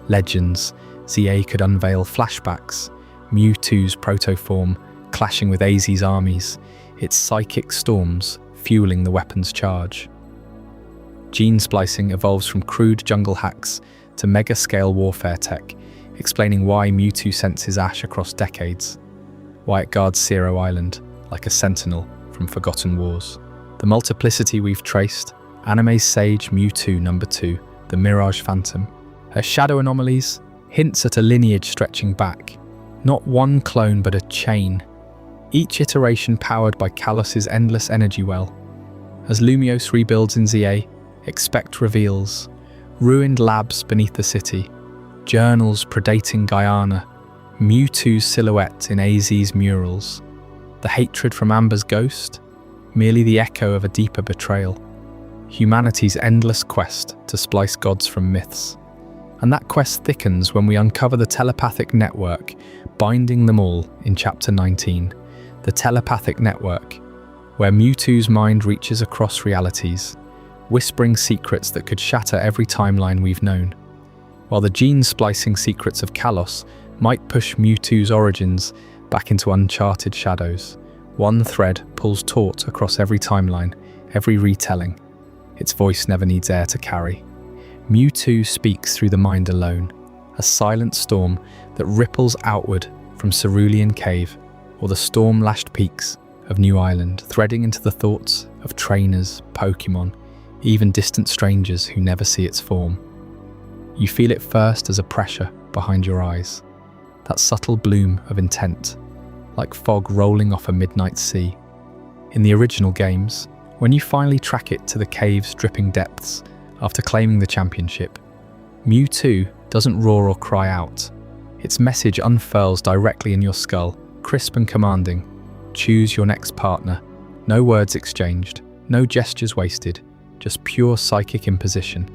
Legends, ZA could unveil flashbacks, Mewtwo's protoform clashing with AZ's armies, its psychic storms fueling the weapon's charge. Gene splicing evolves from crude jungle hacks to mega-scale warfare tech, explaining why Mewtwo senses ash across decades, why it guards Sirro Island like a sentinel from forgotten wars. The multiplicity we've traced, anime's sage Mewtwo number 2, the Mirage Phantom. Her shadow anomalies hints at a lineage stretching back, not one clone but a chain, each iteration powered by Kalos's endless energy well. As Lumiose rebuilds in ZA, expect reveals, ruined labs beneath the city, journals predating Guyana, Mewtwo's silhouette in AZ's murals. The hatred from Amber's ghost, merely the echo of a deeper betrayal. Humanity's endless quest to splice gods from myths. And that quest thickens when we uncover the telepathic network, binding them all in Chapter 19. The telepathic network, where Mewtwo's mind reaches across realities, whispering secrets that could shatter every timeline we've known. While the gene splicing secrets of Kalos might push Mewtwo's origins back into uncharted shadows, one thread pulls taut across every timeline, every retelling. Its voice never needs air to carry. Mewtwo speaks through the mind alone, a silent storm that ripples outward from Cerulean Cave or the storm-lashed peaks of New Island, threading into the thoughts of trainers, Pokémon, even distant strangers who never see its form. You feel it first as a pressure behind your eyes, that subtle bloom of intent, like fog rolling off a midnight sea. In the original games, when you finally track it to the cave's dripping depths after claiming the championship, Mewtwo doesn't roar or cry out. Its message unfurls directly in your skull, crisp and commanding. Choose your next partner. No words exchanged, no gestures wasted, just pure psychic imposition,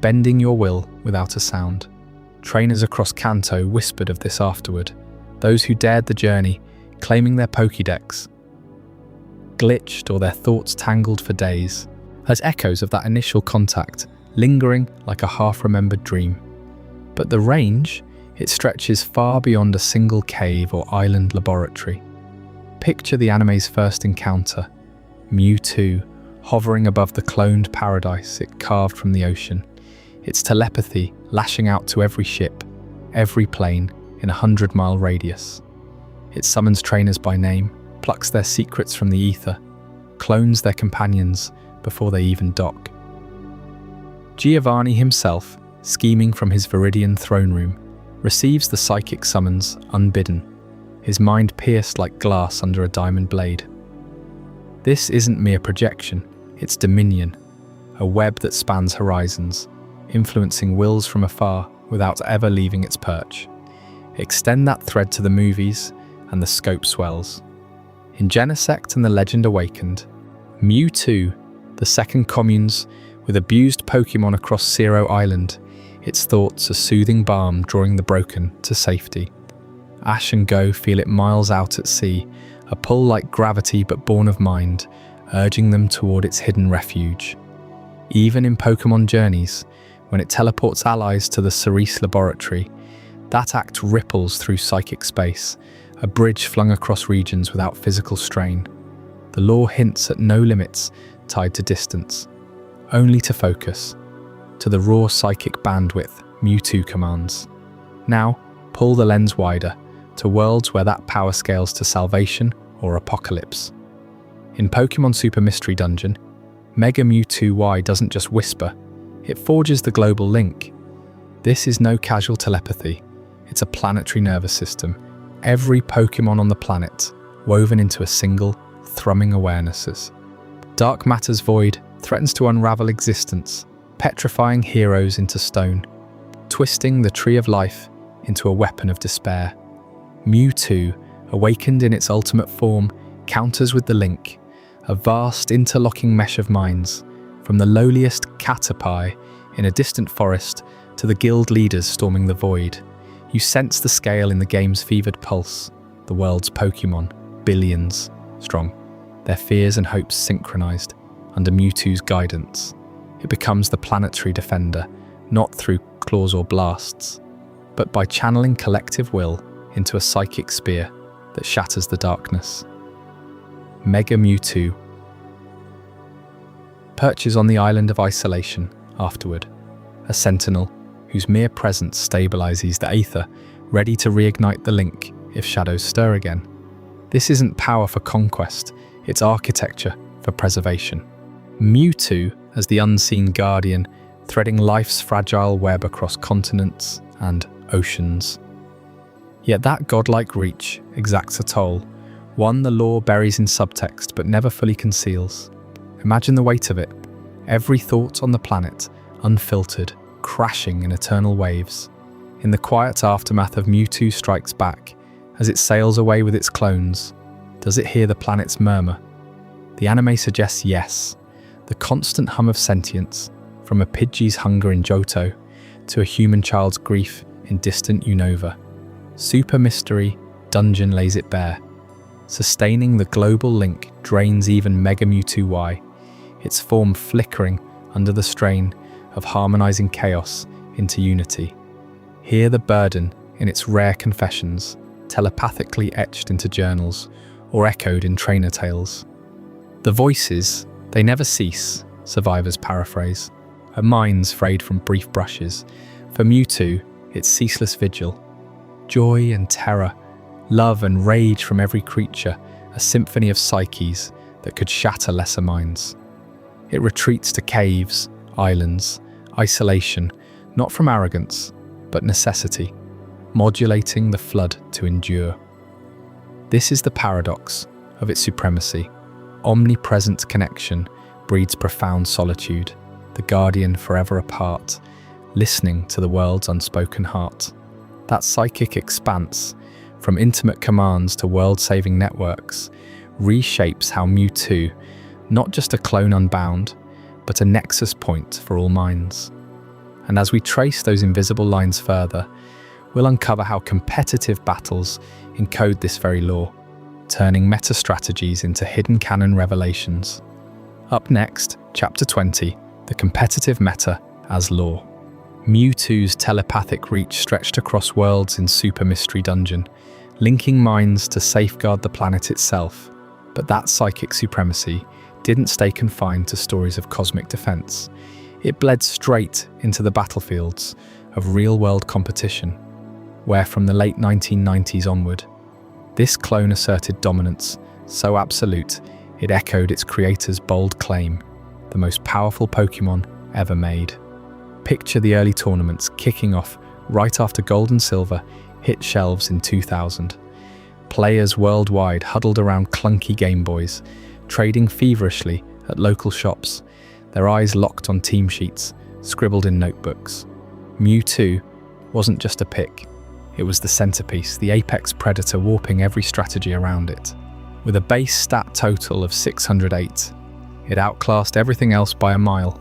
bending your will without a sound. Trainers across Kanto whispered of this afterward. Those who dared the journey claiming their Pokédex, glitched or their thoughts tangled for days, as echoes of that initial contact, lingering like a half-remembered dream. But the range, it stretches far beyond a single cave or island laboratory. Picture the anime's first encounter, Mewtwo, hovering above the cloned paradise it carved from the ocean, its telepathy lashing out to every ship, every plane in a 100-mile radius. It summons trainers by name, plucks their secrets from the ether, clones their companions before they even dock. Giovanni himself, scheming from his Viridian throne room, receives the psychic summons unbidden, his mind pierced like glass under a diamond blade. This isn't mere projection, it's dominion, a web that spans horizons, influencing wills from afar without ever leaving its perch. Extend that thread to the movies, and the scope swells. In Genect and the Legend Awakened, Mewtwo, the second communes with abused Pokémon across Sirro Island, its thoughts a soothing balm drawing the broken to safety. Ash and Go feel it miles out at sea, a pull like gravity but born of mind, urging them toward its hidden refuge. Even in Pokémon Journeys, when it teleports allies to the Cerulean laboratory, that act ripples through psychic space, a bridge flung across regions without physical strain. The lore hints at no limits tied to distance, only to focus, to the raw psychic bandwidth Mewtwo commands. Now, pull the lens wider, to worlds where that power scales to salvation or apocalypse. In Pokémon Super Mystery Dungeon, Mega Mewtwo Y doesn't just whisper, it forges the global link. This is no casual telepathy, it's a planetary nervous system, every Pokémon on the planet woven into a single, thrumming awarenesses. Dark matter's void threatens to unravel existence, petrifying heroes into stone, twisting the tree of life into a weapon of despair. Mewtwo, awakened in its ultimate form, counters with the link, a vast interlocking mesh of minds, from the lowliest Caterpie in a distant forest to the guild leaders storming the void. You sense the scale in the game's fevered pulse, the world's Pokémon, billions strong, their fears and hopes synchronized under Mewtwo's guidance. It becomes the planetary defender, not through claws or blasts, but by channeling collective will into a psychic spear that shatters the darkness. Mega Mewtwo perches on the island of isolation afterward, a sentinel whose mere presence stabilizes the aether, ready to reignite the link if shadows stir again. This isn't power for conquest, it's architecture for preservation. Mewtwo as the unseen guardian, threading life's fragile web across continents and oceans. Yet that godlike reach exacts a toll, one the lore buries in subtext but never fully conceals. Imagine the weight of it, every thought on the planet, unfiltered, crashing in eternal waves. In the quiet aftermath of Mewtwo Strikes Back, as it sails away with its clones, does it hear the planet's murmur? The anime suggests yes, the constant hum of sentience, from a Pidgey's hunger in Johto to a human child's grief in distant Unova. Super Mystery Dungeon lays it bare. Sustaining the global link drains even Mega Mewtwo Y, its form flickering under the strain of harmonizing chaos into unity. Hear the burden in its rare confessions, telepathically etched into journals or echoed in trainer tales. The voices, they never cease, survivors paraphrase, her minds frayed from brief brushes. For Mewtwo, its ceaseless vigil. Joy and terror, love and rage from every creature, a symphony of psyches that could shatter lesser minds. It retreats to caves, islands, isolation, not from arrogance, but necessity, modulating the flood to endure. This is the paradox of its supremacy. Omnipresent connection breeds profound solitude, the guardian forever apart, listening to the world's unspoken heart. That psychic expanse, from intimate commands to world-saving networks, reshapes how Mewtwo, not just a clone unbound, but a nexus point for all minds. And as we trace those invisible lines further, we'll uncover how competitive battles encode this very law, turning meta strategies into hidden canon revelations. Up next, Chapter 20, the competitive meta as law. Mewtwo's telepathic reach stretched across worlds in Super Mystery Dungeon, linking minds to safeguard the planet itself. But that psychic supremacy didn't stay confined to stories of cosmic defense. It bled straight into the battlefields of real-world competition, where from the late 1990s onward, this clone asserted dominance so absolute it echoed its creator's bold claim, the most powerful Pokémon ever made. Picture the early tournaments kicking off right after Gold and Silver hit shelves in 2000. Players worldwide huddled around clunky Game Boys, trading feverishly at local shops, their eyes locked on team sheets, scribbled in notebooks. Mewtwo wasn't just a pick. It was the centerpiece, the apex predator warping every strategy around it. With a base stat total of 608, it outclassed everything else by a mile,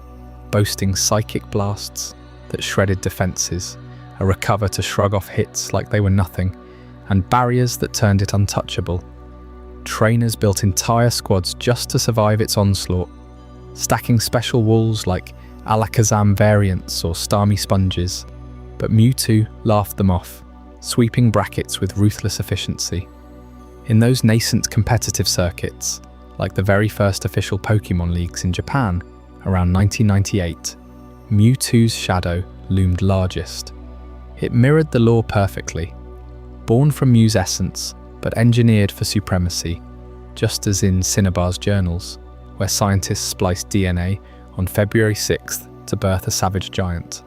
boasting psychic blasts that shredded defenses, a recover to shrug off hits like they were nothing, and barriers that turned it untouchable. Trainers built entire squads just to survive its onslaught, stacking special walls like Alakazam variants or Starmie sponges, but Mewtwo laughed them off, sweeping brackets with ruthless efficiency. In those nascent competitive circuits, like the very first official Pokémon leagues in Japan around 1998, Mewtwo's shadow loomed largest. It mirrored the lore perfectly, born from Mew's essence, but engineered for supremacy, just as in Cineabar's journals, where scientists spliced DNA on February 6th to birth a savage giant.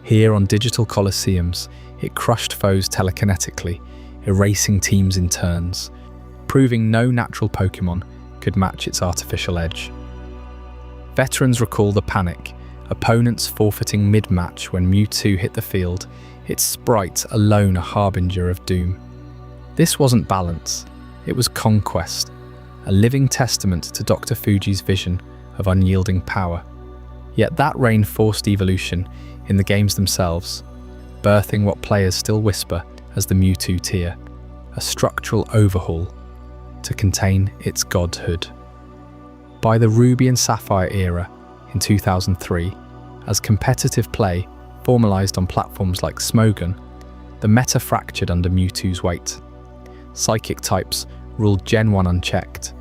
Here on digital coliseums, it crushed foes telekinetically, erasing teams in turns, proving no natural Pokémon could match its artificial edge. Veterans recall the panic, opponents forfeiting mid-match when Mewtwo hit the field, its sprite alone a harbinger of doom. This wasn't balance, it was conquest, a living testament to Dr. Fuji's vision of unyielding power. Yet that reign forced evolution in the games themselves, birthing what players still whisper as the Mewtwo tier, a structural overhaul to contain its godhood. By the Ruby and Sapphire era in 2003, as competitive play formalized on platforms like Smogon, the meta fractured under Mewtwo's weight. Psychic types ruled Gen 1 unchecked,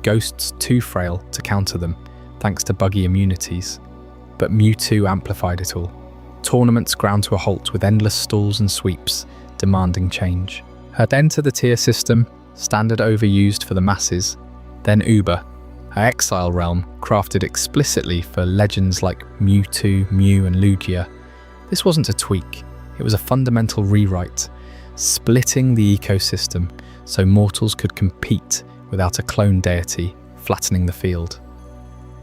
ghosts too frail to counter them thanks to buggy immunities. But Mewtwo amplified it all. Tournaments ground to a halt with endless stalls and sweeps, demanding change. Had enter the tier system, standard overused for the masses, then Uber, her exile realm crafted explicitly for legends like Mewtwo, Mew and Lugia. This wasn't a tweak, it was a fundamental rewrite, splitting the ecosystem so mortals could compete without a clone deity flattening the field.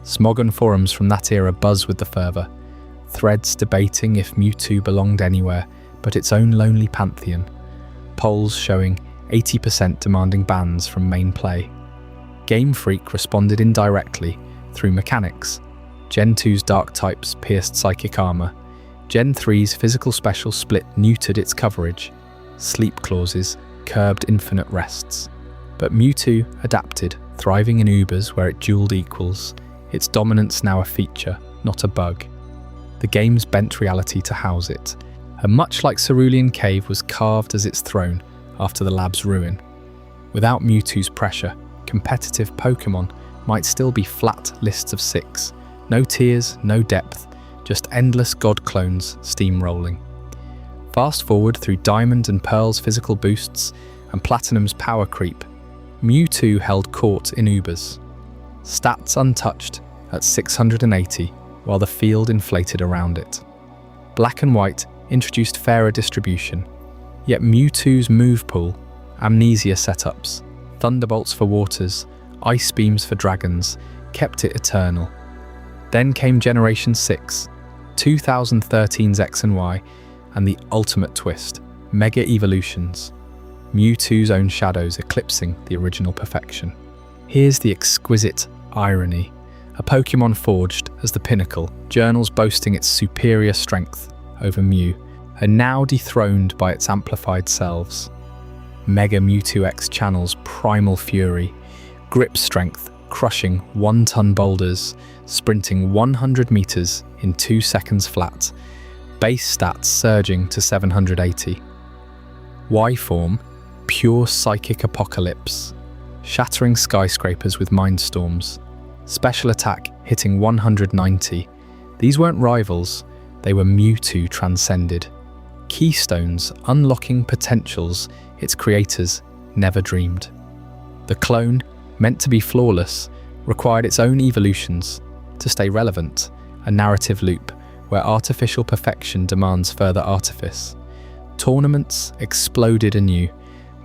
Smogon forums from that era buzz with the fervour, threads debating if Mewtwo belonged anywhere but its own lonely pantheon, polls showing 80% demanding bans from main play. Game Freak responded indirectly through mechanics. Gen 2's dark types pierced psychic armour, Gen 3's physical special split neutered its coverage, sleep clauses curbed infinite rests. But Mewtwo adapted, thriving in Ubers where it duelled equals, its dominance now a feature, not a bug. The game's bent reality to house it, and much like Cerulean Cave was carved as its throne after the lab's ruin. Without Mewtwo's pressure, competitive Pokémon might still be flat lists of 6, no tiers, no depth, just endless god clones steamrolling. Fast forward through Diamond and Pearl's physical boosts and Platinum's power creep, Mewtwo held court in Ubers. Stats untouched at 680, while the field inflated around it. Black and White introduced fairer distribution, yet Mewtwo's move pool, amnesia setups, thunderbolts for waters, ice beams for dragons, kept it eternal. Then came Generation 6, 2013's X and Y, and the ultimate twist, Mega Evolutions, Mewtwo's own shadows eclipsing the original perfection. Here's the exquisite irony. A Pokémon forged as the pinnacle, journals boasting its superior strength over Mew, are now dethroned by its amplified selves. Mega Mewtwo X channels primal fury, grip strength crushing 1-ton boulders, sprinting 100 meters in 2 seconds flat, base stats surging to 780. Y form, pure psychic apocalypse, shattering skyscrapers with mind storms, special attack hitting 190. These weren't rivals, they were Mewtwo transcended. Keystones unlocking potentials its creators never dreamed. The clone, meant to be flawless, required its own evolutions to stay relevant, a narrative loop where artificial perfection demands further artifice. Tournaments exploded anew,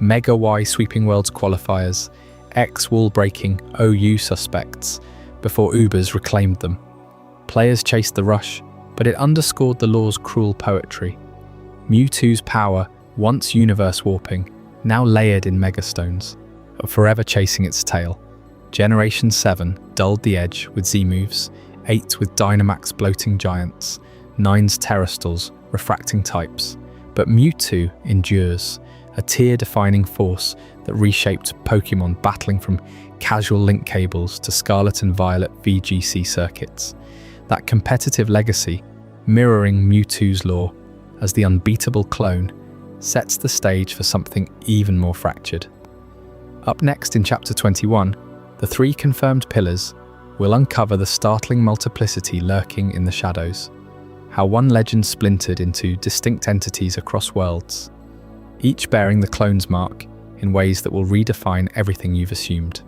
Mega Y sweeping worlds qualifiers, X wall-breaking OU suspects before Ubers reclaimed them. Players chased the rush, but it underscored the law's cruel poetry. Mewtwo's power, once universe warping, now layered in megastones, forever chasing its tail. Generation 7 dulled the edge with Z-moves, 8 with Dynamax bloating giants, 9's terrastals refracting types. But Mewtwo endures, a tier-defining force that reshaped Pokémon battling from casual link cables to Scarlet and Violet VGC circuits. That competitive legacy, mirroring Mewtwo's lore as the unbeatable clone, sets the stage for something even more fractured. Up next in Chapter 21, the 3 confirmed pillars will uncover the startling multiplicity lurking in the shadows, how one legend splintered into distinct entities across worlds, each bearing the clone's mark in ways that will redefine everything you've assumed.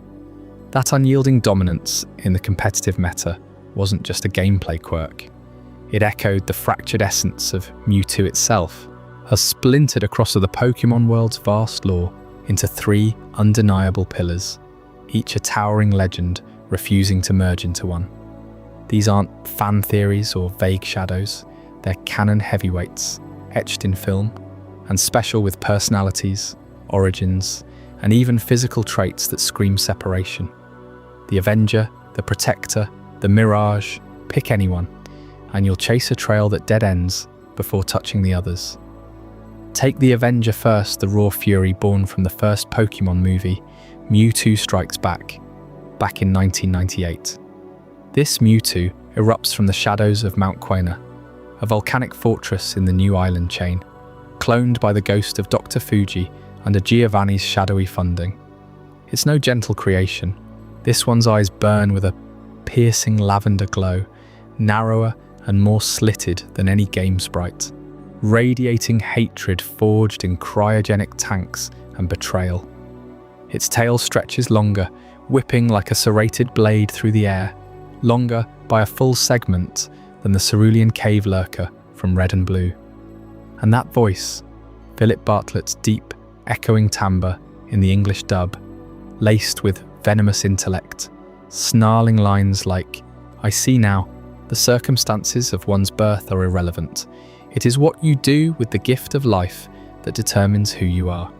That unyielding dominance in the competitive meta wasn't just a gameplay quirk. It echoed the fractured essence of Mewtwo itself, as splintered across the Pokémon world's vast lore into 3 undeniable pillars, each a towering legend refusing to merge into one. These aren't fan theories or vague shadows, they're canon heavyweights, etched in film, and special with personalities, origins, and even physical traits that scream separation. The Avenger, the Protector, the Mirage, pick anyone, and you'll chase a trail that dead ends before touching the others. Take the Avenger first, the raw fury born from the first Pokémon movie, Mewtwo Strikes Back in 1998. This Mewtwo erupts from the shadows of Mount Quina, a volcanic fortress in the New Island chain, cloned by the ghost of Dr. Fuji under Giovanni's shadowy funding. It's no gentle creation. This one's eyes burn with a piercing lavender glow, narrower and more slitted than any game sprite, radiating hatred forged in cryogenic tanks and betrayal. Its tail stretches longer, whipping like a serrated blade through the air, longer by a full segment than the Cerulean Cave lurker from Red and Blue. And that voice, Philip Bartlett's deep, echoing timbre in the English dub, laced with venomous intellect, snarling lines like, "I see now, the circumstances of one's birth are irrelevant. It is what you do with the gift of life that determines who you are."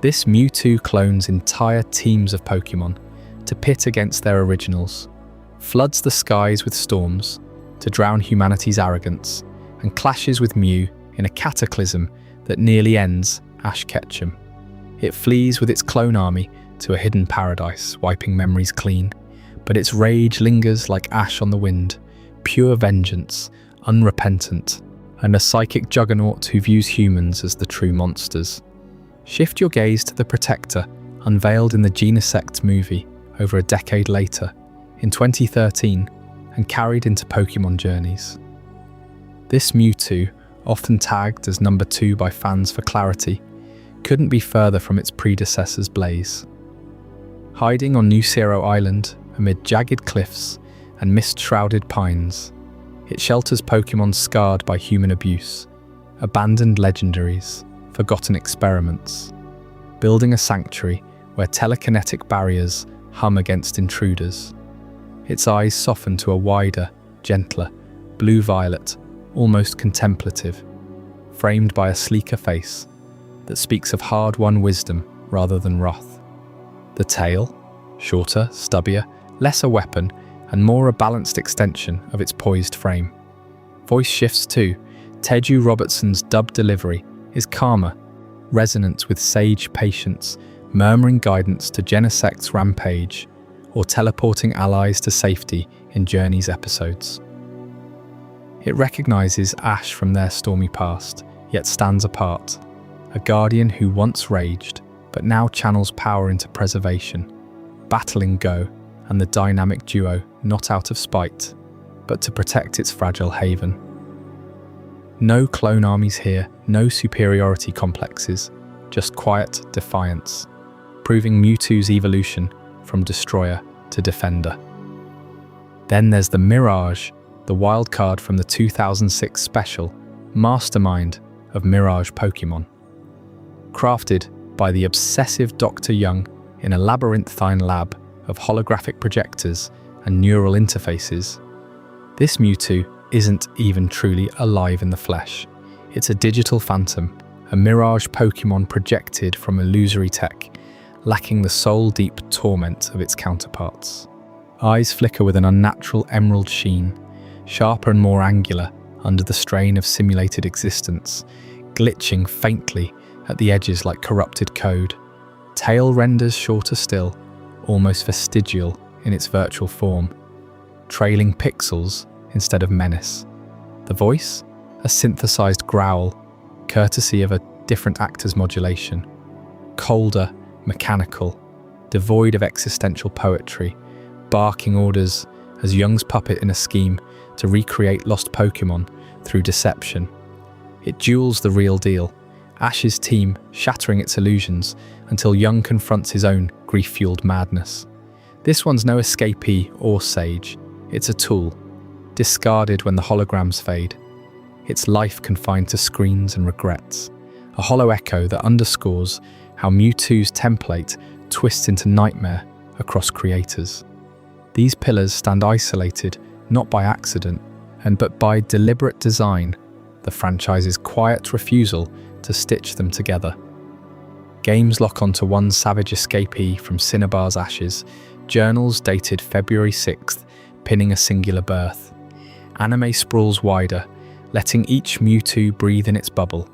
This Mewtwo clones entire teams of Pokémon to pit against their originals, floods the skies with storms to drown humanity's arrogance, and clashes with Mew in a cataclysm that nearly ends Ash Ketchum. It flees with its clone army to a hidden paradise, wiping memories clean, but its rage lingers like ash on the wind, pure vengeance, unrepentant, and a psychic juggernaut who views humans as the true monsters. Shift your gaze to the Protector, unveiled in the Genect movie over a decade later, in 2013, and carried into Pokémon Journeys. This Mewtwo, often tagged as number 2 by fans for clarity, couldn't be further from its predecessor's Blaze. Hiding on Cineabar Island amid jagged cliffs and mist-shrouded pines, it shelters Pokémon scarred by human abuse, abandoned legendaries, forgotten experiments, building a sanctuary where telekinetic barriers hum against intruders. Its eyes soften to a wider, gentler, blue-violet, almost contemplative, framed by a sleeker face that speaks of hard-won wisdom rather than wrath. The tail, shorter, stubbier, less a weapon, and more a balanced extension of its poised frame. Voice shifts too. Teju Robertson's dub delivery is calmer, resonant with sage patience, murmuring guidance to Genect's rampage, or teleporting allies to safety in Journey's episodes. It recognizes Ash from their stormy past, yet stands apart, a guardian who once raged, but now channels power into preservation, battling Go and the dynamic duo not out of spite, but to protect its fragile haven. No clone armies here, no superiority complexes, just quiet defiance, proving Mewtwo's evolution from destroyer to defender. Then there's the Mirage, the wildcard from the 2006 special, mastermind of Mirage Pokémon. Crafted by the obsessive Dr. Young in a labyrinthine lab of holographic projectors and neural interfaces, this Mewtwo isn't even truly alive in the flesh. It's a digital phantom, a Mirage Pokémon projected from illusory tech, lacking the soul-deep torment of its counterparts. Eyes flicker with an unnatural emerald sheen, sharper and more angular under the strain of simulated existence, glitching faintly at the edges like corrupted code. Tail renders shorter still, almost vestigial in its virtual form, trailing pixels instead of menace. The voice? A synthesized growl, courtesy of a different actor's modulation. Colder, mechanical, devoid of existential poetry, barking orders as Young's puppet in a scheme to recreate lost Pokémon through deception. It duels the real deal, Ash's team shattering its illusions until Young confronts his own grief-fueled madness. This one's no escapee or sage, it's a tool, discarded when the holograms fade, its life confined to screens and regrets, a hollow echo that underscores how Mewtwo's template twists into nightmare across creators. These pillars stand isolated, not by accident, but by deliberate design, the franchise's quiet refusal to stitch them together. Games lock onto one savage escapee from Cineabar's ashes, journals dated February 6th, pinning a singular birth. Anime sprawls wider, letting each Mewtwo breathe in its bubble.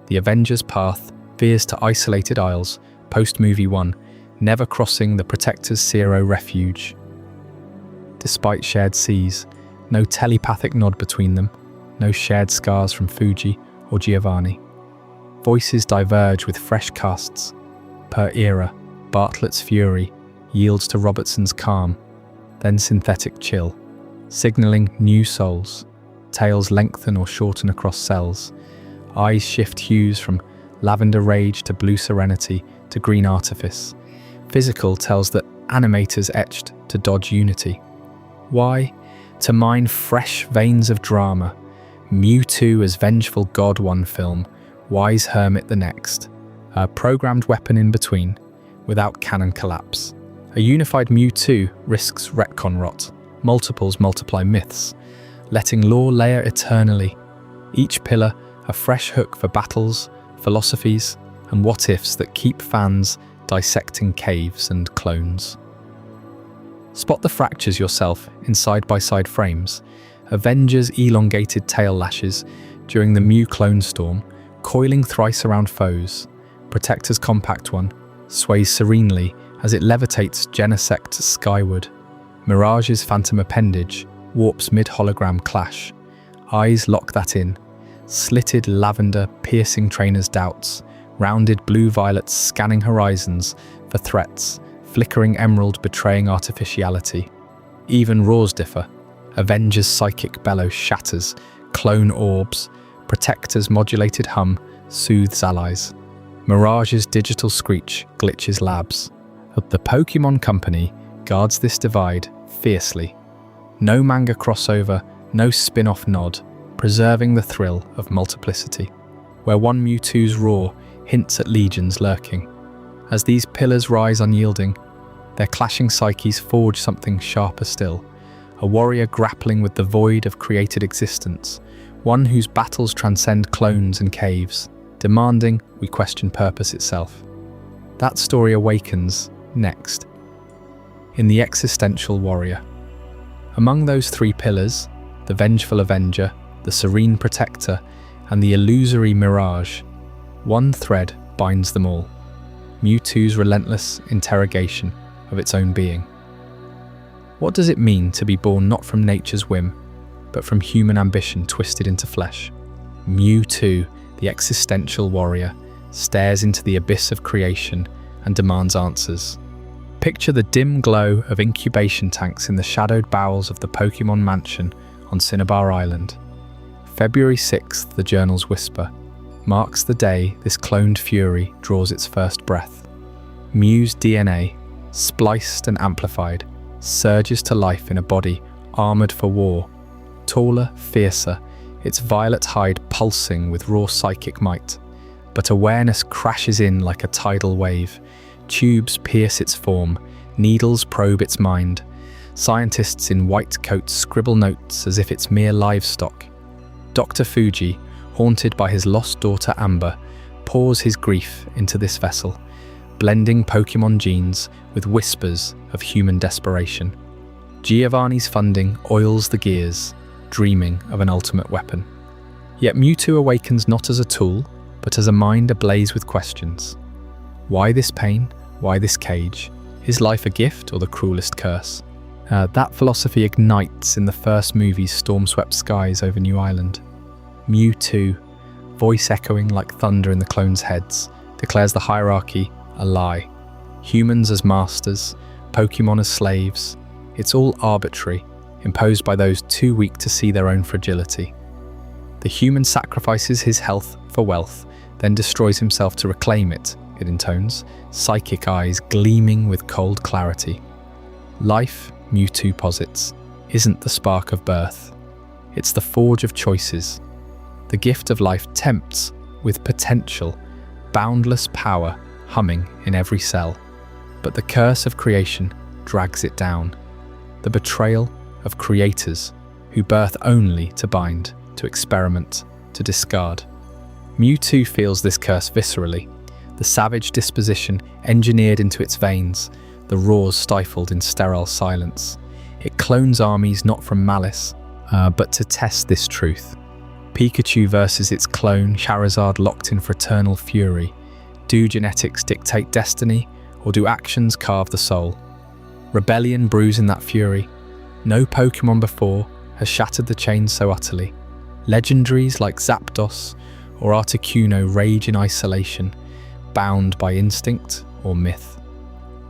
The Avengers' path veers to isolated isles, post-movie 1, never crossing the Protector's Sirro refuge. Despite shared seas, no telepathic nod between them, no shared scars from Fuji or Giovanni. Voices diverge with fresh casts. Per era, Bartlett's fury yields to Robertson's calm, then synthetic chill, signalling new souls. Tails lengthen or shorten across cells. Eyes shift hues from lavender rage to blue serenity to green artifice. Physical tells that animators etched to dodge unity. Why? To mine fresh veins of drama. Mewtwo as vengeful god one film, wise hermit the next. A programmed weapon in between, without canon collapse. A unified Mewtwo risks retcon rot. Multiples multiply myths, letting lore layer eternally. Each pillar a fresh hook for battles, philosophies, and what-ifs that keep fans dissecting caves and clones. Spot the fractures yourself in side-by-side frames. Avengers' elongated tail lashes during the Mew clone storm, coiling thrice around foes. Protector's compact one sways serenely as it levitates Genect skyward. Mirage's phantom appendage warps mid-hologram clash. Eyes lock that in. Slitted lavender piercing trainers' doubts. Rounded blue-violets scanning horizons for threats. Flickering emerald betraying artificiality. Even roars differ. Avenger's psychic bellow shatters. Clone orbs. Protector's modulated hum soothes allies. Mirage's digital screech glitches labs. The Pokémon Company guards this divide fiercely. No manga crossover, no spin-off nod, preserving the thrill of multiplicity, where one Mewtwo's roar hints at legions lurking. As these pillars rise unyielding, their clashing psyches forge something sharper still, a warrior grappling with the void of created existence, one whose battles transcend clones and caves, demanding we question purpose itself. That story awakens next, in the existential warrior. Among those three pillars, the vengeful Avenger, the serene Protector, and the illusory Mirage, one thread binds them all. Mewtwo's relentless interrogation of its own being. What does it mean to be born not from nature's whim, but from human ambition twisted into flesh? Mewtwo, the existential warrior, stares into the abyss of creation and demands answers. Picture the dim glow of incubation tanks in the shadowed bowels of the Pokémon mansion on Cineabar Island. February 6th, the journals whisper, marks the day this cloned fury draws its first breath. Mew's DNA, spliced and amplified, surges to life in a body armoured for war. Taller, fiercer, its violet hide pulsing with raw psychic might. But awareness crashes in like a tidal wave. Tubes pierce its form, needles probe its mind. Scientists in white coats scribble notes as if it's mere livestock. Dr. Fuji, haunted by his lost daughter Amber, pours his grief into this vessel, blending Pokémon genes with whispers of human desperation. Giovanni's funding oils the gears, dreaming of an ultimate weapon. Yet Mewtwo awakens not as a tool, but as a mind ablaze with questions. Why this pain? Why this cage? Is life a gift or the cruelest curse? That philosophy ignites in the first movie's storm-swept skies over New Island. Mewtwo, voice echoing like thunder in the clones' heads, declares the hierarchy a lie. Humans as masters, Pokémon as slaves. It's all arbitrary, imposed by those too weak to see their own fragility. The human sacrifices his health for wealth, then destroys himself to reclaim it, it intones, psychic eyes gleaming with cold clarity. Life, Mewtwo posits, isn't the spark of birth. It's the forge of choices. The gift of life tempts with potential, boundless power humming in every cell. But the curse of creation drags it down. The betrayal of creators who birth only to bind, to experiment, to discard. Mewtwo feels this curse viscerally, the savage disposition engineered into its veins, the roars stifled in sterile silence. It clones armies not from malice, but to test this truth. Pikachu versus its clone, Charizard locked in fraternal fury. Do genetics dictate destiny, or do actions carve the soul? Rebellion brews in that fury. No Pokémon before has shattered the chains so utterly. Legendaries like Zapdos or Articuno rage in isolation, bound by instinct or myth.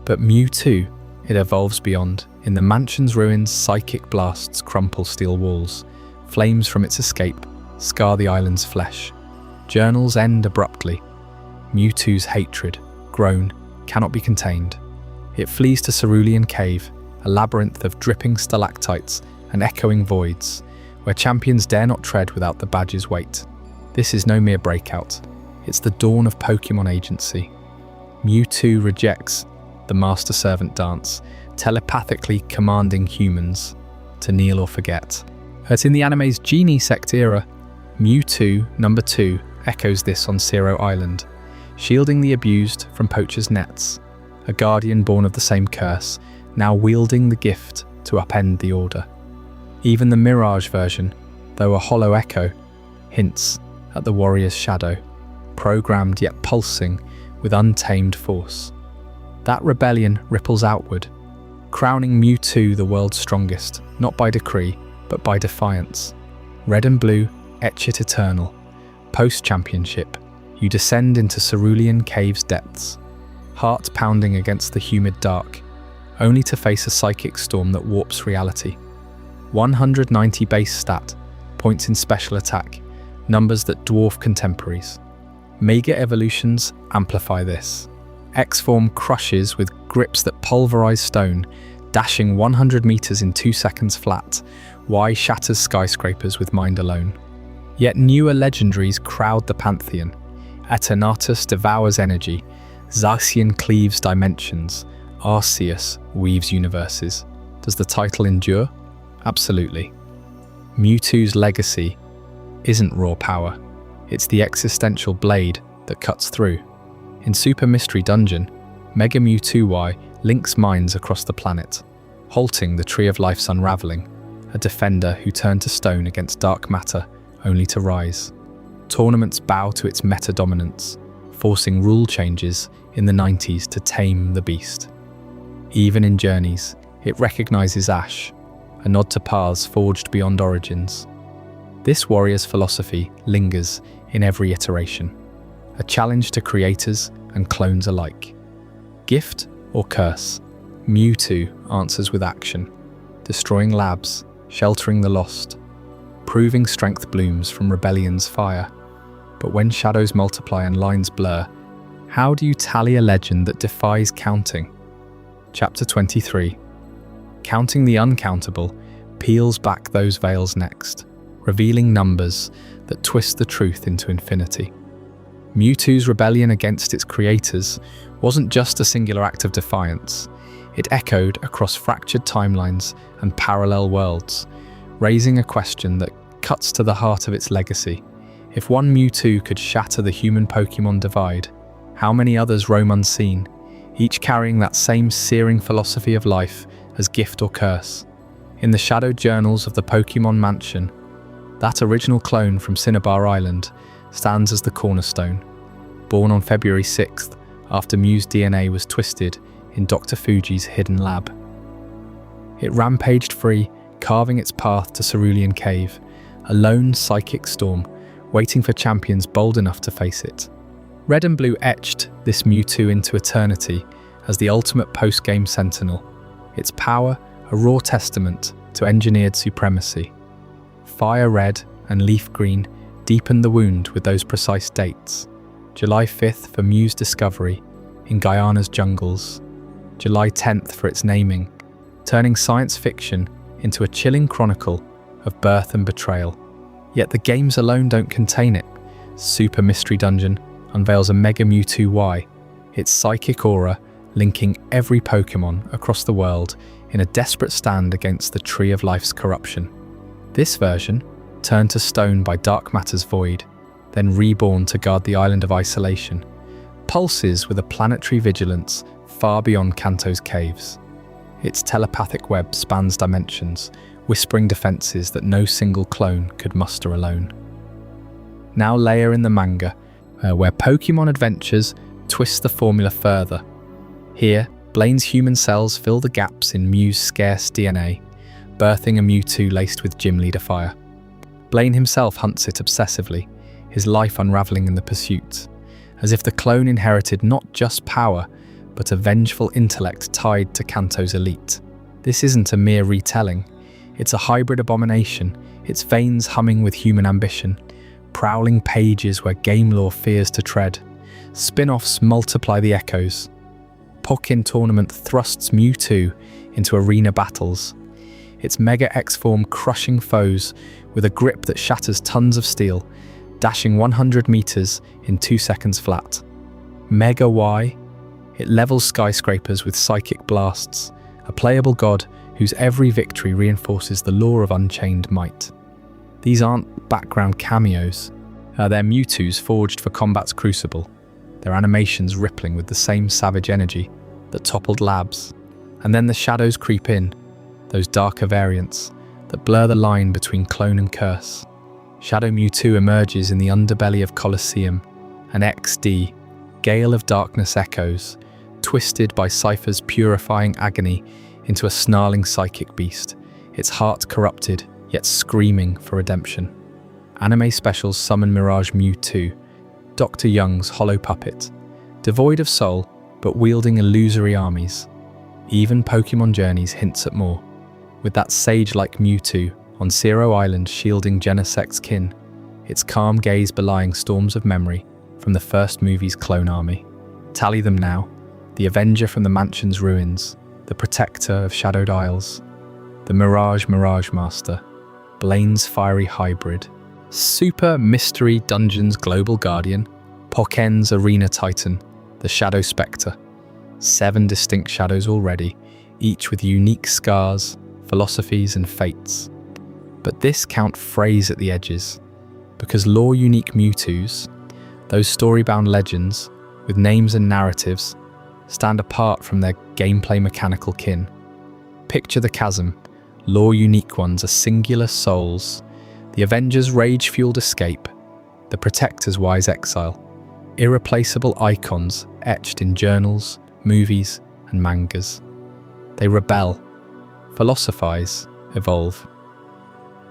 But Mewtwo, it evolves beyond. In the mansion's ruins, psychic blasts crumple steel walls. Flames from its escape scar the island's flesh. Journals end abruptly. Mewtwo's hatred, grown, cannot be contained. It flees to Cerulean Cave, a labyrinth of dripping stalactites and echoing voids, where champions dare not tread without the badge's weight. This is no mere breakout. It's the dawn of Pokémon agency. Mewtwo rejects the master-servant dance, telepathically commanding humans to kneel or forget. As in the anime's Genie Sect era, Mewtwo #2 echoes this on Sirro Island, shielding the abused from poachers' nets, a guardian born of the same curse, now wielding the gift to upend the order. Even the Mirage version, though a hollow echo, hints at the warrior's shadow, programmed yet pulsing with untamed force. That rebellion ripples outward, crowning Mewtwo the world's strongest, not by decree, but by defiance. Red and blue etch it eternal. Post-championship, you descend into Cerulean Cave's depths, heart pounding against the humid dark, only to face a psychic storm that warps reality. 190 base stat, points in special attack, numbers that dwarf contemporaries. Mega evolutions amplify this. X-Form crushes with grips that pulverize stone, dashing 100 meters in 2 seconds flat. Y shatters skyscrapers with mind alone. Yet newer legendaries crowd the pantheon. Eternatus devours energy. Zacian cleaves dimensions. Arceus weaves universes. Does the title endure? Absolutely. Mewtwo's legacy isn't raw power. It's the existential blade that cuts through. In Super Mystery Dungeon, Mega Mewtwo Y links minds across the planet, halting the Tree of Life's unraveling, a defender who turned to stone against dark matter only to rise. Tournaments bow to its meta-dominance, forcing rule changes in the 90s to tame the beast. Even in Journeys, it recognizes Ash, a nod to paths forged beyond origins. This warrior's philosophy lingers in every iteration, a challenge to creators and clones alike. Gift or curse? Mewtwo answers with action, destroying labs, sheltering the lost. Proving strength blooms from rebellion's fire. But when shadows multiply and lines blur, how do you tally a legend that defies counting? Chapter 23. Counting the uncountable peels back those veils next, revealing numbers that twist the truth into infinity. Mewtwo's rebellion against its creators wasn't just a singular act of defiance. It echoed across fractured timelines and parallel worlds, raising a question that cuts to the heart of its legacy. If one Mewtwo could shatter the human-Pokémon divide, how many others roam unseen, each carrying that same searing philosophy of life as gift or curse? In the shadowed journals of the Pokémon Mansion, that original clone from Cineabar Island stands as the cornerstone. Born on February 6th, after Mew's DNA was twisted in Dr. Fuji's hidden lab. It rampaged free, carving its path to Cerulean Cave, a lone psychic storm waiting for champions bold enough to face it. Red and Blue etched this Mewtwo into eternity as the ultimate post-game sentinel, its power a raw testament to engineered supremacy. Fire Red and Leaf Green deepened the wound with those precise dates. July 5th for Mew's discovery in Guyana's jungles, July 10th for its naming, turning science fiction into a chilling chronicle of birth and betrayal. Yet the games alone don't contain it. Super Mystery Dungeon unveils a Mega Mewtwo Y, its psychic aura linking every Pokémon across the world in a desperate stand against the Tree of Life's corruption. This version, turned to stone by dark matter's void, then reborn to guard the island of isolation, pulses with a planetary vigilance far beyond Kanto's caves. Its telepathic web spans dimensions, whispering defenses that no single clone could muster alone. Now layer in the manga, where Pokémon adventures twist the formula further. Here, Blaine's human cells fill the gaps in Mew's scarce DNA, birthing a Mewtwo laced with gym leader fire. Blaine himself hunts it obsessively, his life unraveling in the pursuit, as if the clone inherited not just power, but a vengeful intellect tied to Kanto's elite. This isn't a mere retelling, it's a hybrid abomination, its veins humming with human ambition, prowling pages where game lore fears to tread. Spin-offs multiply the echoes. Pocken tournament thrusts Mewtwo into arena battles, its Mega X-form crushing foes with a grip that shatters tons of steel, dashing 100 meters in 2 seconds flat. Mega Y, it levels skyscrapers with psychic blasts, a playable god whose every victory reinforces the law of unchained might. These aren't background cameos, they're Mewtwo's forged for combat's crucible, their animations rippling with the same savage energy that toppled labs. And then the shadows creep in, those darker variants that blur the line between clone and curse. Shadow Mewtwo emerges in the underbelly of Colosseum, an XD, gale of darkness echoes, twisted by Cypher's purifying agony into a snarling psychic beast, its heart corrupted, yet screaming for redemption. Anime specials summon Mirage Mewtwo, Dr. Young's hollow puppet, devoid of soul, but wielding illusory armies. Even Pokémon Journeys hints at more, with that sage-like Mewtwo on Sirro Island shielding Genesect's kin, its calm gaze belying storms of memory from the first movie's clone army. Tally them now, the Avenger from the Mansion's ruins, the Protector of Shadowed Isles, the Mirage Master, Blaine's fiery hybrid, Super Mystery Dungeon's global guardian, Pocken's arena titan, the Shadow Spectre. 7 distinct shadows already, each with unique scars, philosophies and fates. But this count frays at the edges, because lore-unique Mewtwo's, those story-bound legends, with names and narratives, stand apart from their gameplay mechanical kin. Picture the chasm, lore-unique ones are singular souls, the Avenger's rage-fueled escape, the Protector's wise exile. irreplaceable icons etched in journals, movies, and mangas. They rebel, philosophize, evolve.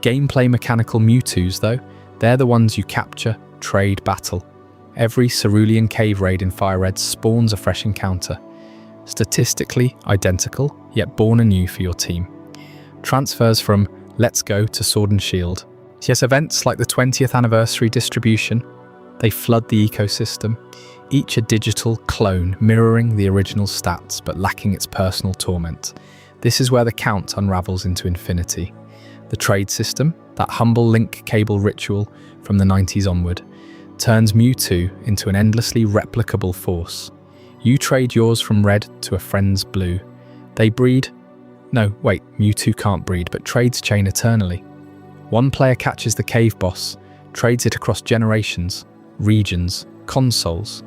Gameplay mechanical Mewtwo's, though, they're the ones you capture, trade, battle. Every Cerulean Cave raid in Fire Red spawns a fresh encounter. Statistically identical, yet born anew for your team. Transfers from Let's Go to Sword and Shield. Yes, events like the 20th anniversary distribution, they flood the ecosystem, each a digital clone mirroring the original stats but lacking its personal torment. This is where the count unravels into infinity. The trade system, that humble link cable ritual from the 90s onward, turns Mewtwo into an endlessly replicable force. You trade yours from red to a friend's blue. They breed. No, wait, Mewtwo can't breed, but trades chain eternally. One player catches the cave boss, trades it across generations, regions, consoles.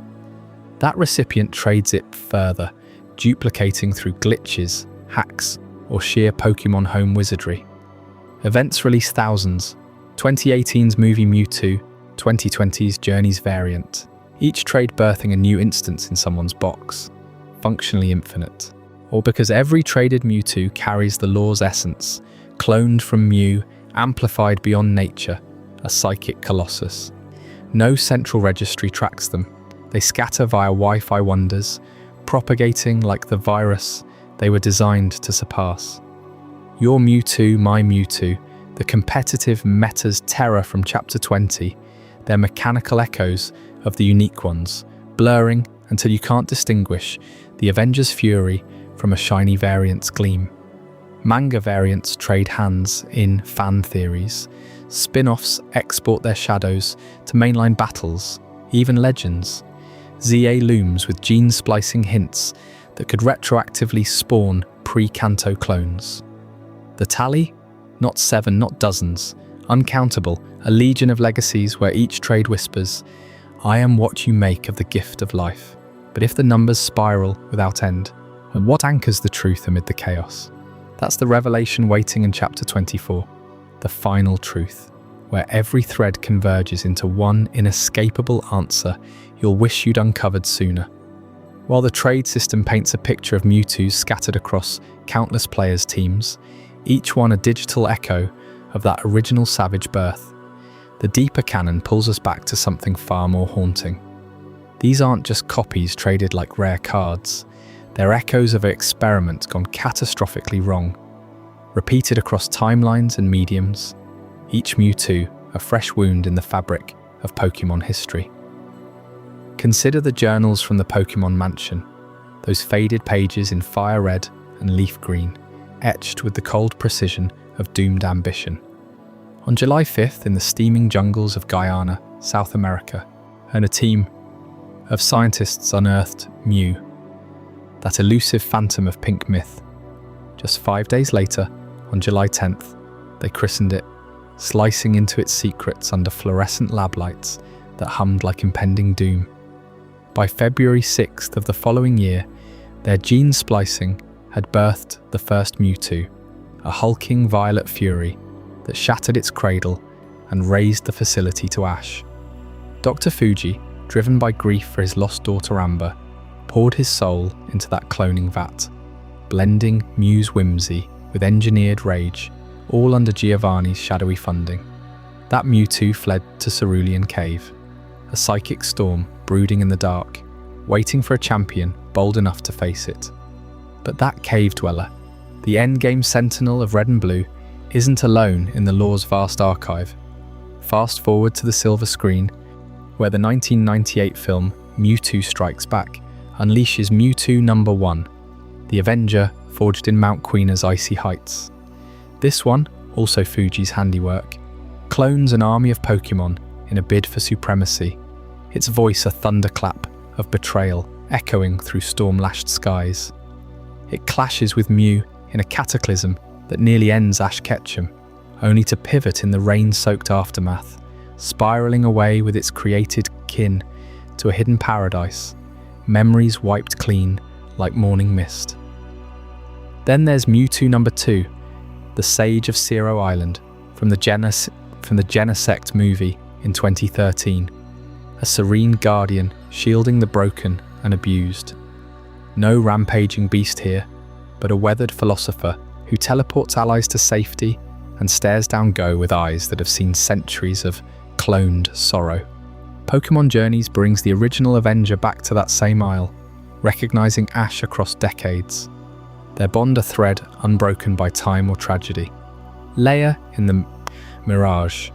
That recipient trades it further, duplicating through glitches, hacks, or sheer Pokémon home wizardry. Events release thousands. 2018's movie Mewtwo, 2020's Journey's variant. Each trade birthing a new instance in someone's box, functionally infinite. Or because every traded Mewtwo carries the lore's essence, cloned from Mew, amplified beyond nature, a psychic colossus. No central registry tracks them. They scatter via Wi-Fi wonders, propagating like the virus they were designed to surpass. Your Mewtwo, my Mewtwo, the competitive meta's terror from Chapter 20, they're mechanical echoes of the unique ones, blurring until you can't distinguish the Avenger's fury from a shiny variant's gleam. Manga variants trade hands in fan theories. Spin-offs export their shadows to mainline battles, even legends. ZA looms with gene-splicing hints that could retroactively spawn pre-Kanto clones. The tally? Not 7, not dozens. Uncountable, a legion of legacies where each trade whispers, I am what you make of the gift of life. But if the numbers spiral without end, then what anchors the truth amid the chaos? That's the revelation waiting in Chapter 24, the final truth, where every thread converges into one inescapable answer you'll wish you'd uncovered sooner. While the trade system paints a picture of Mewtwo's scattered across countless players' teams, each one a digital echo of that original savage birth, the deeper canon pulls us back to something far more haunting. These aren't just copies traded like rare cards. They're echoes of an experiment gone catastrophically wrong. Repeated across timelines and mediums, each Mewtwo a fresh wound in the fabric of Pokémon history. Consider the journals from the Pokémon Mansion, those faded pages in fire red and leaf green, etched with the cold precision of doomed ambition. On July 5th, in the steaming jungles of Guyana, South America, and a team of scientists unearthed Mew, that elusive phantom of pink myth. Just 5 days later, on July 10th, they christened it, slicing into its secrets under fluorescent lab lights that hummed like impending doom. By February 6th of the following year, their gene splicing had birthed the first Mewtwo, a hulking violet fury that shattered its cradle and razed the facility to ash. Dr. Fuji, driven by grief for his lost daughter Amber, poured his soul into that cloning vat, blending Mew's whimsy with engineered rage, all under Giovanni's shadowy funding. That Mewtwo fled to Cerulean Cave, a psychic storm brooding in the dark, waiting for a champion bold enough to face it. But that cave dweller, the endgame sentinel of Red and Blue, isn't alone in the lore's vast archive. Fast forward to the silver screen, where the 1998 film Mewtwo Strikes Back unleashes Mewtwo number 1, the Avenger forged in Mount Quina's icy heights. This one, also Fuji's handiwork, clones an army of Pokémon in a bid for supremacy, its voice a thunderclap of betrayal echoing through storm-lashed skies. It clashes with Mew in a cataclysm that nearly ends Ash Ketchum, only to pivot in the rain-soaked aftermath, spiralling away with its created kin to a hidden paradise, memories wiped clean like morning mist. Then there's Mewtwo number 2, the Sage of Sirro Island, from the Genect movie in 2013, a serene guardian shielding the broken and abused. No rampaging beast here, but a weathered philosopher who teleports allies to safety and stares down Go with eyes that have seen centuries of cloned sorrow. Pokémon Journeys brings the original Avenger back to that same isle, recognizing Ash across decades. Their bond a thread unbroken by time or tragedy. Leia in the Mirage.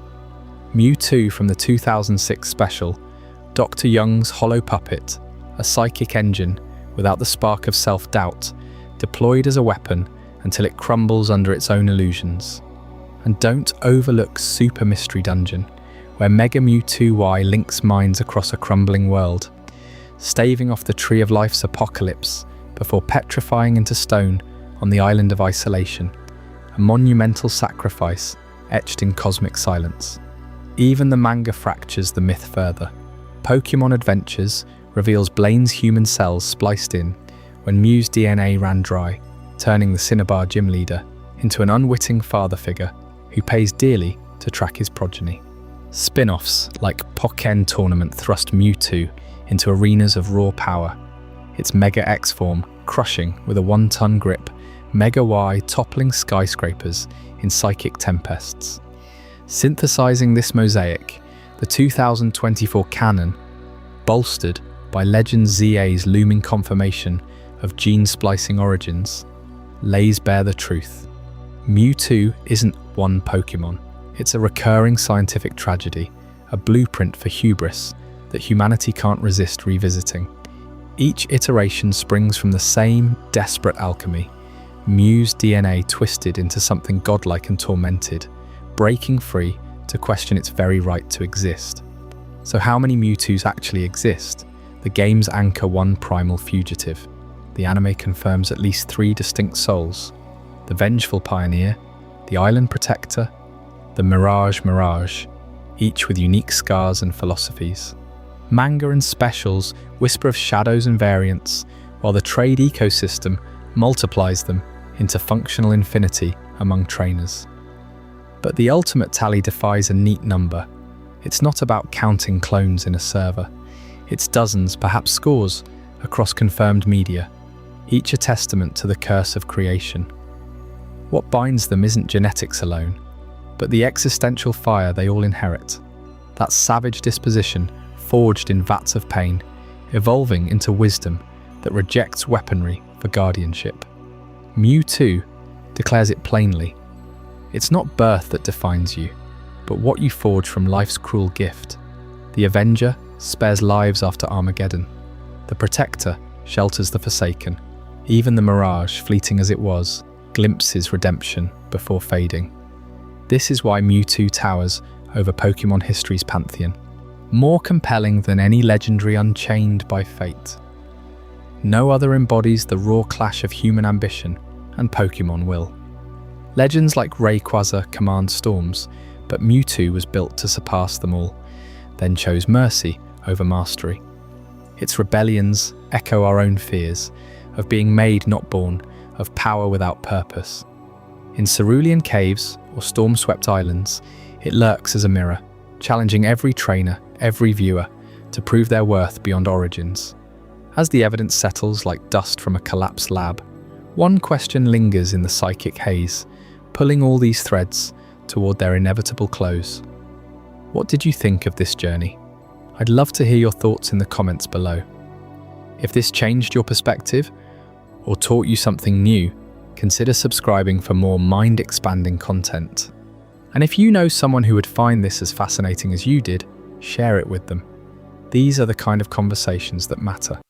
Mewtwo from the 2006 special. Dr. Young's hollow puppet, a psychic engine without the spark of self-doubt, deployed as a weapon until it crumbles under its own illusions. And don't overlook Super Mystery Dungeon, where Mega Mewtwo Y links minds across a crumbling world, staving off the Tree of Life's apocalypse before petrifying into stone on the Island of Isolation, a monumental sacrifice etched in cosmic silence. Even the manga fractures the myth further. Pokémon Adventures reveals Blaine's human cells spliced in when Mew's DNA ran dry, turning the Cineabar gym leader into an unwitting father figure who pays dearly to track his progeny. Spin-offs like Pocken Tournament thrust Mewtwo into arenas of raw power, its Mega X form crushing with a 1-ton grip, Mega Y toppling skyscrapers in psychic tempests. Synthesizing this mosaic, the 2024 canon, bolstered by Legends ZA's looming confirmation of gene splicing origins, lays bare the truth. Mewtwo isn't one Pokémon. It's a recurring scientific tragedy, a blueprint for hubris that humanity can't resist revisiting. Each iteration springs from the same desperate alchemy, Mew's DNA twisted into something godlike and tormented, breaking free to question its very right to exist. So how many Mewtwo's actually exist? The game's anchor one primal fugitive. The anime confirms at least 3 distinct souls: the vengeful pioneer, the island protector, the Mirage, each with unique scars and philosophies. Manga and specials whisper of shadows and variants, while the trade ecosystem multiplies them into functional infinity among trainers. But the ultimate tally defies a neat number. It's not about counting clones in a server. It's dozens, perhaps scores, across confirmed media, each a testament to the curse of creation. What binds them isn't genetics alone, but the existential fire they all inherit. That savage disposition, forged in vats of pain, evolving into wisdom that rejects weaponry for guardianship. Mewtwo declares it plainly. It's not birth that defines you, but what you forge from life's cruel gift. The Avenger spares lives after Armageddon. The Protector shelters the Forsaken. Even the Mirage, fleeting as it was, glimpses redemption before fading. This is why Mewtwo towers over Pokémon history's pantheon, more compelling than any legendary unchained by fate. No other embodies the raw clash of human ambition and Pokémon will. Legends like Rayquaza command storms, but Mewtwo was built to surpass them all, then chose mercy over mastery. Its rebellions echo our own fears of being made not born, of power without purpose. In Cerulean Caves or storm-swept islands, it lurks as a mirror, challenging every trainer, every viewer, to prove their worth beyond origins. As the evidence settles like dust from a collapsed lab, one question lingers in the psychic haze, pulling all these threads toward their inevitable close. What did you think of this journey? I'd love to hear your thoughts in the comments below. If this changed your perspective or taught you something new, consider subscribing for more mind-expanding content. And if you know someone who would find this as fascinating as you did, share it with them. These are the kind of conversations that matter.